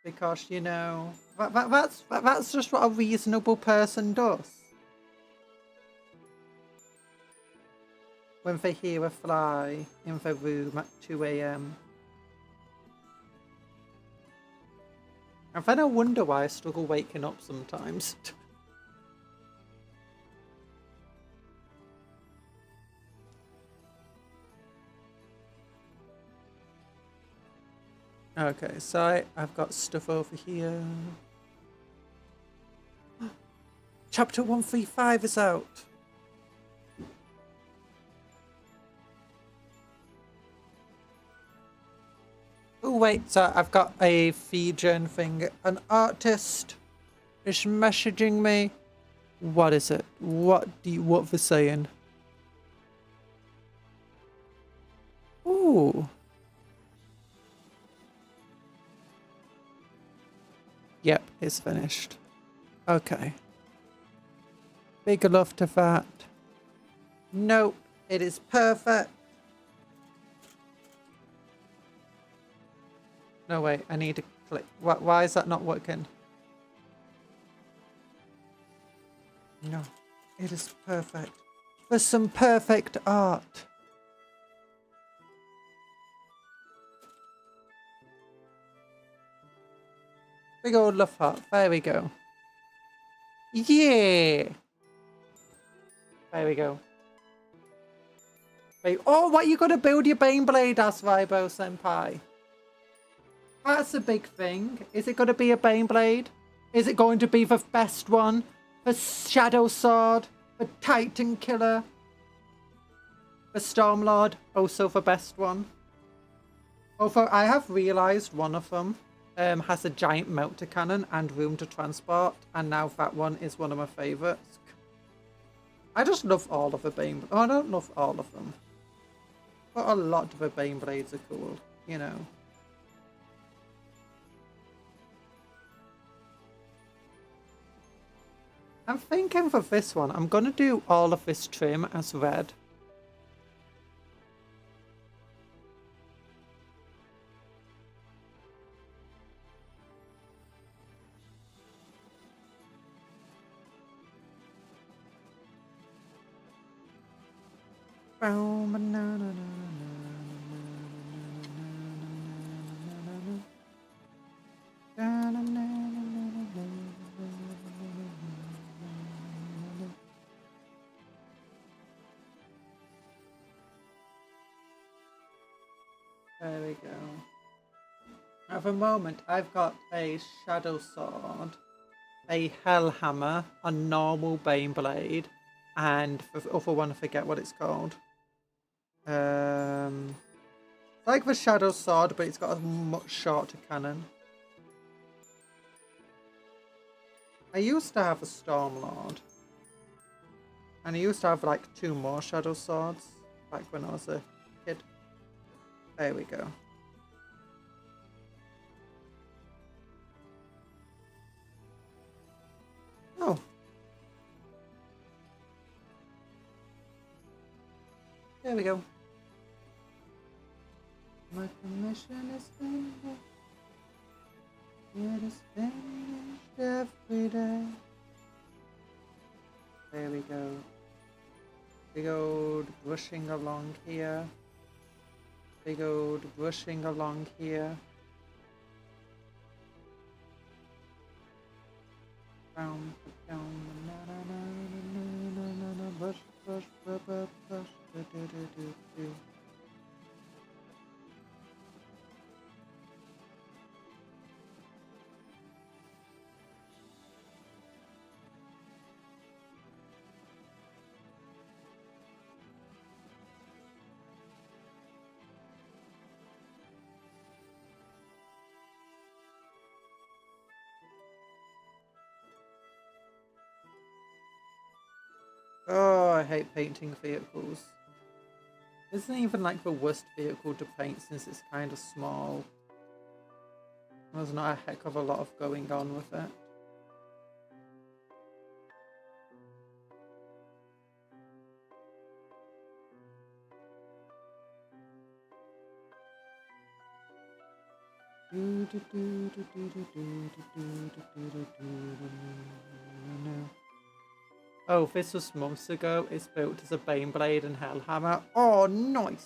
Because, you know, that's just what a reasonable person does. When they hear a fly in their room at 2 a.m. And then I wonder why I struggle waking up sometimes. Okay, so I've got stuff over here. Chapter 135 is out. Oh wait, so I've got a Fijian thing. An artist is messaging me. What is it? What they're saying? Ooh. Yep, it's finished. Okay. Big love to that. Nope, it is perfect. No, wait, I need to click. Why is that not working? No, it is perfect. There's some perfect art. Big old love heart. There we go. Yeah. There we go. Wait, oh, what you gonna build your Baneblade as, Vibo Senpai? That's a big thing. Is it gonna be a Baneblade? Is it going to be the best one? The Shadow Sword? The Titan Killer? The Stormlord? Also the best one? Although I have realised one of them has a giant melter cannon and room to transport, and now that one is one of my favourites. I just love all of the Bane. Oh, I don't love all of them, but a lot of the Baneblades are cool, you know. I'm thinking for this one, I'm gonna do all of this trim as red. There we go. At the moment, I've got a Shadow Sword, a Hellhammer, a normal Baneblade, and the other one, I forget what it's called. It's like the Shadow Sword, but it's got a much shorter cannon. I used to have a Stormlord. And I used to have like 2 more Shadow Swords back when I was a kid. There we go. Oh. There we go. My permission is finished. It is finished every day. There we go. Big old brushing along here. Big old brushing along here. Down, down, na na na na na na na, brush, brush, brush, brush, brush, do do do do do. Oh, I hate painting vehicles. This isn't even like the worst vehicle to paint since it's kind of small. There's not a heck of a lot of going on with it. Oh, this was months ago. It's built as a Baneblade and Hellhammer. Oh, nice!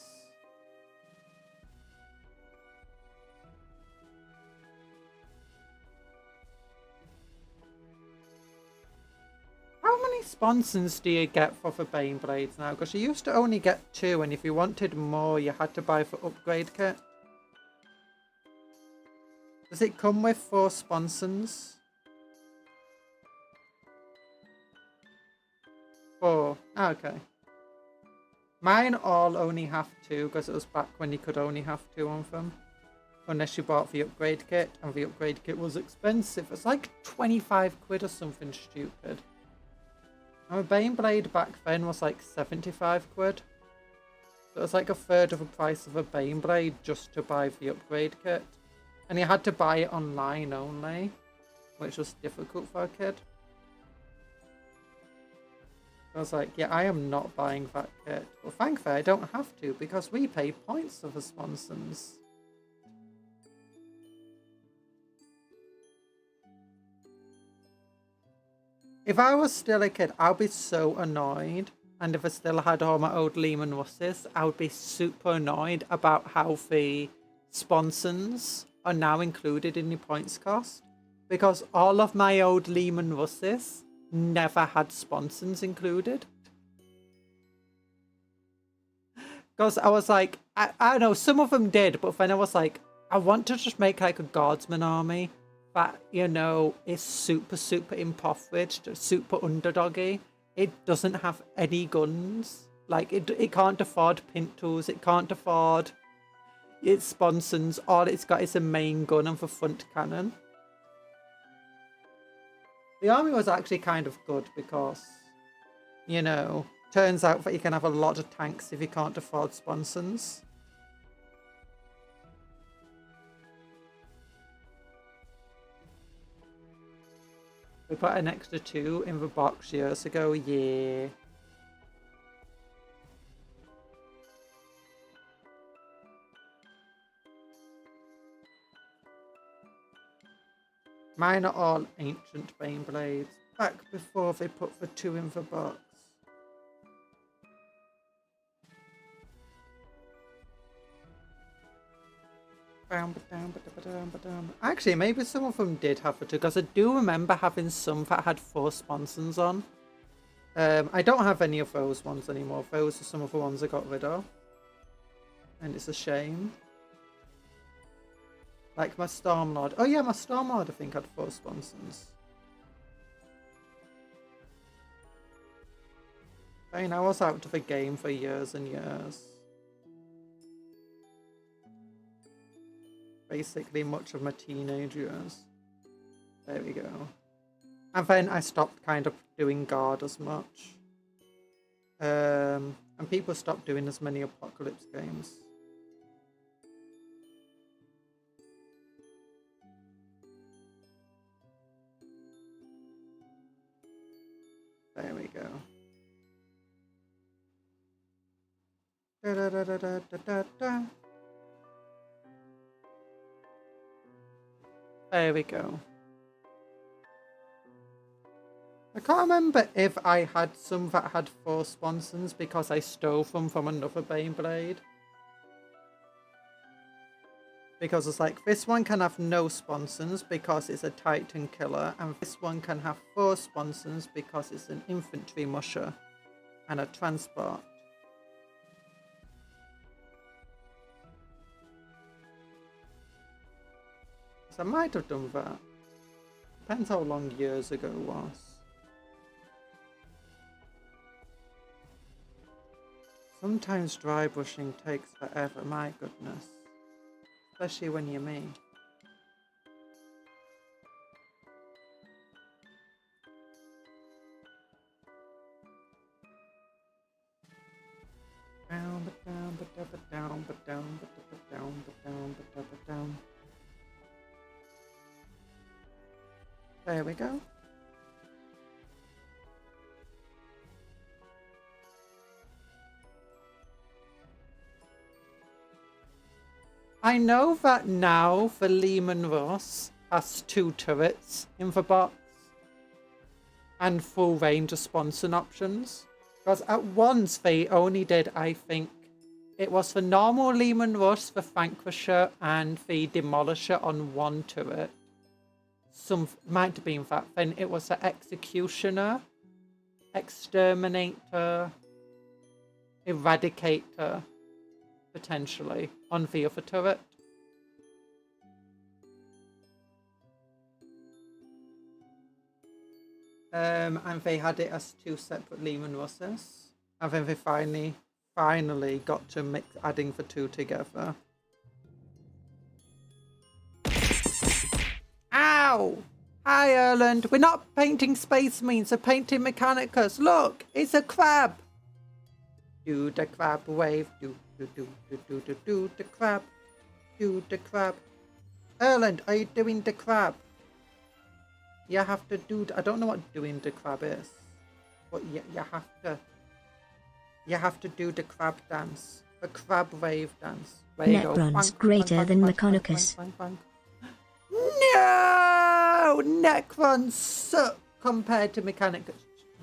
How many sponsons do you get for the Baneblades now? Because you used to only get 2, and if you wanted more, you had to buy for upgrade kit. Does it come with 4 sponsons? 4. Oh, okay. Mine all only have 2 because it was back when you could only have 2 on them. Unless you bought the upgrade kit, and the upgrade kit was expensive. It's like 25 quid or something stupid. And a Baneblade back then was like 75 quid. So it was like a third of the price of a Baneblade just to buy the upgrade kit. And you had to buy it online only, which was difficult for a kid. I was like, yeah, I am not buying that kit. Well, thankfully I don't have to because we pay points for the sponsons. If I was still a kid, I'd be so annoyed. And if I still had all my old Lehman Russes, I would be super annoyed about how the sponsons are now included in the points cost. Because all of my old Lehman Russes never had sponsons included. Because I was like, I don't know, some of them did, but then I was like, I want to just make like a guardsman army that, you know, is super, super impoverished, super underdoggy. It doesn't have any guns. Like, it can't afford pint tools, it can't afford its sponsons. All it's got is a main gun and the front cannon. The army was actually kind of good because, you know, turns out that you can have a lot of tanks if you can't afford sponsons. We put an extra 2 in the box years ago, yeah. Mine are all ancient Baneblades, back before they put the 2 in the box. Actually, maybe some of them did have the 2, because I do remember having some that had 4 sponsons on. I don't have any of those ones anymore. Those are some of the ones I got rid of. And it's a shame. Like my Stormlord. Oh yeah, my Stormlord I think had 4 sponsons. I mean, I was out of the game for years and years. Basically much of my teenage years. There we go. And then I stopped kind of doing guard as much. And people stopped doing as many apocalypse games. There we go. Da, da, da, da, da, da, da. There we go. I can't remember if I had some that had 4 sponsons because I stole them from another Beyblade. Because it's like, this one can have no sponsons because it's a Titan killer, and this one can have 4 sponsons because it's an infantry musher and a transport. So I might have done that. Depends how long years ago it was. Sometimes dry brushing takes forever, my goodness. Especially when you're me. There we go. I know that now the Lehman Russ has 2 turrets in the box and full range of sponson options. Because at once they only did, I think, it was the normal Lehman Russ, the Vanquisher, and the Demolisher on 1 turret. Some might have been that. Then it was the Executioner, Exterminator, Eradicator, potentially, on the other turret. And they had it as 2 separate Lehman Russes. And then they finally got to adding the 2 together. Ow! Hi, Erland. We're not painting Space Marines, we're painting Mechanicus. Look, it's a crab. Do the crab wave. Do the crab. Do the crab. Erland, are you doing the crab? You have to do... I don't know what doing the crab is. But you have to do the crab dance. The crab wave dance. Necron's greater than Mechanicus. No! Necrons suck compared to Mechanicus.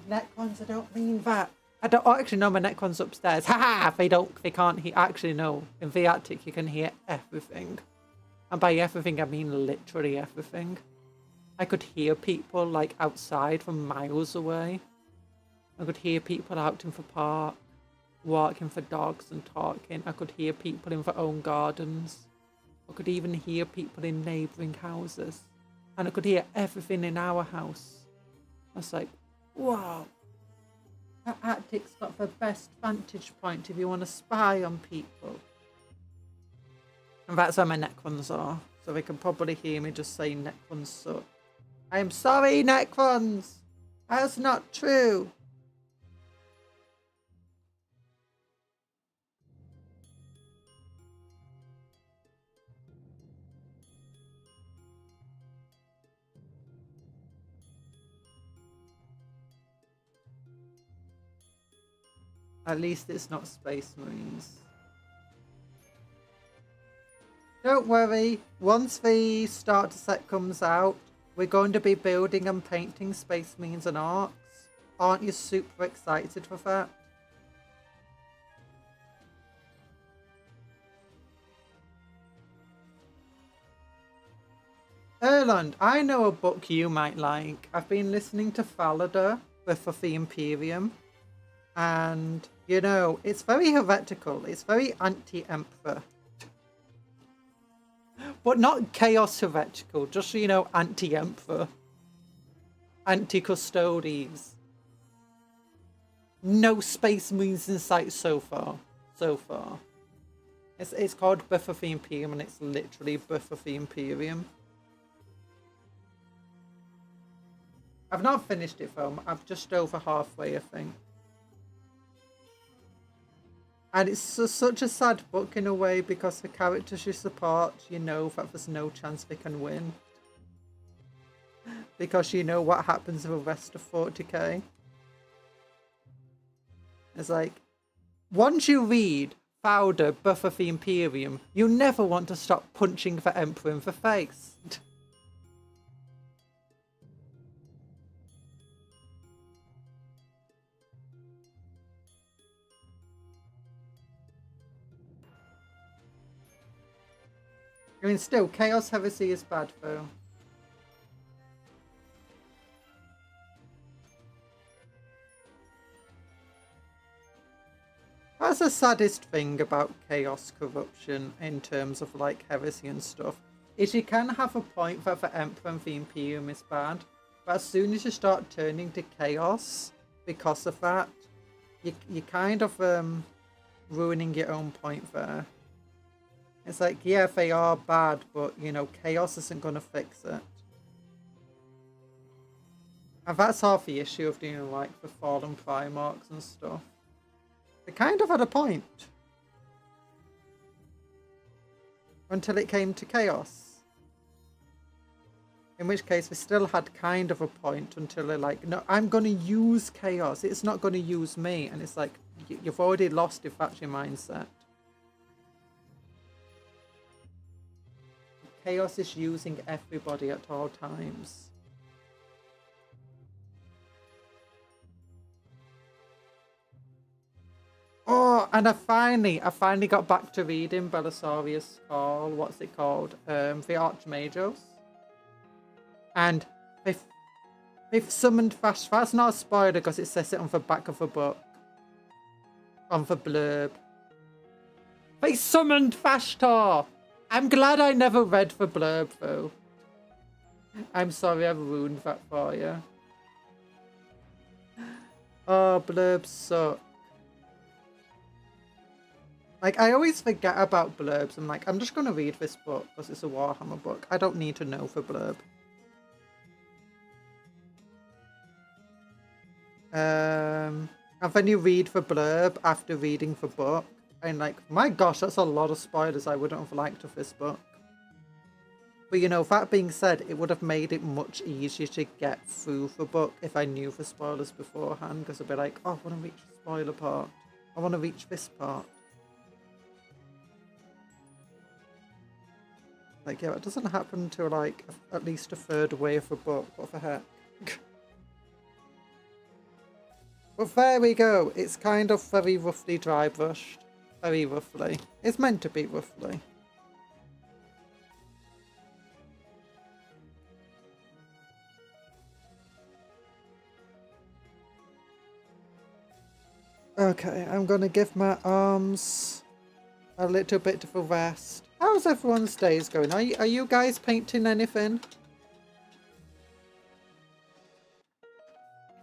Necrons, I don't mean that. I don't actually know my Necrons upstairs. Haha! They can't hear. Actually, no. In the Attic, you can hear everything. And by everything, I mean literally everything. I could hear people like outside from miles away. I could hear people out in the park, walking for dogs and talking. I could hear people in their own gardens. I could even hear people in neighbouring houses. And I could hear everything in our house. I was like, wow. That Attic's got the best vantage point if you want to spy on people. And that's where my Necrons are. So they can probably hear me just saying Necrons suck. I'm sorry, Necrons. That's not true. At least it's not Space Marines. Don't worry, once the starter set comes out, we're going to be building and painting Space Marines and Orcs. Aren't you super excited for that? Erland, I know a book you might like. I've been listening to Falada with the Imperium. And, you know, it's very heretical. It's very anti-Emperor. But not chaos heretical. Just, you know, anti-Emperor. Anti-Custodes. No Space Marines in sight so far. So far. It's called Birth of the Imperium, and it's literally Birth of the Imperium. I've not finished it, though. I'm just over halfway, I think. And it's such a sad book in a way, because the characters you support, you know that there's no chance they can win. Because you know what happens to the rest of 40k. It's like, once you read Founder, Birth of the Imperium, you never want to stop punching the Emperor in the face. I mean, still, Chaos Heresy is bad, though. That's the saddest thing about Chaos Corruption in terms of, like, Heresy and stuff, is you can have a point that the Emperor and the Imperium is bad, but as soon as you start turning to Chaos because of that, you're kind of ruining your own point there. It's like, yeah, they are bad, but, you know, Chaos isn't going to fix it. And that's half the issue of doing, like, the Fallen Primarchs and stuff. They kind of had a point. Until it came to Chaos. In which case, they still had kind of a point until they're like, no, I'm going to use Chaos. It's not going to use me. And it's like, you've already lost if that's your mindset. Chaos is using everybody at all times. Oh, and I finally got back to reading Belisarius' Call. What's it called? The Archmagos. And they've summoned Vash. That's not a spoiler because it says it on the back of the book. On the blurb. They summoned Vashtar! I'm glad I never read the blurb, though. I'm sorry I've ruined that for you. Oh, blurbs suck. Like, I always forget about blurbs. I'm like, I'm just going to read this book because it's a Warhammer book. I don't need to know the blurb. And then you read the blurb after reading the book. And like, my gosh, that's a lot of spoilers I wouldn't have liked of this book. But you know, that being said, it would have made it much easier to get through the book if I knew the spoilers beforehand. Because I'd be like, oh, I want to reach the spoiler part. I want to reach this part. Like, yeah, it doesn't happen until like at least a third way of the book. What the heck? But there we go. It's kind of very roughly dry brushed. Very roughly. It's meant to be roughly. Okay, I'm gonna give my arms a little bit of a rest. How's everyone's days going? Are you guys painting anything?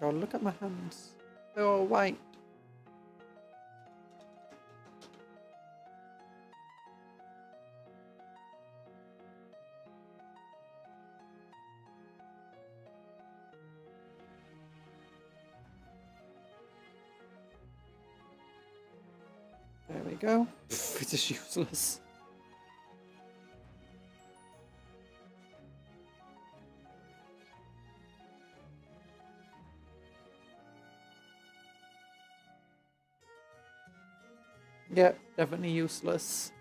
Oh, look at my hands. They're all white. There we go. It is useless. Yep, definitely useless.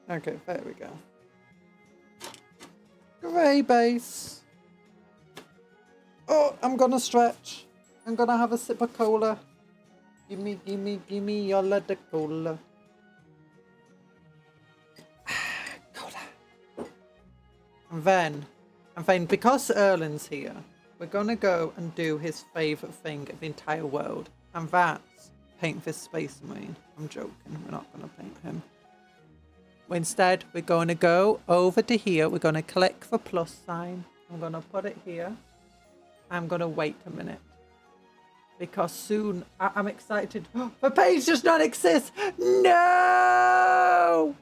Okay, there we go. Grey base. Oh, I'm gonna stretch. I'm gonna have a sip of cola. Gimme your leather cola. Cola. And then, because Erlen's here, we're gonna go and do his favourite thing of the entire world. And that's paint this Space Marine. I'm joking, we're not gonna paint him. Instead, we're going to go over to here. We're going to click the plus sign. I'm going to put it here. I'm going to wait a minute. Because soon, I'm excited. The page does not exist! No!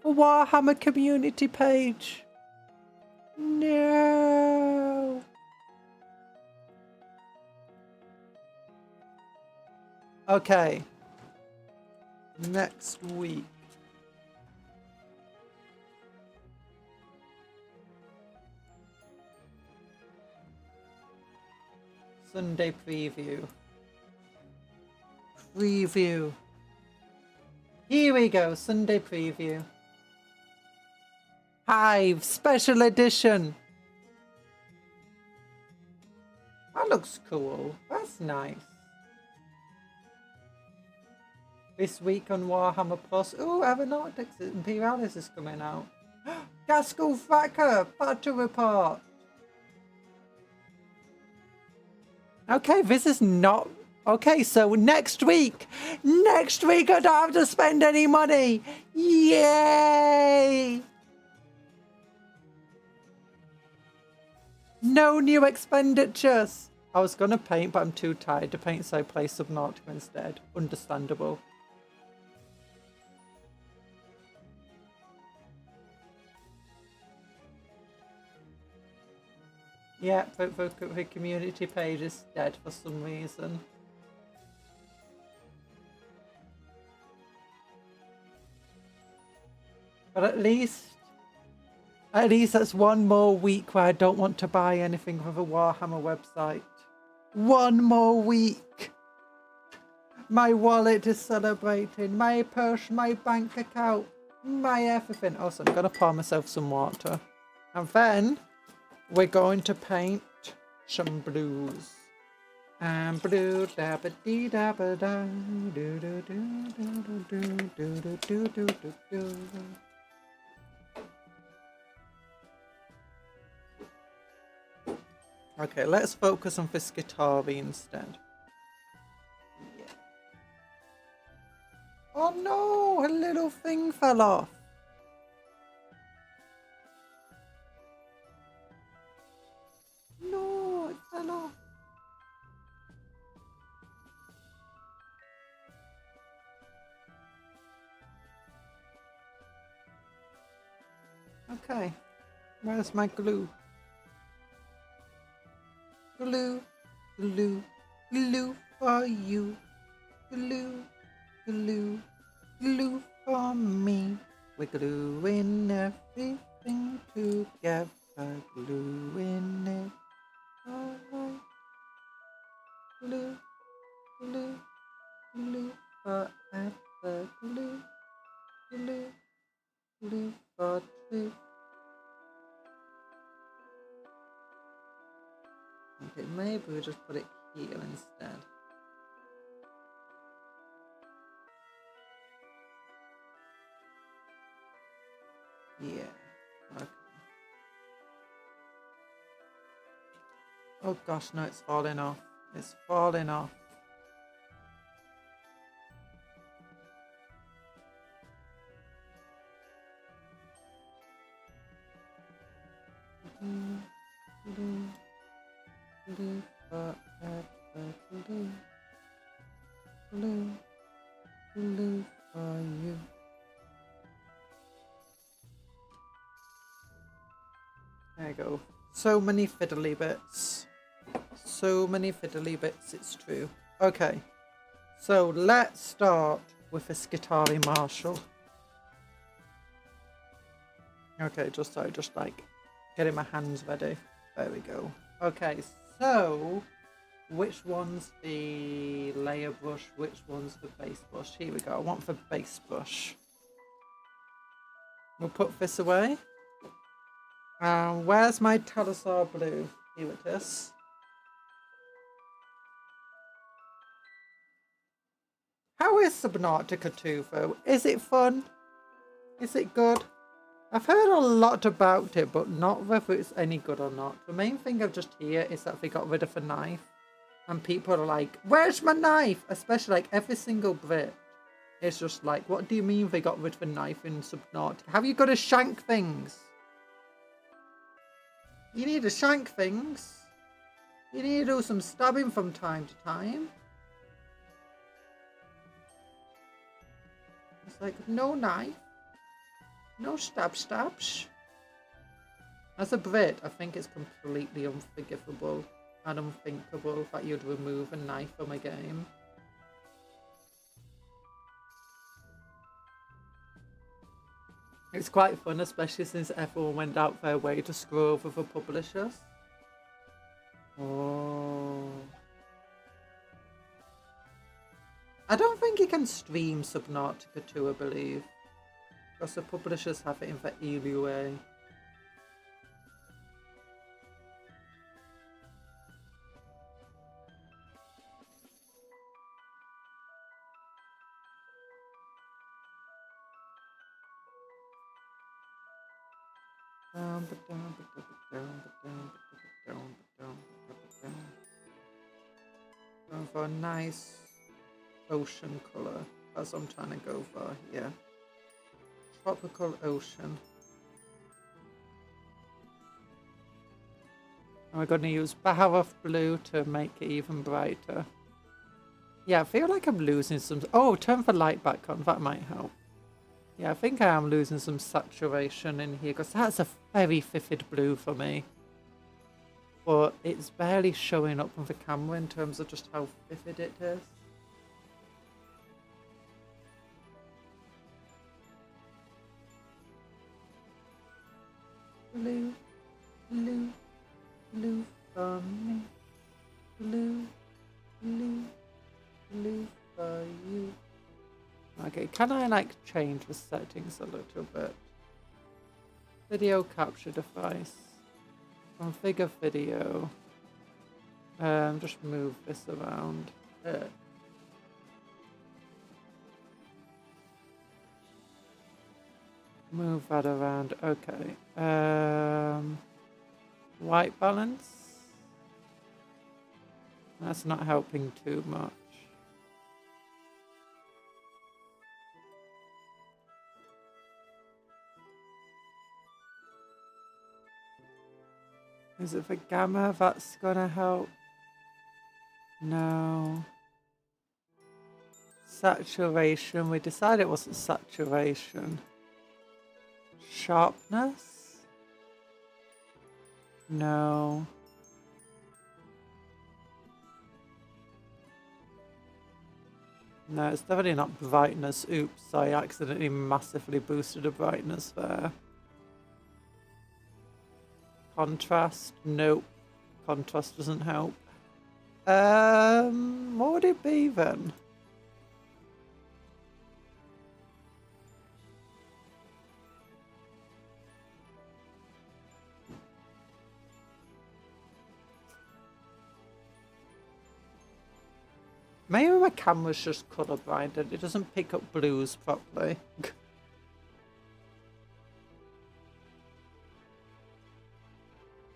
The Warhammer community page. No! Okay. Next week. Sunday preview. Preview. Here we go, Sunday preview. Hive special edition. That looks cool. That's nice. This week on Warhammer Plus. Ooh, Aeronautics Imperialis is coming out. Gaskell Thacker, Battle Report. Okay, this is not... Okay, so next week I don't have to spend any money. Yay! No new expenditures. I was going to paint, but I'm too tired to paint, so I play Subnautica instead. Understandable. Yeah, the community page is dead for some reason. But at least that's one more week where I don't want to buy anything from the Warhammer website. One more week. My wallet is celebrating. My purse, my bank account, my everything. Also, I'm going to pour myself some water. And then we're going to paint some blues. And blue dabba dee dabba da do do do do do do do do do do. Okay, let's focus on this guitar instead. Yeah. Oh no, a little thing fell off. No, it fell off. Okay, where's my glue? Glue, glue, glue for you. Glue, glue, glue for me. We're gluing everything together. Gluing it all right. Glue, glue, glue forever. Glue, glue, glue for truth. Okay, maybe we'll just put it here instead. Yeah, okay. Oh gosh, no, it's falling off. It's falling off. Glue forever, glue, glue, glue for you. There you go. So many fiddly bits. So many fiddly bits, it's true. Okay, so let's start with this Guitari Marshall. Okay, just like getting my hands ready. There we go. Okay, so which one's the layer brush? Which one's the base brush? Here we go. I want the base brush. We'll put this away. Where's my Talisar blue? Here it is. How is Subnautica 2 though? Is it fun? Is it good? I've heard a lot about it, but not whether it's any good or not. The main thing I've just heard is that they got rid of the knife. And people are like, where's my knife? Especially like every single bit. It's just like, what do you mean they got rid of the knife in Subnautica? Have you got to shank things? You need to shank things. You need to do some stabbing from time to time. It's like, no knife. No stabs. As a Brit, I think it's completely unforgivable and unthinkable that you'd remove a knife from a game. It's quite fun, especially since everyone went out their way to screw over the publishers. Oh. I don't think you can stream Subnautica 2, I believe. Because the publishers have it in the EUA. Going for a nice ocean colour. That's what I'm trying to go for, yeah. Tropical ocean. And we're going to use Baharoff blue to make it even brighter. Yeah, I feel like I'm losing some... Oh, turn the light back on. That might help. Yeah, I think I am losing some saturation in here because that's a very vivid blue for me. But it's barely showing up on the camera in terms of just how vivid it is. Blue, blue, blue for me. Blue, blue, blue for you. Okay, can I like change the settings a little bit? Video capture device. Configure video. Just move this around. Move that around. Okay. White balance. That's not helping too much. Is it the gamma that's gonna help? No. Saturation. We decided it wasn't saturation. Sharpness? No. No, it's definitely not brightness. Oops, I accidentally massively boosted the brightness there. Contrast? Nope. Contrast doesn't help. What would it be then? Maybe my camera's just colorblind. It doesn't pick up blues properly.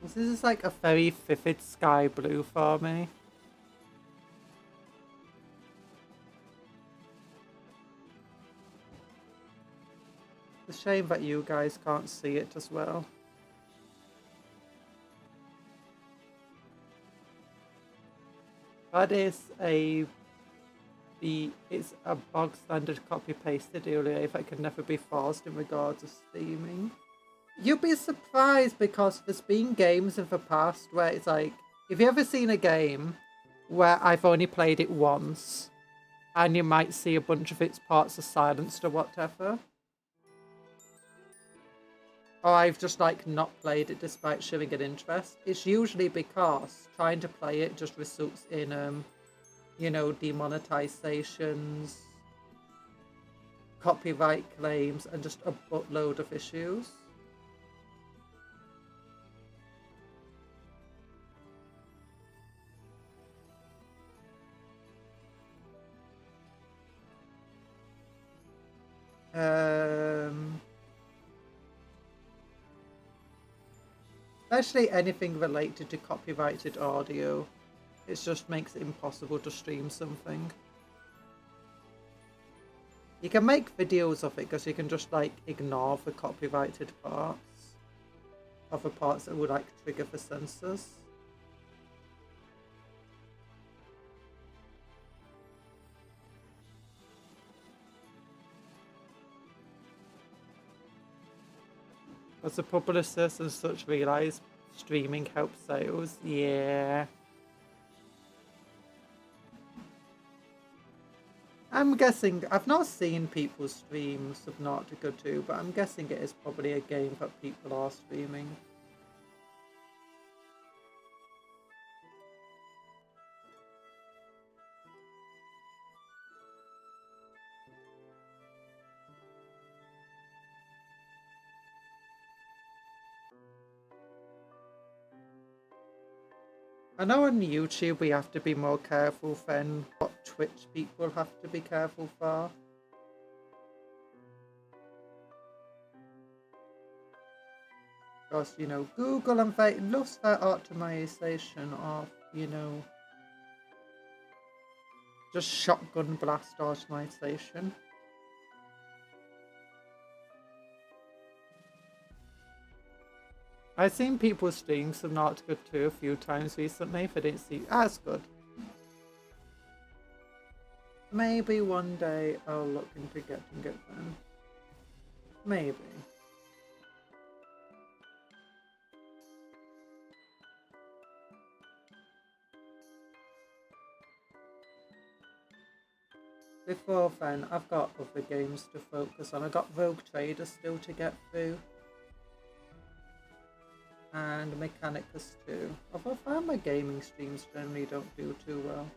This is like a very vivid sky blue for me. It's a shame that you guys can't see it as well. That is it's a bog standard copy pasted EUA that can never be forced in regards to steaming. You'd be surprised because there's been games in the past where it's like, have you ever seen a game where I've only played it once and you might see a bunch of its parts are silenced or whatever? Or I've just like not played it despite showing an interest. It's usually because trying to play it just results in, you know, demonetizations, copyright claims, and just a buttload of issues. Especially anything related to copyrighted audio. It just makes it impossible to stream something. You can make videos of it because you can just like ignore the copyrighted parts. Other parts that would like trigger the censors. As the publicists and such realise streaming helps sales, yeah. I'm guessing, I've not seen people stream Subnautica 2, but I'm guessing it is probably a game that people are streaming. I know on YouTube we have to be more careful than what Twitch people have to be careful for. Because, you know, Google and loves their optimization of, you know, just shotgun blast optimization. I've seen people stream some not good too a few times recently, if I didn't see as good. Maybe one day I'll look into getting it then. Maybe. Before then, I've got other games to focus on. I've got Rogue Trader still to get through. And Mechanicus too. Although I found my gaming streams generally don't do too well.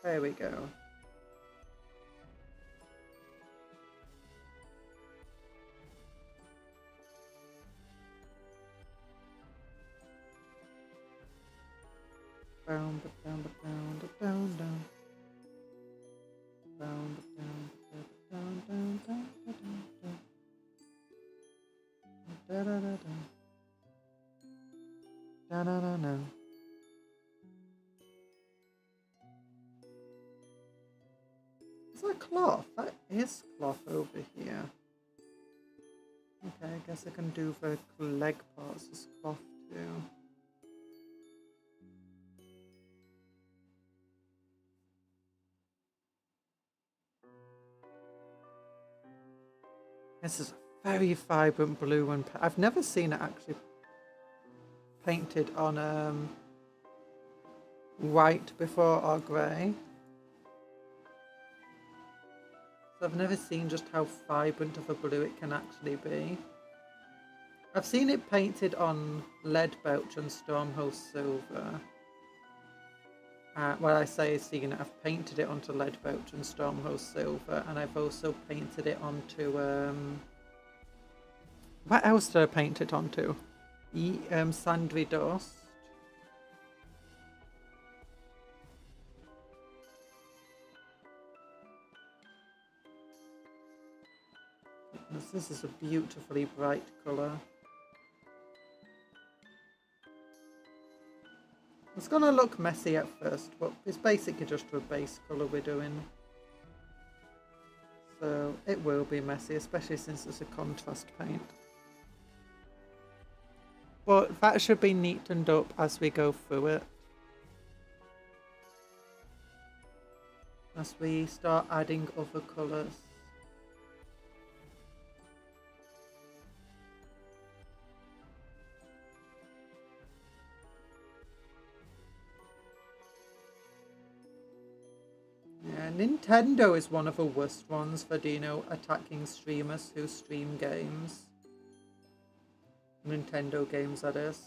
There we go. Down, down, down, down, down. Down, down, down, down, down, down, down. Da da da da. Da da da da. Is that cloth? That is cloth over here. Okay, I guess I can do the leg parts as cloth too. This is a very vibrant blue and I've never seen it actually painted on white before or grey. So I've never seen just how vibrant of a blue it can actually be. I've seen it painted on lead belch and stormhost silver. Well, I say seen it, I've painted it onto lead belch and stormhost silver, and I've also painted it onto what else did I paint it onto? Sandry dust. This is a beautifully bright colour. It's going to look messy at first, but it's basically just a base colour we're doing. So it will be messy, especially since it's a contrast paint. But that should be neatened up as we go through it. As we start adding other colours. Yeah, Nintendo is one of the worst ones for, you know, attacking streamers who stream games. Nintendo games, that is.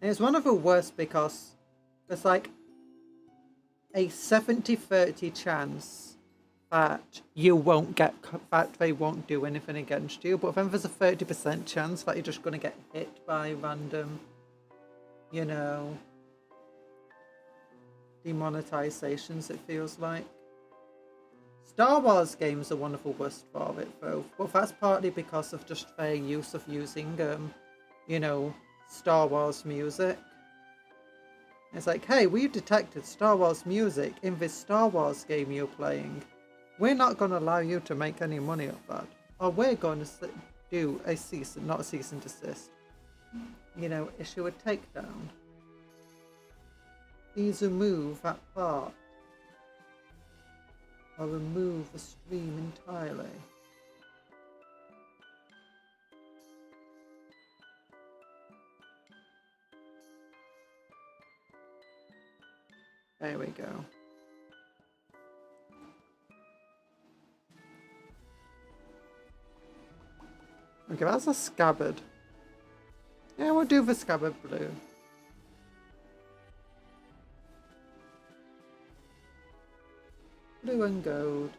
And it's one of the worst because there's like a 70-30 chance that you won't get, that they won't do anything against you, but then there's a 30% chance that you're just going to get hit by random, you know, demonetizations, it feels like. Star Wars games are one of the worst for it though, but that's partly because of just their use of using, you know, Star Wars music. It's like, hey, we've detected Star Wars music in this Star Wars game you're playing. We're not going to allow you to make any money off that. Or we're going to do a cease, not a cease and desist. You know, issue a takedown. Please remove that part. Or remove the stream entirely. There we go. Okay, that's a scabbard. Yeah, we'll do the scabbard blue. blue and gold.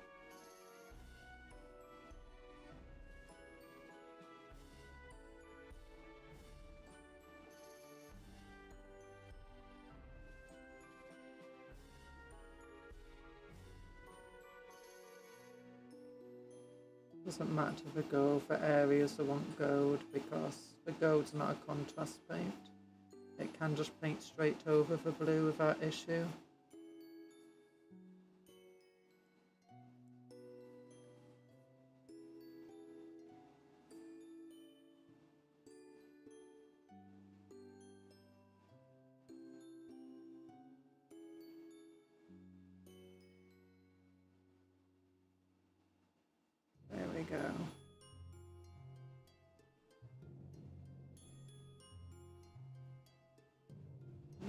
Doesn't matter if I go for areas that want gold, because the gold's not a contrast paint. It can just paint straight over the blue without issue. There we go.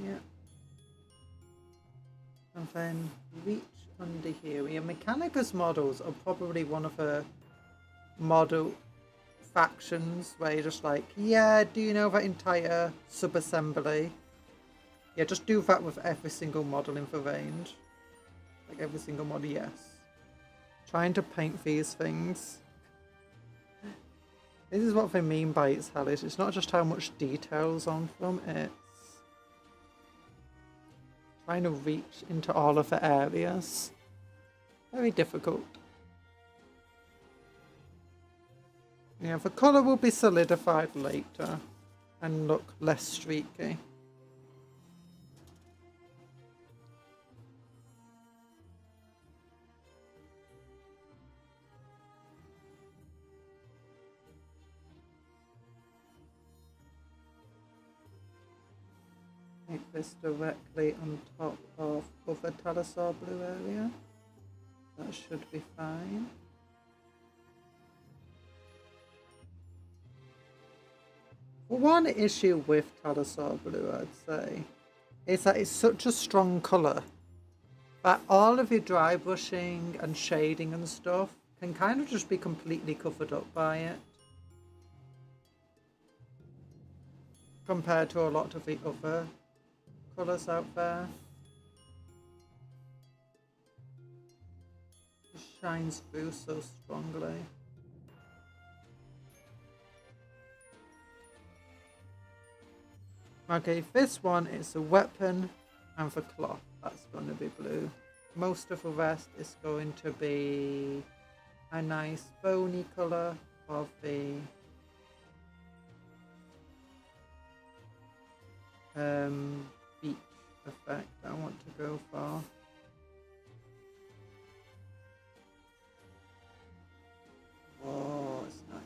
Yeah. And then reach under here. Your Mechanicus models are probably one of the model factions where you're just like, yeah, do you know that entire sub-assembly? Yeah, just do that with every single model in the range. Like every single model, yes. Trying to paint these things. This is what they mean by it's hellish. It's not just how much details on them, it's trying to reach into all of the areas. Very difficult. Yeah, the colour will be solidified later and look less streaky. Make this directly on top of other Talasaur blue area. That should be fine. One issue with Talasaur blue, I'd say, is that it's such a strong colour that all of your dry brushing and shading and stuff can kind of just be completely covered up by it. Compared to a lot of the other colours out there. It shines through so strongly. Okay, this one is a weapon and the cloth. That's going to be blue. Most of the rest is going to be a nice bony colour of the beach effect I want to go for. Oh, it's nice.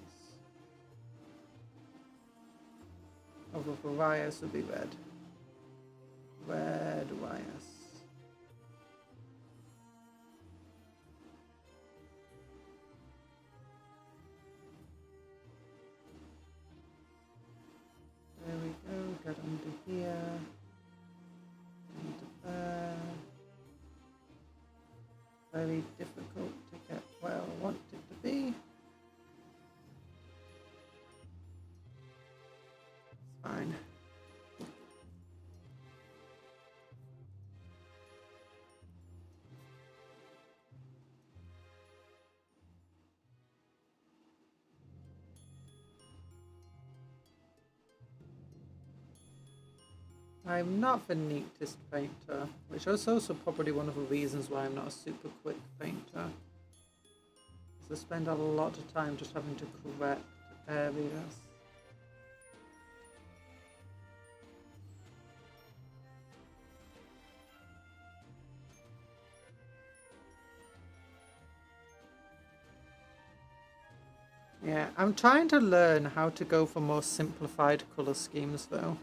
Oh, the wires will be red. Red wires. There we go, get under here. Very difficult to get where I want it to be. It's fine. I'm not the neatest painter, which is also probably one of the reasons why I'm not a super quick painter. Because I spend a lot of time just having to correct areas. Yeah, I'm trying to learn how to go for more simplified colour schemes though.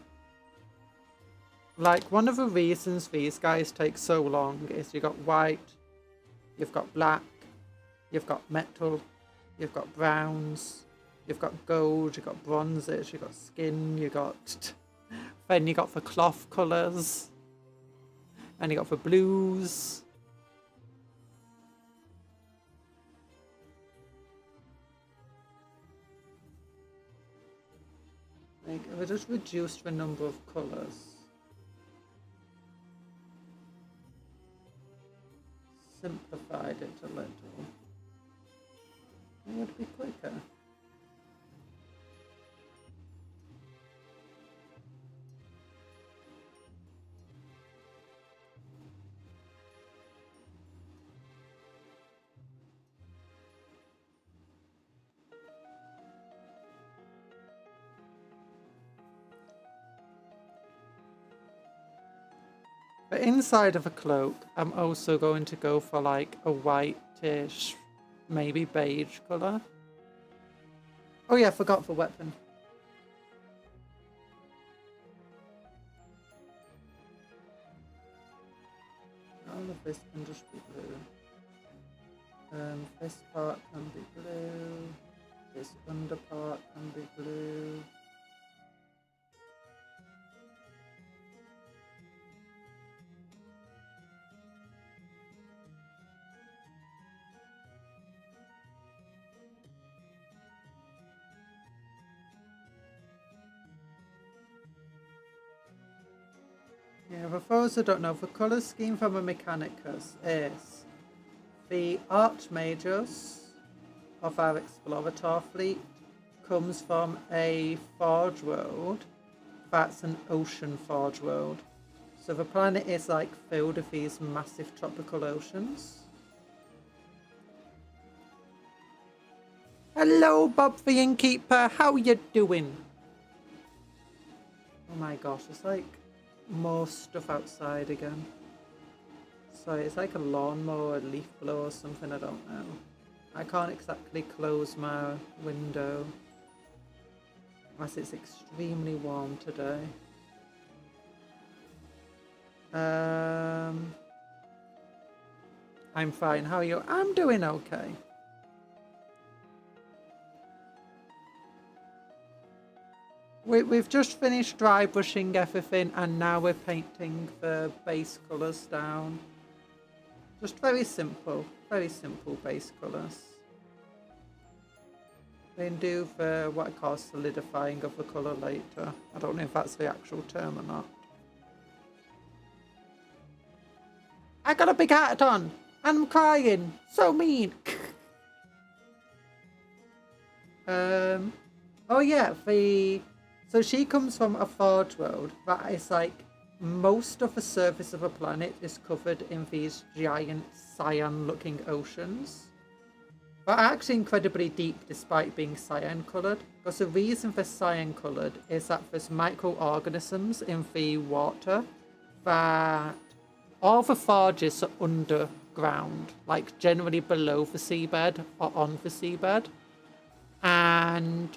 Like, one of the reasons these guys take so long is you've got white, you've got black, you've got metal, you've got browns, you've got gold, you've got bronzes, you've got skin, you got... Then you got the cloth colours, and you got the blues. Like, we just reduced the number of colours. simplified it a little, it would be quicker. But inside of a cloak, I'm also going to go for like a whitish, maybe beige colour. Oh yeah, I forgot for weapon. All of this can just be blue. This part can be blue. This under part can be blue. Yeah, for those who don't know, the colour scheme from a Mechanicus is the Archmagus of our Explorator fleet comes from a forge world that's an ocean forge world. So the planet is like filled with these massive tropical oceans. Hello, Bob the Innkeeper, how you doing? Oh my gosh, it's like more stuff outside again. Sorry, it's like a lawnmower, a leaf blower or something, I don't know. I can't exactly close my window as it's extremely warm today. I'm fine, how are you? I'm doing okay. We've just finished dry brushing everything and now we're painting the base colours down. Just very simple base colours. Then do the what I call solidifying of the colour later. I don't know if that's the actual term or not. I got a big hat on and I'm crying. So mean. Oh yeah, so she comes from a forge world that is like most of the surface of a planet is covered in these giant cyan looking oceans. But actually incredibly deep despite being cyan coloured. Because the reason for cyan coloured is that there's microorganisms in the water that all the forges are underground, like generally below the seabed or on the seabed. And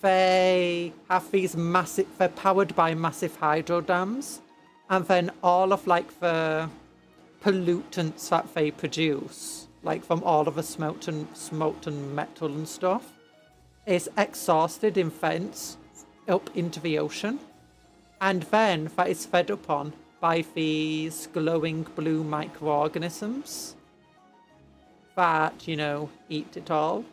they have these massive, they're powered by massive hydro dams. And then all of like the pollutants that they produce, like from all of the smelten metal and stuff, is exhausted in vents up into the ocean. And then that is fed upon by these glowing blue microorganisms that, you know, eat it all.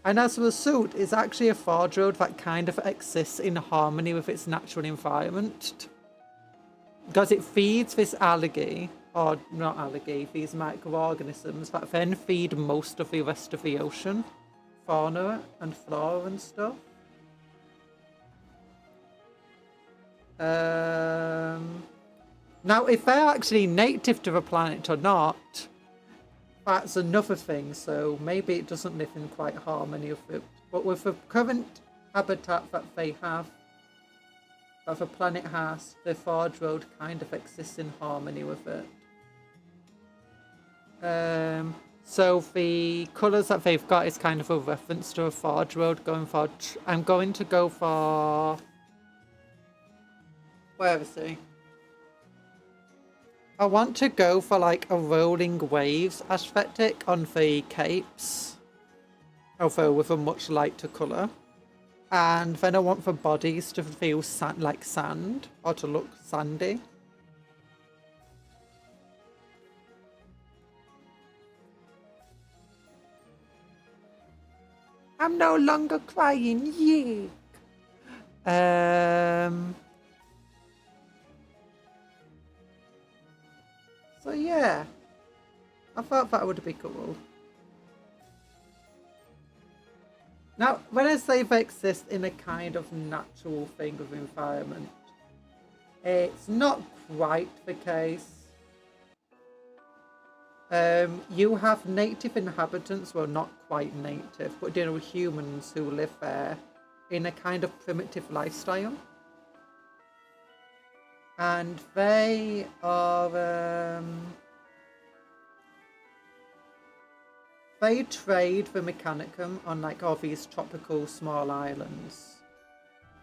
And as a result, it's actually a forge world that kind of exists in harmony with its natural environment. Because it feeds this algae, or not algae, these microorganisms that then feed most of the rest of the ocean. Fauna and flora and stuff. Now, if they're actually native to the planet or not, that's another thing, so maybe it doesn't live in quite harmony with it. But with the current habitat that they have, that the planet has, the forge world kind of exists in harmony with it. So the colours that they've got is kind of a reference to a forge world going for... I'm going to go for... Where is he? I want to go for like a rolling waves aesthetic on the capes, although with a much lighter colour. And then I want the bodies to feel like sand, or to look sandy. I'm no longer crying, yay! So yeah, I thought that would be cool. Now, when I say they exist in a kind of natural thing of environment, it's not quite the case. You have native inhabitants, well, not quite native, but you know, humans who live there in a kind of primitive lifestyle. And they are, they trade the Mechanicum on like all these tropical small islands.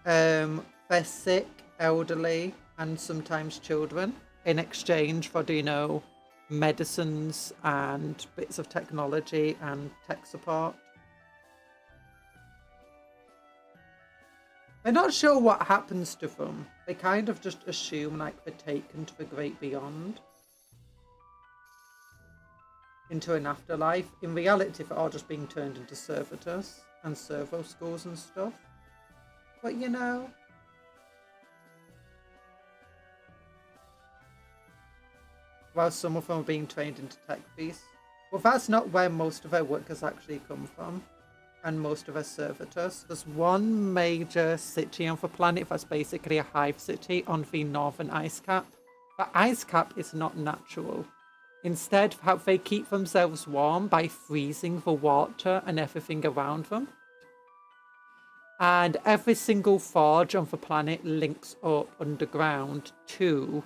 They're sick, elderly, and sometimes children in exchange for, you know, medicines and bits of technology and tech support. They're not sure what happens to them. They kind of just assume like they're taken to the great beyond, into an afterlife. In reality, they're all just being turned into servitors and servo schools and stuff. But you know, while some of them are being trained into tech beasts. Well, that's not where most of their workers actually come from, and most of their servitors. There's one major city on the planet that's basically a hive city on the northern ice cap. The ice cap is not natural. Instead, how they keep themselves warm by freezing the water and everything around them. And every single forge on the planet links up underground to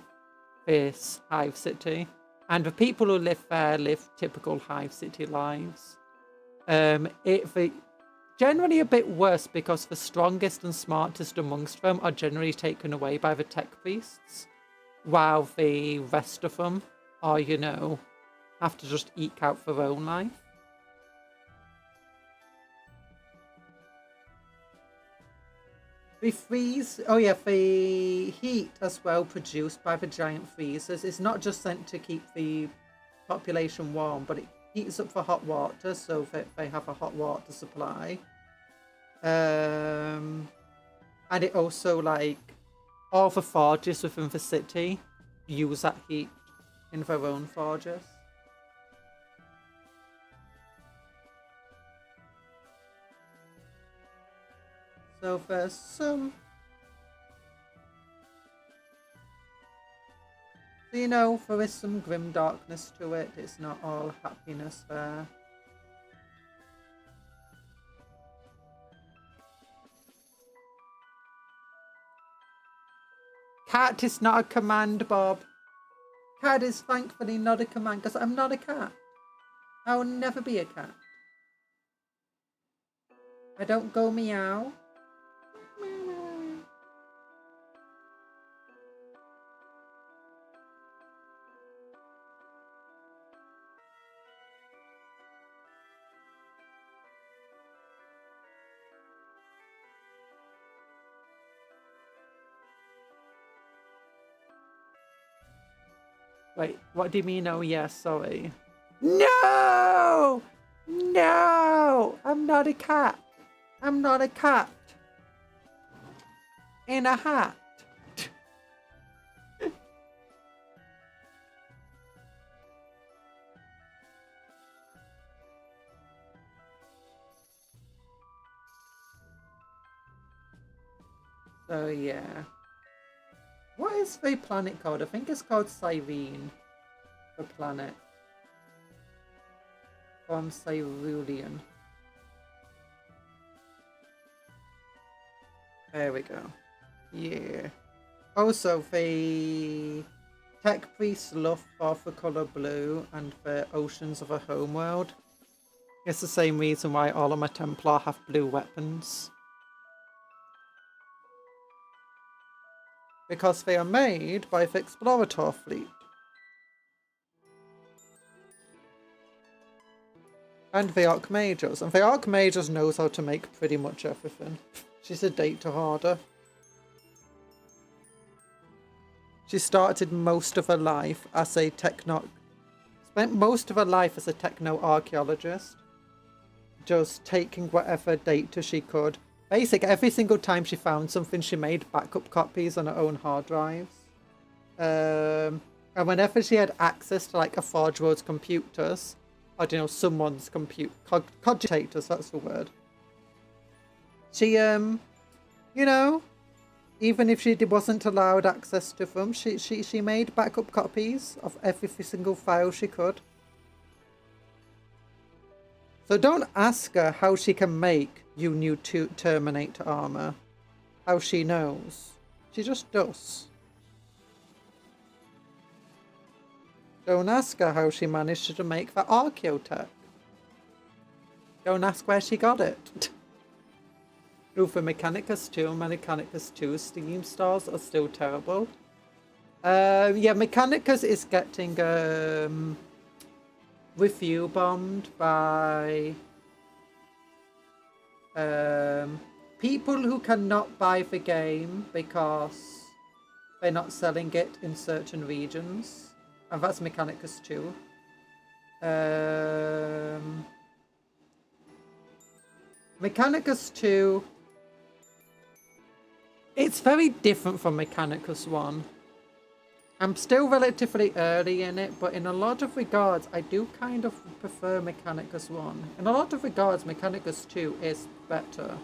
this hive city, and the people who live there live typical hive city lives. It's generally a bit worse because the strongest and smartest amongst them are generally taken away by the tech beasts, while the rest of them are, you know, have to just eke out their own life. The freeze, oh yeah, the heat as well produced by the giant freezers is not just sent to keep the population warm, but it heats up the hot water so that they have a hot water supply. And it also, like, all the forges within the city use that heat in their own forges. So there's some, so, you know, there is some grim darkness to it. It's not all happiness there. Cat is not a command, Bob. Cat is thankfully not a command because I'm not a cat. I will never be a cat. I don't go meow. Wait, what do you mean? Oh, yes, sorry. No! No! I'm not a cat. I'm not a cat. In a hat. So, yeah. What is the planet called? I think it's called Cyrene. The planet. From Cyrulean. There we go. Yeah. Also, the tech priests love both the colour blue and the oceans of a homeworld. It's the same reason why all of my Templar have blue weapons. Because they are made by the Explorator fleet. And the Archmagus. And the Archmagus knows how to make pretty much everything. She's a data hoarder. She started most of her life as a spent most of her life as a techno-archaeologist. Just taking whatever data she could. Basically, every single time she found something, she made backup copies on her own hard drives. And whenever she had access to like a 4-year-old's computers, or you know, someone's cogitators, that's the word. She, you know, even if she wasn't allowed access to them, she made backup copies of every single file she could. So don't ask her how she can make you new Terminator armor. How she knows. She just does. Don't ask her how she managed to make that Archaeotech. Don't ask where she got it. Ooh, for Mechanicus 2, Mechanicus 2 Steam stars are still terrible. Yeah, Mechanicus is getting review bombed by people who cannot buy the game because they're not selling it in certain regions. And that's Mechanicus 2. Mechanicus 2, it's very different from Mechanicus 1. I'm still relatively early in it, but in a lot of regards, I do kind of prefer Mechanicus 1. In a lot of regards, Mechanicus 2 is better.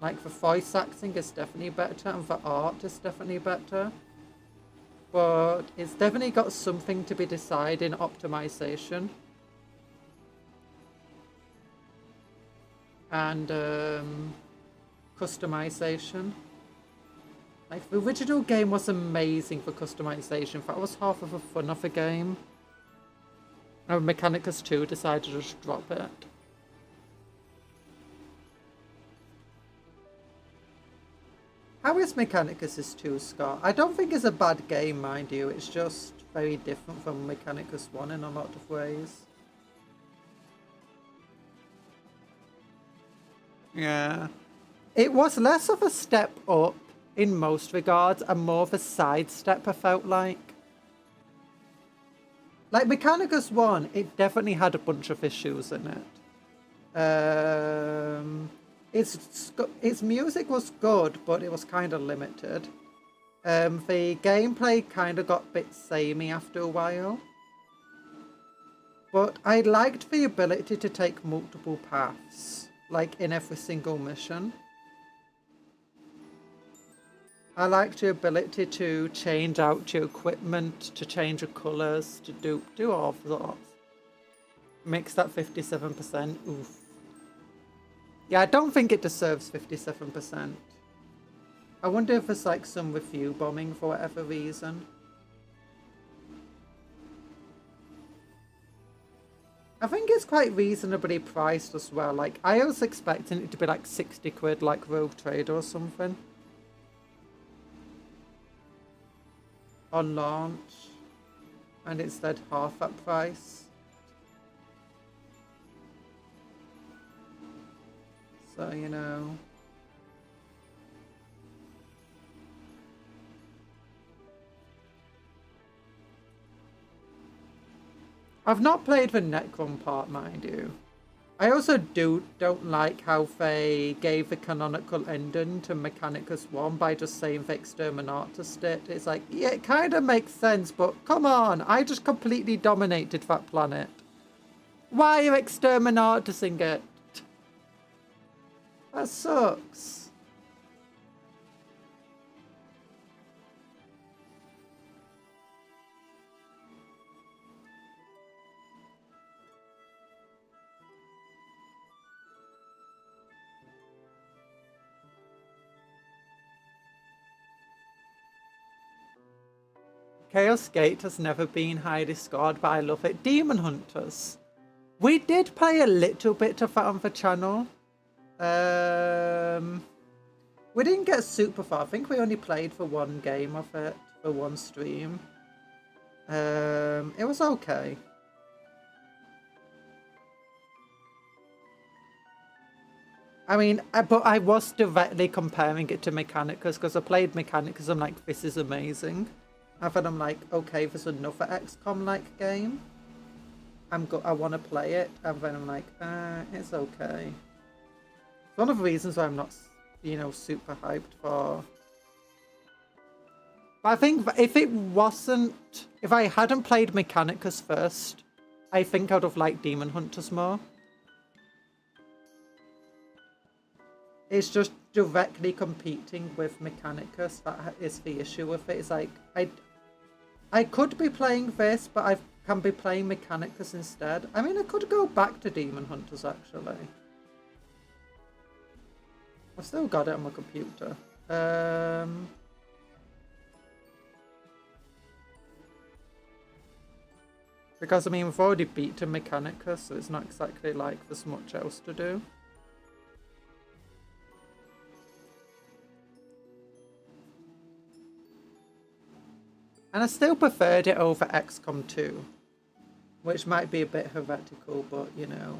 Like, the voice acting is definitely better, and the art is definitely better. But it's definitely got something to be decided in optimization. And customization. Like, the original game was amazing for customization. That was half of the fun of the game. And Mechanicus 2 decided to just drop it. How is Mechanicus 2, Scott? I don't think it's a bad game, mind you. It's just very different from Mechanicus 1 in a lot of ways. Yeah. It was less of a step up in most regards and more of a sidestep, I felt like. Like Mechanicus 1, it definitely had a bunch of issues in it. Its music was good, but it was kind of limited. The gameplay kind of got a bit samey after a while. But I liked the ability to take multiple paths, like in every single mission. I liked your ability to change out your equipment, to change your colours, to do all sorts. Makes that 57%. Oof. Yeah, I don't think it deserves 57%. I wonder if there's like some review bombing for whatever reason. I think it's quite reasonably priced as well. Like, I was expecting it to be like 60 quid like Rogue Trader or something. On launch. And instead half that price. So, you know. I've not played the Necron part, mind you. I also don't like how they gave the canonical ending to Mechanicus 1 by just saying the Exterminatus it. It's like, yeah, it kind of makes sense, but come on, I just completely dominated that planet. Why are you Exterminatusing it? That sucks. Chaos Gate has never been highly scored, but I love it. Demon Hunters. We did play a little bit of that on the channel. We didn't get super far. I think we only played for one game of it, for one stream. It was okay. I mean, but I was directly comparing it to Mechanicus because I played Mechanicus. I'm like, this is amazing. And then I'm like, okay, there's another XCOM-like game. I want to play it. And then I'm like, it's okay. It's one of the reasons why I'm not, you know, super hyped for But I think if it wasn't, if I hadn't played Mechanicus first, I think I'd have liked Demon Hunters more. It's just directly competing with Mechanicus. That is the issue with it. It's like, I could be playing this, but I can be playing Mechanicus instead. I mean, I could go back to Demon Hunters, actually. I've still got it on my computer. Because, I mean, we've already beaten Mechanicus, so it's not exactly like there's much else to do. And I still preferred it over XCOM 2, which might be a bit heretical, but, you know.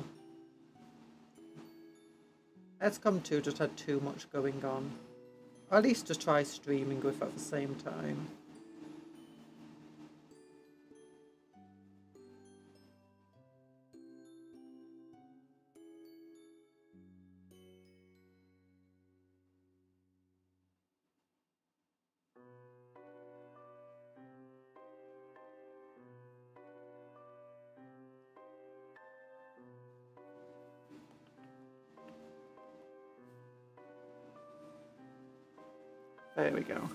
XCOM 2 just had too much going on. Or at least to try streaming with at the same time. There we go.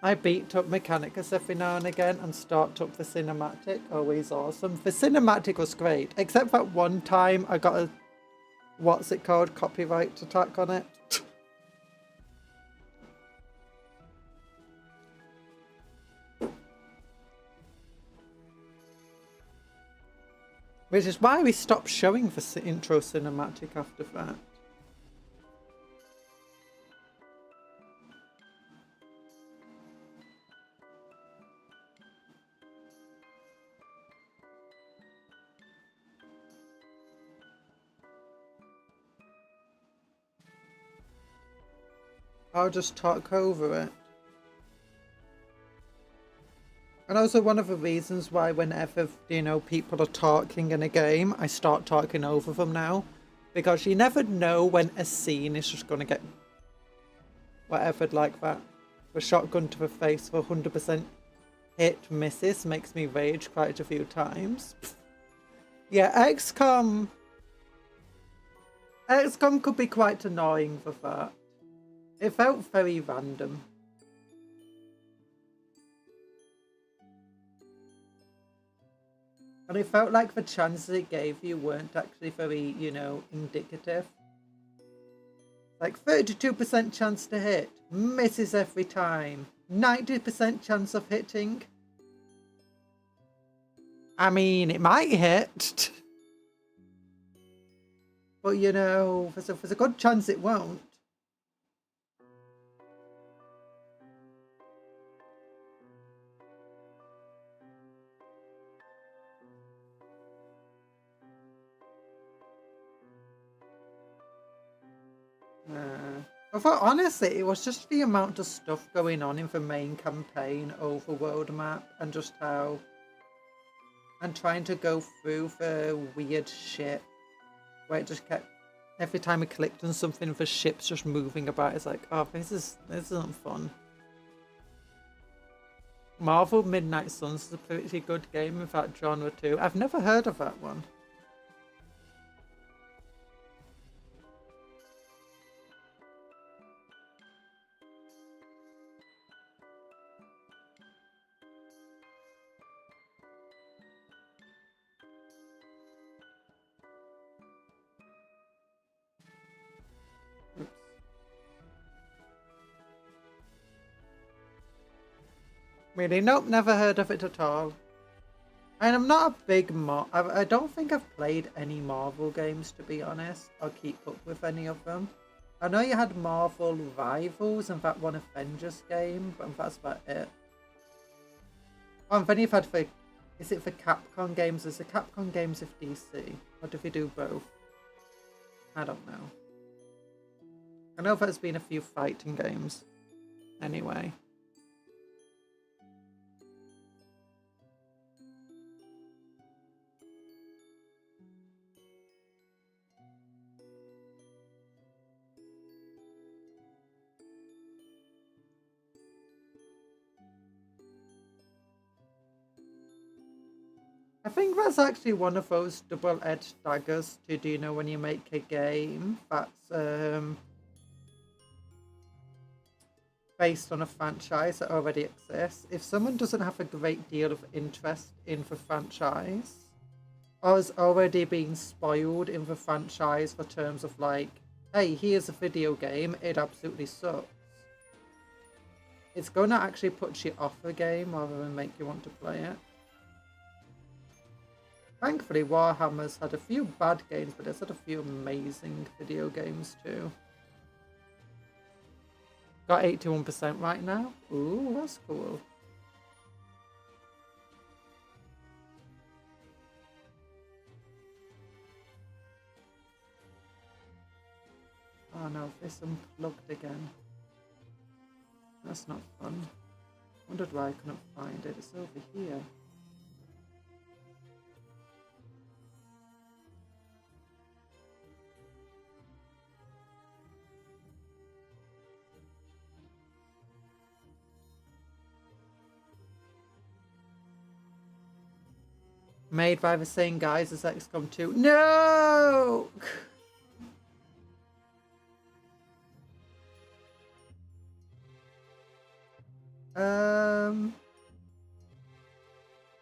I beat up Mechanicus every now and again and start up the cinematic. Always awesome. The cinematic was great, except that one time I got a, what's it called, copyright attack on it. Which is why we stopped showing the intro cinematic after that. I'll just talk over it. And also one of the reasons why whenever, you know, people are talking in a game, I start talking over them now. Because you never know when a scene is just going to get whatever like that. A shotgun to the face for 100% hit misses makes me rage quite a few times. Yeah, XCOM could be quite annoying for that. It felt very random. And it felt like the chances it gave you weren't actually very, you know, indicative. Like 32% chance to hit, misses every time. 90% chance of hitting. I mean, it might hit. But, you know, there's a good chance it won't. I thought, honestly, it was just the amount of stuff going on in the main campaign overworld map and just how... and trying to go through the weird shit where it just kept... every time I clicked on something, the ship's just moving about. It's like, oh, this isn't fun. Marvel Midnight Suns is a pretty good game in that genre too. I've never heard of that one. Really? Nope, never heard of it at all. And I'm not a big I don't think I've played any Marvel games, to be honest, or keep up with any of them. I know you had Marvel Rivals and that one Avengers game, but that's about it. Oh, and then you've had the... is it the Capcom games? Is the Capcom games of DC? Or do they do both? I don't know. I know there's been a few fighting games. Anyway. think that's actually one of those double-edged daggers to do, you know, when you make a game that's based on a franchise that already exists. If someone doesn't have a great deal of interest in the franchise, or has already been spoiled in the franchise for terms of like, hey, here's a video game, it absolutely sucks, it's going to actually put you off the game rather than make you want to play it. Thankfully, Warhammer's had a few bad games, but it's had a few amazing video games too. Got 81% right now. Ooh, that's cool. Oh no, this unplugged again. That's not fun. Wondered why I couldn't find it. It's over here. Made by the same guys as XCOM 2. No!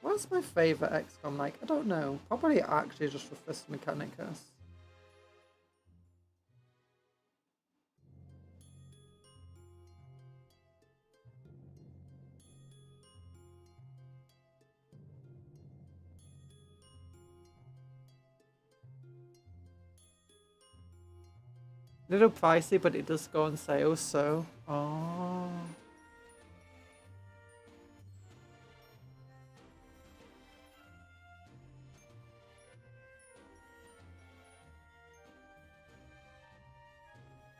What's my favourite XCOM like? I don't know. Probably actually just the first Mechanicus. Little pricey, but it does go on sale, so... Oh...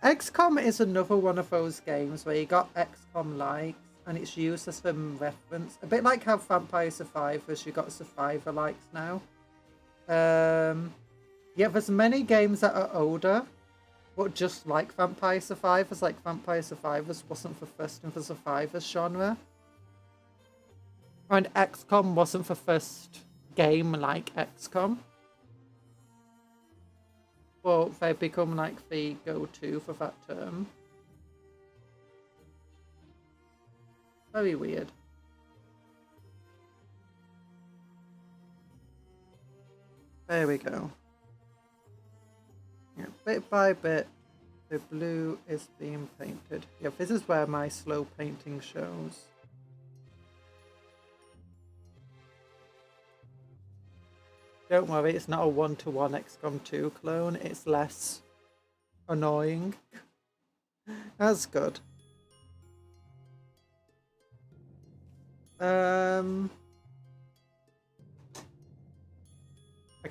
XCOM is another one of those games where you got XCOM likes and it's used as a reference. A bit like how Vampire Survivors, you got Survivor likes now. Yeah, there's many games that are older, but just like Vampire Survivors, like Vampire Survivors wasn't the first in the Survivors genre. And XCOM wasn't the first game like XCOM. Well, they become like the go-to for that term. Very weird. There we go. Yeah, bit by bit, the blue is being painted. Yeah, this is where my slow painting shows. Don't worry, it's not a one-to-one XCOM 2 clone. It's less annoying. That's good. Okay,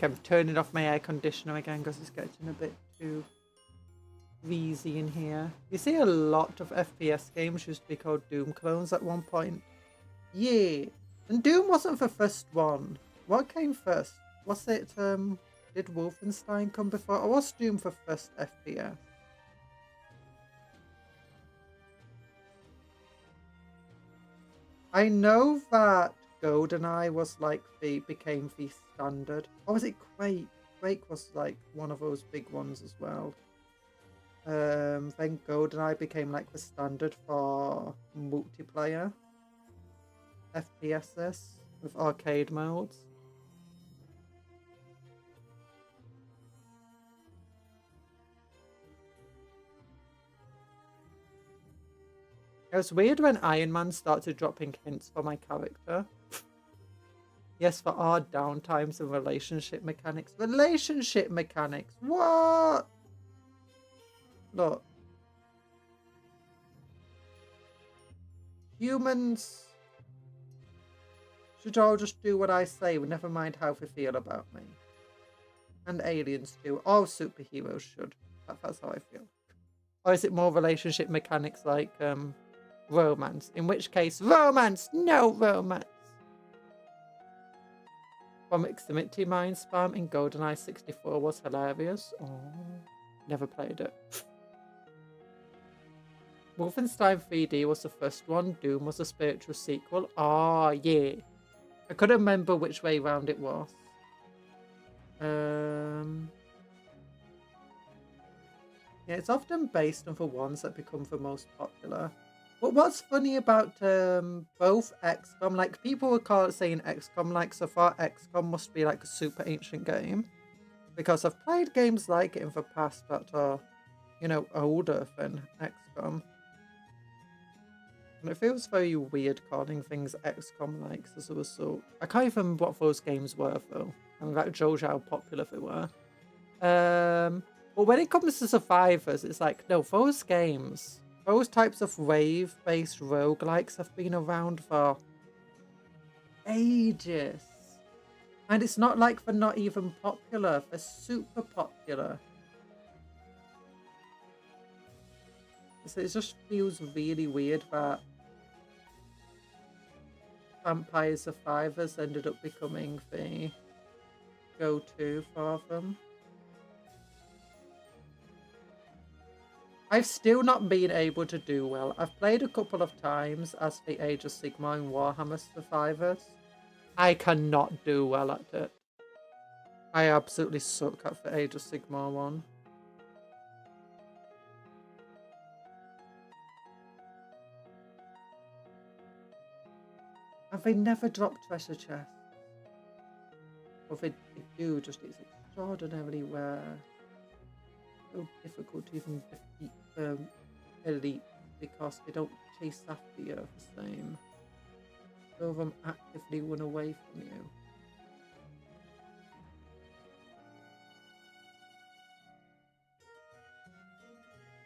I'm turning off my air conditioner again because it's getting a bit too wheezy in here. You see a lot of FPS games used to be called Doom clones at one point. Yeah, and Doom wasn't the first one. What came first? Was it, did Wolfenstein come before? Or was Doom the first FPS? I know that GoldenEye was like became the standard. Or was it Quake? Quake was like one of those big ones as well. Then GoldenEye became like the standard for multiplayer FPSs with arcade modes. It was weird when Iron Man started dropping hints for my character. Yes, there are downtimes in relationship mechanics. Relationship mechanics? What? Look. Humans should all just do what I say, never mind how they feel about me. And aliens too. All superheroes should. That's how I feel. Or is it more relationship mechanics like romance? In which case, romance! No romance! Proximity mine spam in GoldenEye 64 was hilarious. Oh, never played it. Wolfenstein 3D was the first one. Doom was a spiritual sequel. Ah, yeah. I couldn't remember which way round it was. Yeah, it's often based on the ones that become the most popular. But what's funny about both XCOM, like people were saying XCOM, like so far XCOM must be like a super ancient game. Because I've played games like it in the past that are, you know, older than XCOM. And it feels very weird calling things XCOM-like as a result. I can't even remember what those games were though. I mean, that shows how popular they were. But when it comes to survivors, it's like, no, those games, those types of wave-based roguelikes have been around for ages. And it's not like they're not even popular, they're super popular. So it just feels really weird that Vampire Survivors ended up becoming the go-to for them. I've still not been able to do well. I've played a couple of times as the Age of Sigmar and Warhammer Survivors. I cannot do well at it. I absolutely suck at the Age of Sigmar one. And they never drop treasure chests. Or they do, just it's extraordinarily rare. So difficult to even defeat elite because they don't chase after you the same. Some of them actively run away from you.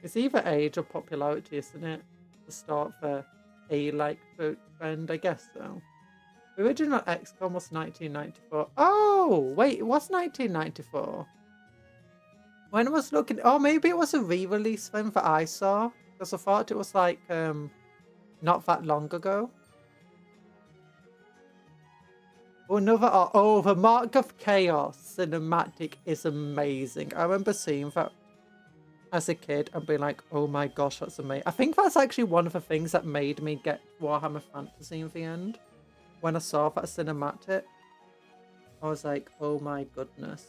It's either age or popularity, isn't it? To start the A-like trend, I guess so. The original XCOM was 1994. Oh, wait, it was 1994. When I was looking, oh, maybe it was a re-release then that I saw, because I thought it was like not that long ago. Oh, the Mark of Chaos cinematic is amazing. I remember seeing that as a kid and being like, oh my gosh, that's amazing. I think that's actually one of the things that made me get Warhammer Fantasy in the end. When I saw that cinematic, I was like, oh my goodness.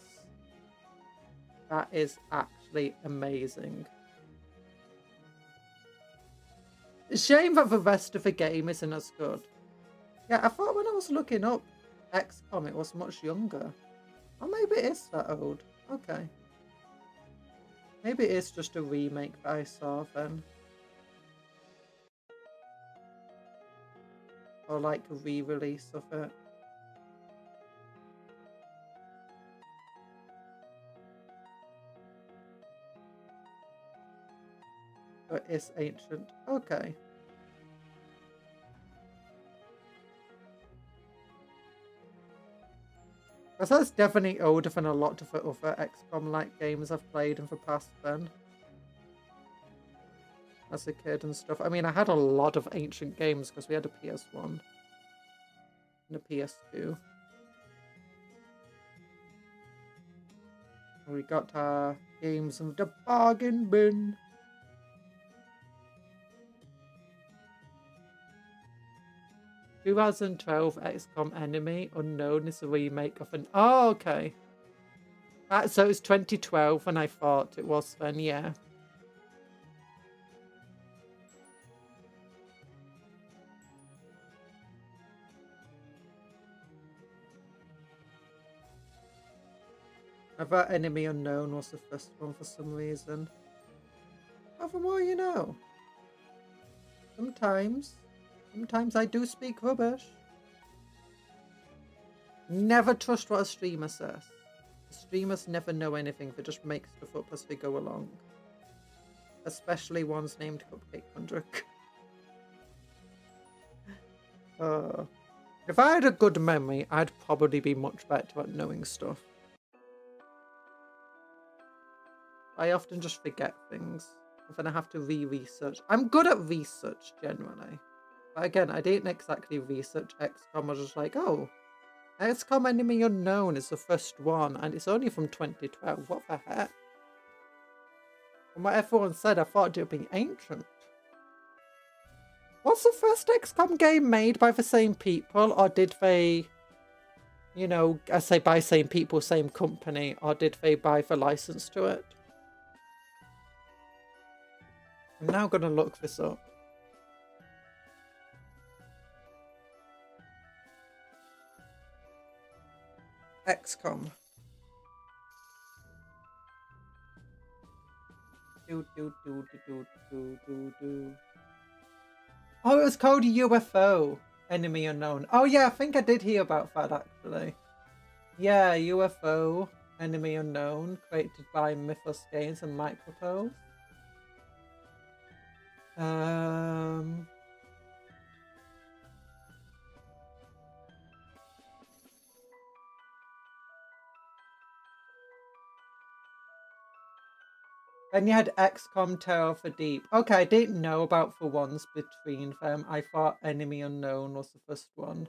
That is actually amazing. Shame that the rest of the game isn't as good. Yeah, I thought when I was looking up XCOM, it was much younger. Or maybe it is that old. Okay. Maybe it is just a remake that I saw then. Or like a re-release of it. So it is ancient. Okay. Because that's definitely older than a lot of the other XCOM-like games I've played in the past then. As a kid and stuff. I mean, I had a lot of ancient games because we had a PS1 and a PS2. And we got our games in the bargain bin. In 2012 XCOM Enemy Unknown is a remake of an... Oh, okay. So it was 2012 when I thought it was then, yeah. I thought Enemy Unknown was the first one for some reason. But the more you know. Sometimes I do speak rubbish. Never trust what a streamer says. Streamers never know anything, they just make stuff up as they go along. Especially ones named Cupcake Hundred. If I had a good memory, I'd probably be much better at knowing stuff. I often just forget things, and then I have to re-research. I'm good at research, generally. But again, I didn't exactly research XCOM. I was just like, oh, XCOM Enemy Unknown is the first one, and it's only from 2012. What the heck? From what everyone said, I thought it would be ancient. Was the first XCOM game made by the same people, or did they You know, I say by same people, same company, or did they buy the license to it? I'm now going to look this up. XCOM. Oh, it was called UFO. Enemy Unknown. Oh yeah, I think I did hear about that actually. Yeah, UFO. Enemy Unknown. Created by Mythos Games and Micropose. Then you had XCOM Terror for Deep. Okay, I didn't know about the ones between them. I thought Enemy Unknown was the first one.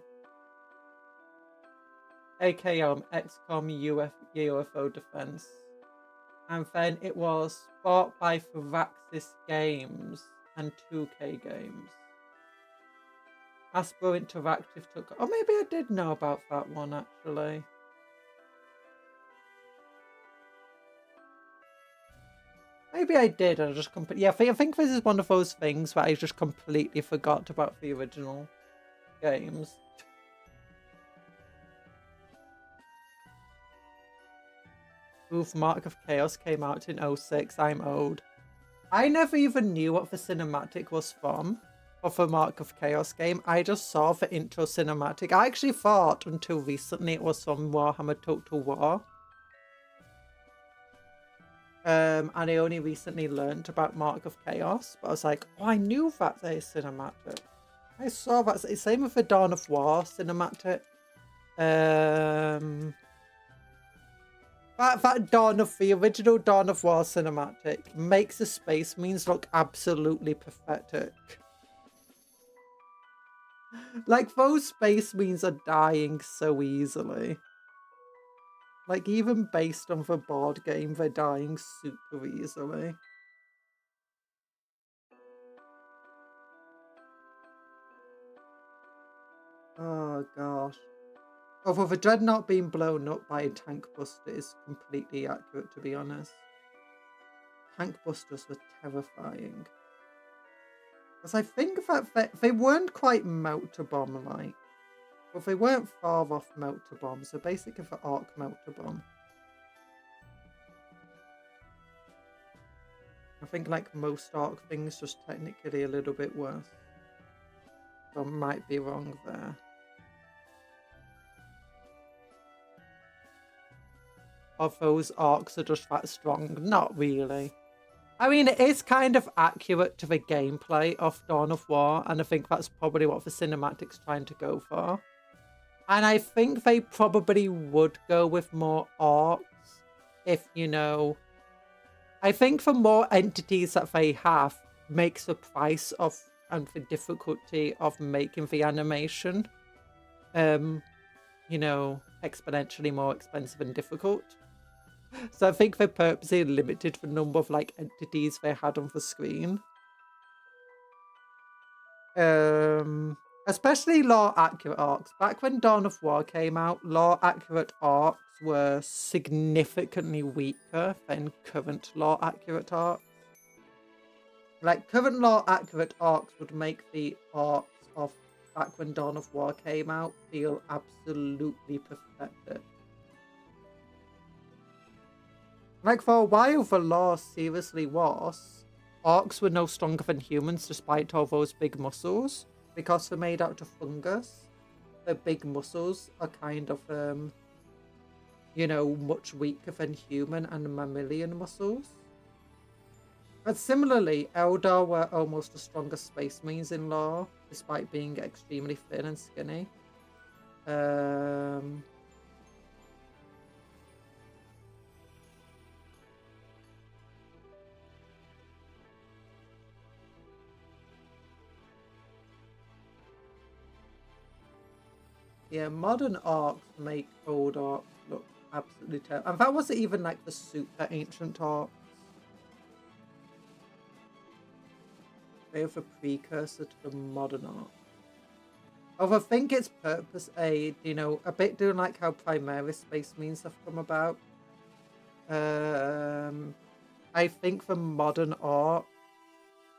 AKM, XCOM UFO Defense. And then it was bought by Firaxis Games and 2K Games. Hasbro Interactive took... Oh, maybe I did know about that one, actually. Maybe I did, I just completely... Yeah, I think this is one of those things where I just completely forgot about the original games. Oof, Mark of Chaos came out in 06. I'm old. I never even knew what the cinematic was from of the Mark of Chaos game. I just saw the intro cinematic. I actually thought until recently it was from Warhammer Total War. And I only recently learned about Mark of Chaos. But I was like, oh, I knew that's a cinematic. I saw that. Same with the Dawn of War cinematic. That Dawn of the original Dawn of War cinematic makes the Space Marines look absolutely pathetic. Like, those Space Marines are dying so easily. Like, even based on the board game, they're dying super easily. Oh, gosh. Although the Dreadnought being blown up by a tank buster is completely accurate, to be honest. Tank busters were terrifying. Because I think that they weren't quite melter bomb like. But they weren't far off melter bomb, so basically the arc melter bomb. I think like most arc things, just technically a little bit worse. So I might be wrong there. Or those arcs are just that strong? Not really. I mean, it is kind of accurate to the gameplay of Dawn of War, and I think that's probably what the cinematic's trying to go for. And I think they probably would go with more arcs if, you know... I think the more entities that they have makes the price of and the difficulty of making the animation, you know, exponentially more expensive and difficult. So I think they purposely limited the number of like entities they had on the screen. Especially lore accurate arcs. Back when Dawn of War came out, lore accurate arcs were significantly weaker than current lore accurate arcs. Like, current lore accurate arcs would make the arcs of back when Dawn of War came out feel absolutely pathetic. Like, for a while, the lore seriously was orcs were no stronger than humans despite all those big muscles. Because they're made out of fungus, the big muscles are kind of, you know, much weaker than human and mammalian muscles. But similarly, Eldar were almost the strongest Space Marines in lore, despite being extremely thin and skinny. Yeah, modern arcs make old arcs look absolutely terrible. And that wasn't even like the super ancient arcs. They have a precursor to the modern arc. Oh, I think it's purpose aid, you know, a bit doing like how Primaris Space Marines have come about. I think for modern art,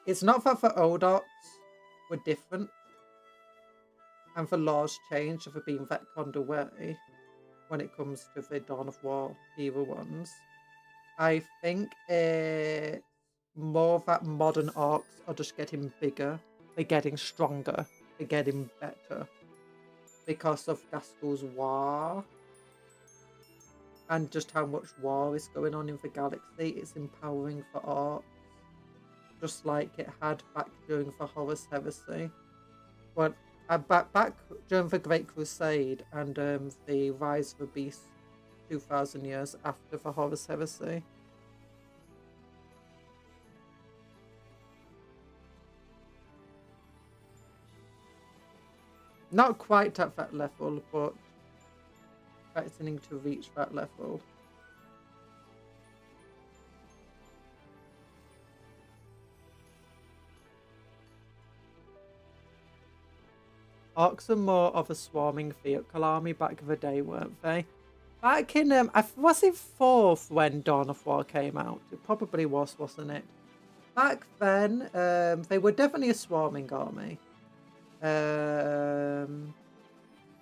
it's not that the old arts were different, and the laws changed of it being retconned away when it comes to the Dawn of War era ones. I think it's more that modern arcs are just getting bigger, they're getting stronger, they're getting better because of Gaskell's war and just how much war is going on in the galaxy. It's empowering for art, just like it had back during the Horus Heresy. Well, back during the Great Crusade and the Rise of the Beast 2,000 years after the Horus Heresy. Not quite at that level, but threatening to reach that level. Orcs are more of a swarming vehicle army back in the day, weren't they? Back in, was it 4th when Dawn of War came out? It probably was, wasn't it? Back then, they were definitely a swarming army. I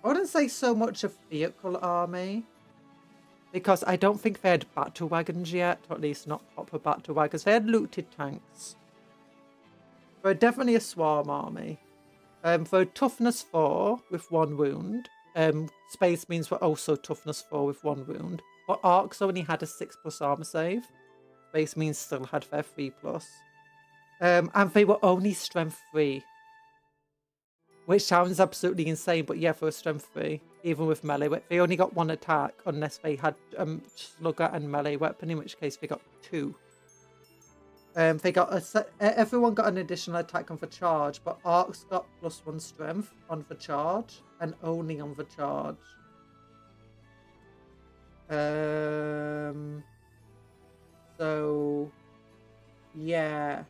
wouldn't say so much a vehicle army, because I don't think they had battle wagons yet, or at least not proper battle wagons. They had looted tanks. They were definitely a swarm army. For toughness 4 with 1 wound. Space Marines were also toughness 4 with 1 wound. But Arcs only had a 6+ armor save. Space Marines still had their 3+. And they were only strength 3. Which sounds absolutely insane, but yeah, for a strength 3, even with melee, they only got 1 attack unless they had slugger and melee weapon, in which case they got 2. They got everyone got an additional attack on the charge, but Arcs got +1 strength on the charge and only on the charge. So yeah.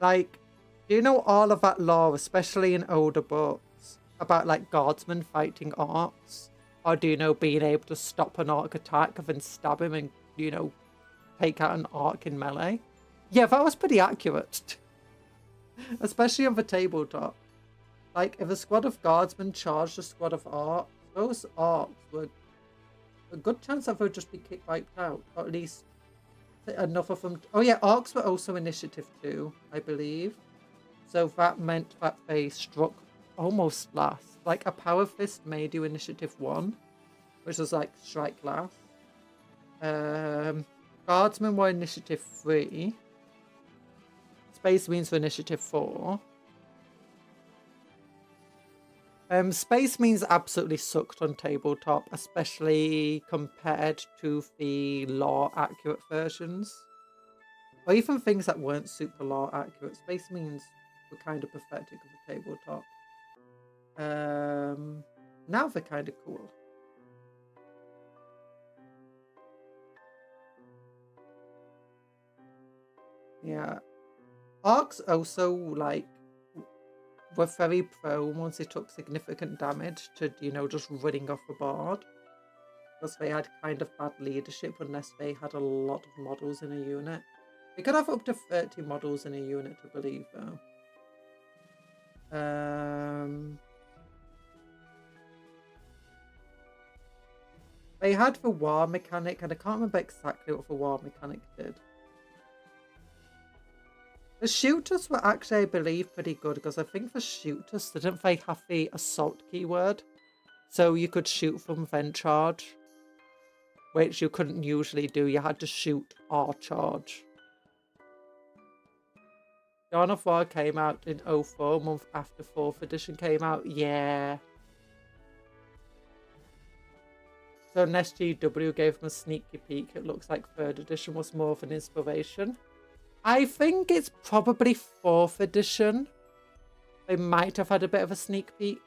Like, do you know all of that lore, especially in older books, about like guardsmen fighting orcs? Or do you know being able to stop an orc attack and then stab him and, you know, take out an orc in melee? Yeah, that was pretty accurate. Especially on the tabletop. Like, if a squad of guardsmen charged a squad of orcs, those orcs were a good chance that they'll just be wiped out. Or at least enough of them. Oh yeah, orcs were also initiative 2, I believe. So that meant that they struck almost last. Like a power fist made you initiative 1, which was like strike last. Guardsmen were initiative 3. Space Marines were initiative 4. Space Marines absolutely sucked on tabletop, especially compared to the lore accurate versions. Or even things that weren't super lore accurate. Space Marines were kind of pathetic on the tabletop. Now they're kind of cool. Yeah. Orcs also, like, were very prone once they took significant damage to, you know, just running off the board. Because they had kind of bad leadership unless they had a lot of models in a unit. They could have up to 30 models in a unit, I believe, though. They had the war mechanic, and I can't remember exactly what the war mechanic did. The shooters were actually, I believe, pretty good, because I think the shooters, didn't they have the assault keyword? So you could shoot from then charge, which you couldn't usually do. You had to shoot or charge. Dawn of War came out in 04, a month after 4th edition came out. Yeah. So unless GW gave them a sneaky peek, it looks like 3rd edition was more of an inspiration. I think it's probably 4th edition. They might have had a bit of a sneak peek.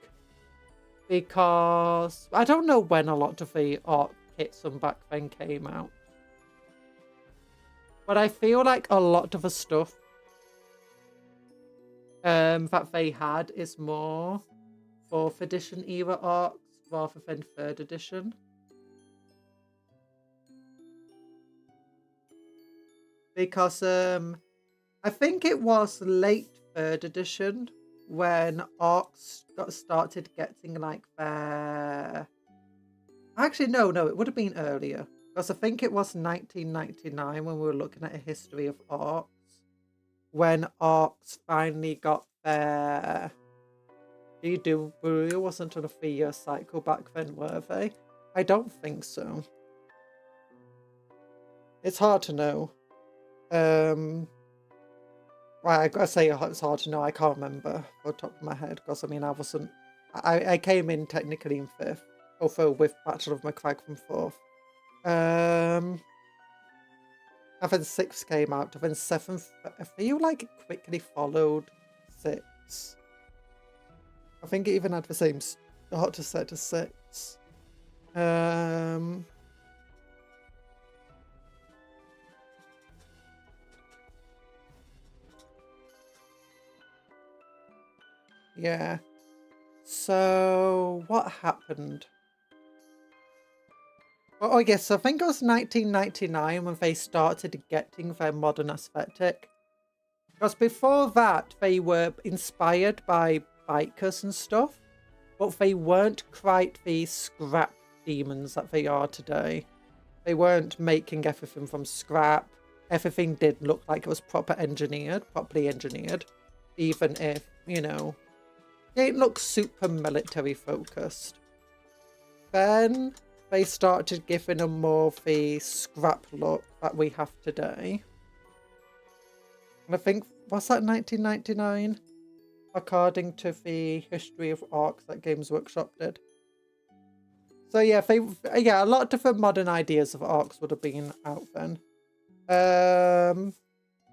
Because I don't know when a lot of the art kits from back then came out. But I feel like a lot of the stuff that they had is more 4th edition era arcs rather than 3rd edition. Because I think it was late 3rd edition when arcs started getting like their... Actually, no, it would have been earlier. Because I think it was 1999 when we were looking at a history of arcs. When arcs finally got their... GiveSprinkles wasn't on a 3-year cycle back then, were they? I don't think so. It's hard to know. Well, I gotta say it's hard to know. I can't remember off the top of my head because I mean I came in technically in 5th, although with Battle of McCrag from 4th. And then 6th came out, and then 7th. I feel like it quickly followed 6. I think it even had the same start to set as 6. Yeah. So what happened? Oh, yes, I think it was 1999 when they started getting their modern aesthetic. Because before that, they were inspired by bikers and stuff, but they weren't quite the scrap demons that they are today. They weren't making everything from scrap. Everything did look like it was properly engineered, even if, you know, it looked super military focused. Then they started giving them more of the scrap look that we have today. And I think, was that 1999? According to the history of arcs that Games Workshop did. So yeah, a lot of different modern ideas of arcs would have been out then.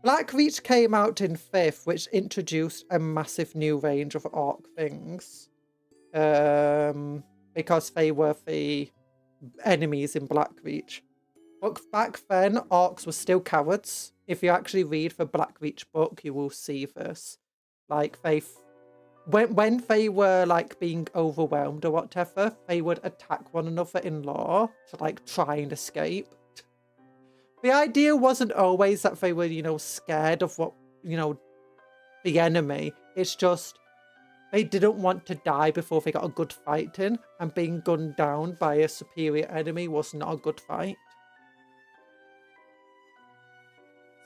Blackreach came out in 5th, which introduced a massive new range of arc things. Because they were the enemies in Blackreach. But back then, arcs were still cowards. If you actually read the Blackreach book, you will see this. Like, when they were, like, being overwhelmed or whatever, they would attack one another in law to, like, try and escape. The idea wasn't always that they were, you know, scared of what, you know, the enemy. It's just they didn't want to die before they got a good fight in, and being gunned down by a superior enemy was not a good fight.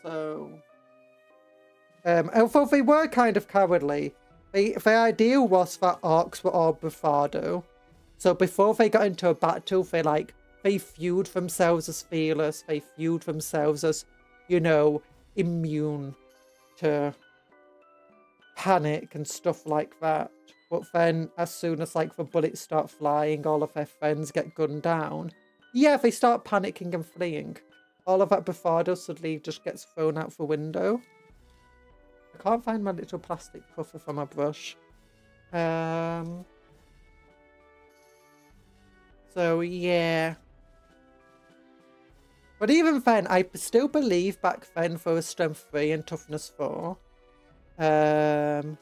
So, although they were kind of cowardly, the idea was that arcs were all bravado. So before they got into a battle, they viewed themselves as fearless. They viewed themselves as, you know, immune to panic and stuff like that. But then as soon as like the bullets start flying, all of their friends get gunned down. Yeah, they start panicking and fleeing. All of that bravado suddenly just gets thrown out the window. I can't find my little plastic puffer for my brush. So yeah. But even then, I still believe back then there was strength 3 and toughness 4. And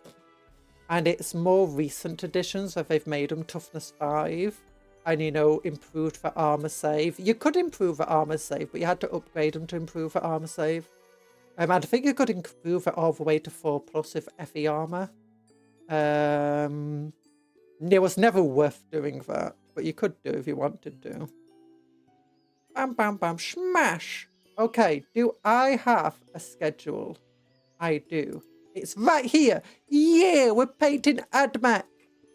it's more recent editions that they've made them toughness 5. And, you know, improved the armor save. You could improve the armor save, but you had to upgrade them to improve the armor save. And I think you could improve it all the way to 4+ with FE armor. It was never worth doing that, but you could do if you wanted to. Bam, bam, bam, smash! Okay, do I have a schedule? I do. It's right here! Yeah, we're painting AdMac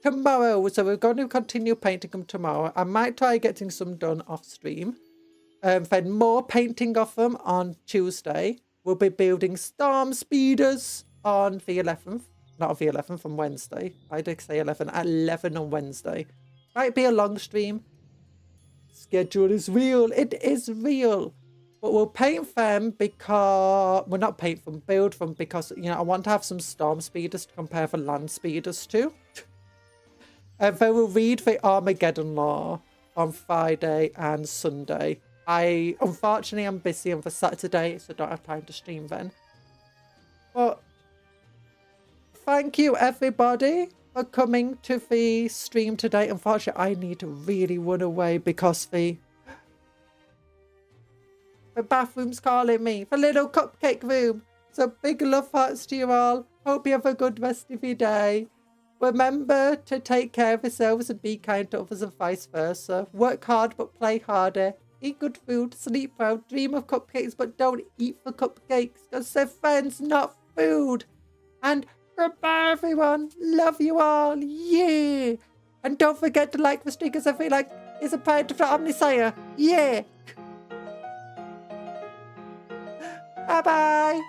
tomorrow, so we're going to continue painting them tomorrow. I might try getting some done off stream. Then more painting of them on Tuesday. We'll be building Storm Speeders on the 11th. Not on the 11th, on Wednesday. I did say 11. At 11 on Wednesday. Might be a long stream. Schedule is real. It is real. But we'll paint them because... Well, not paint them, build them because, you know, I want to have some Storm Speeders to compare the Land Speeders to. And then we'll read the Armageddon Law on Friday and Sunday. Unfortunately, I'm busy on the Saturday, so I don't have time to stream then. But thank you everybody for coming to the stream today. Unfortunately, I need to really run away because the bathroom's calling me. The little cupcake room. So big love hearts to you all. Hope you have a good rest of your day. Remember to take care of yourselves and be kind to others and vice versa. Work hard but play harder. Eat good food, sleep well, dream of cupcakes but don't eat the cupcakes because they're friends, not food. And goodbye everyone. Love you all. Yeah. And don't forget to like the stickers. I feel like it's a part of the Omnisire. Yeah. Bye bye.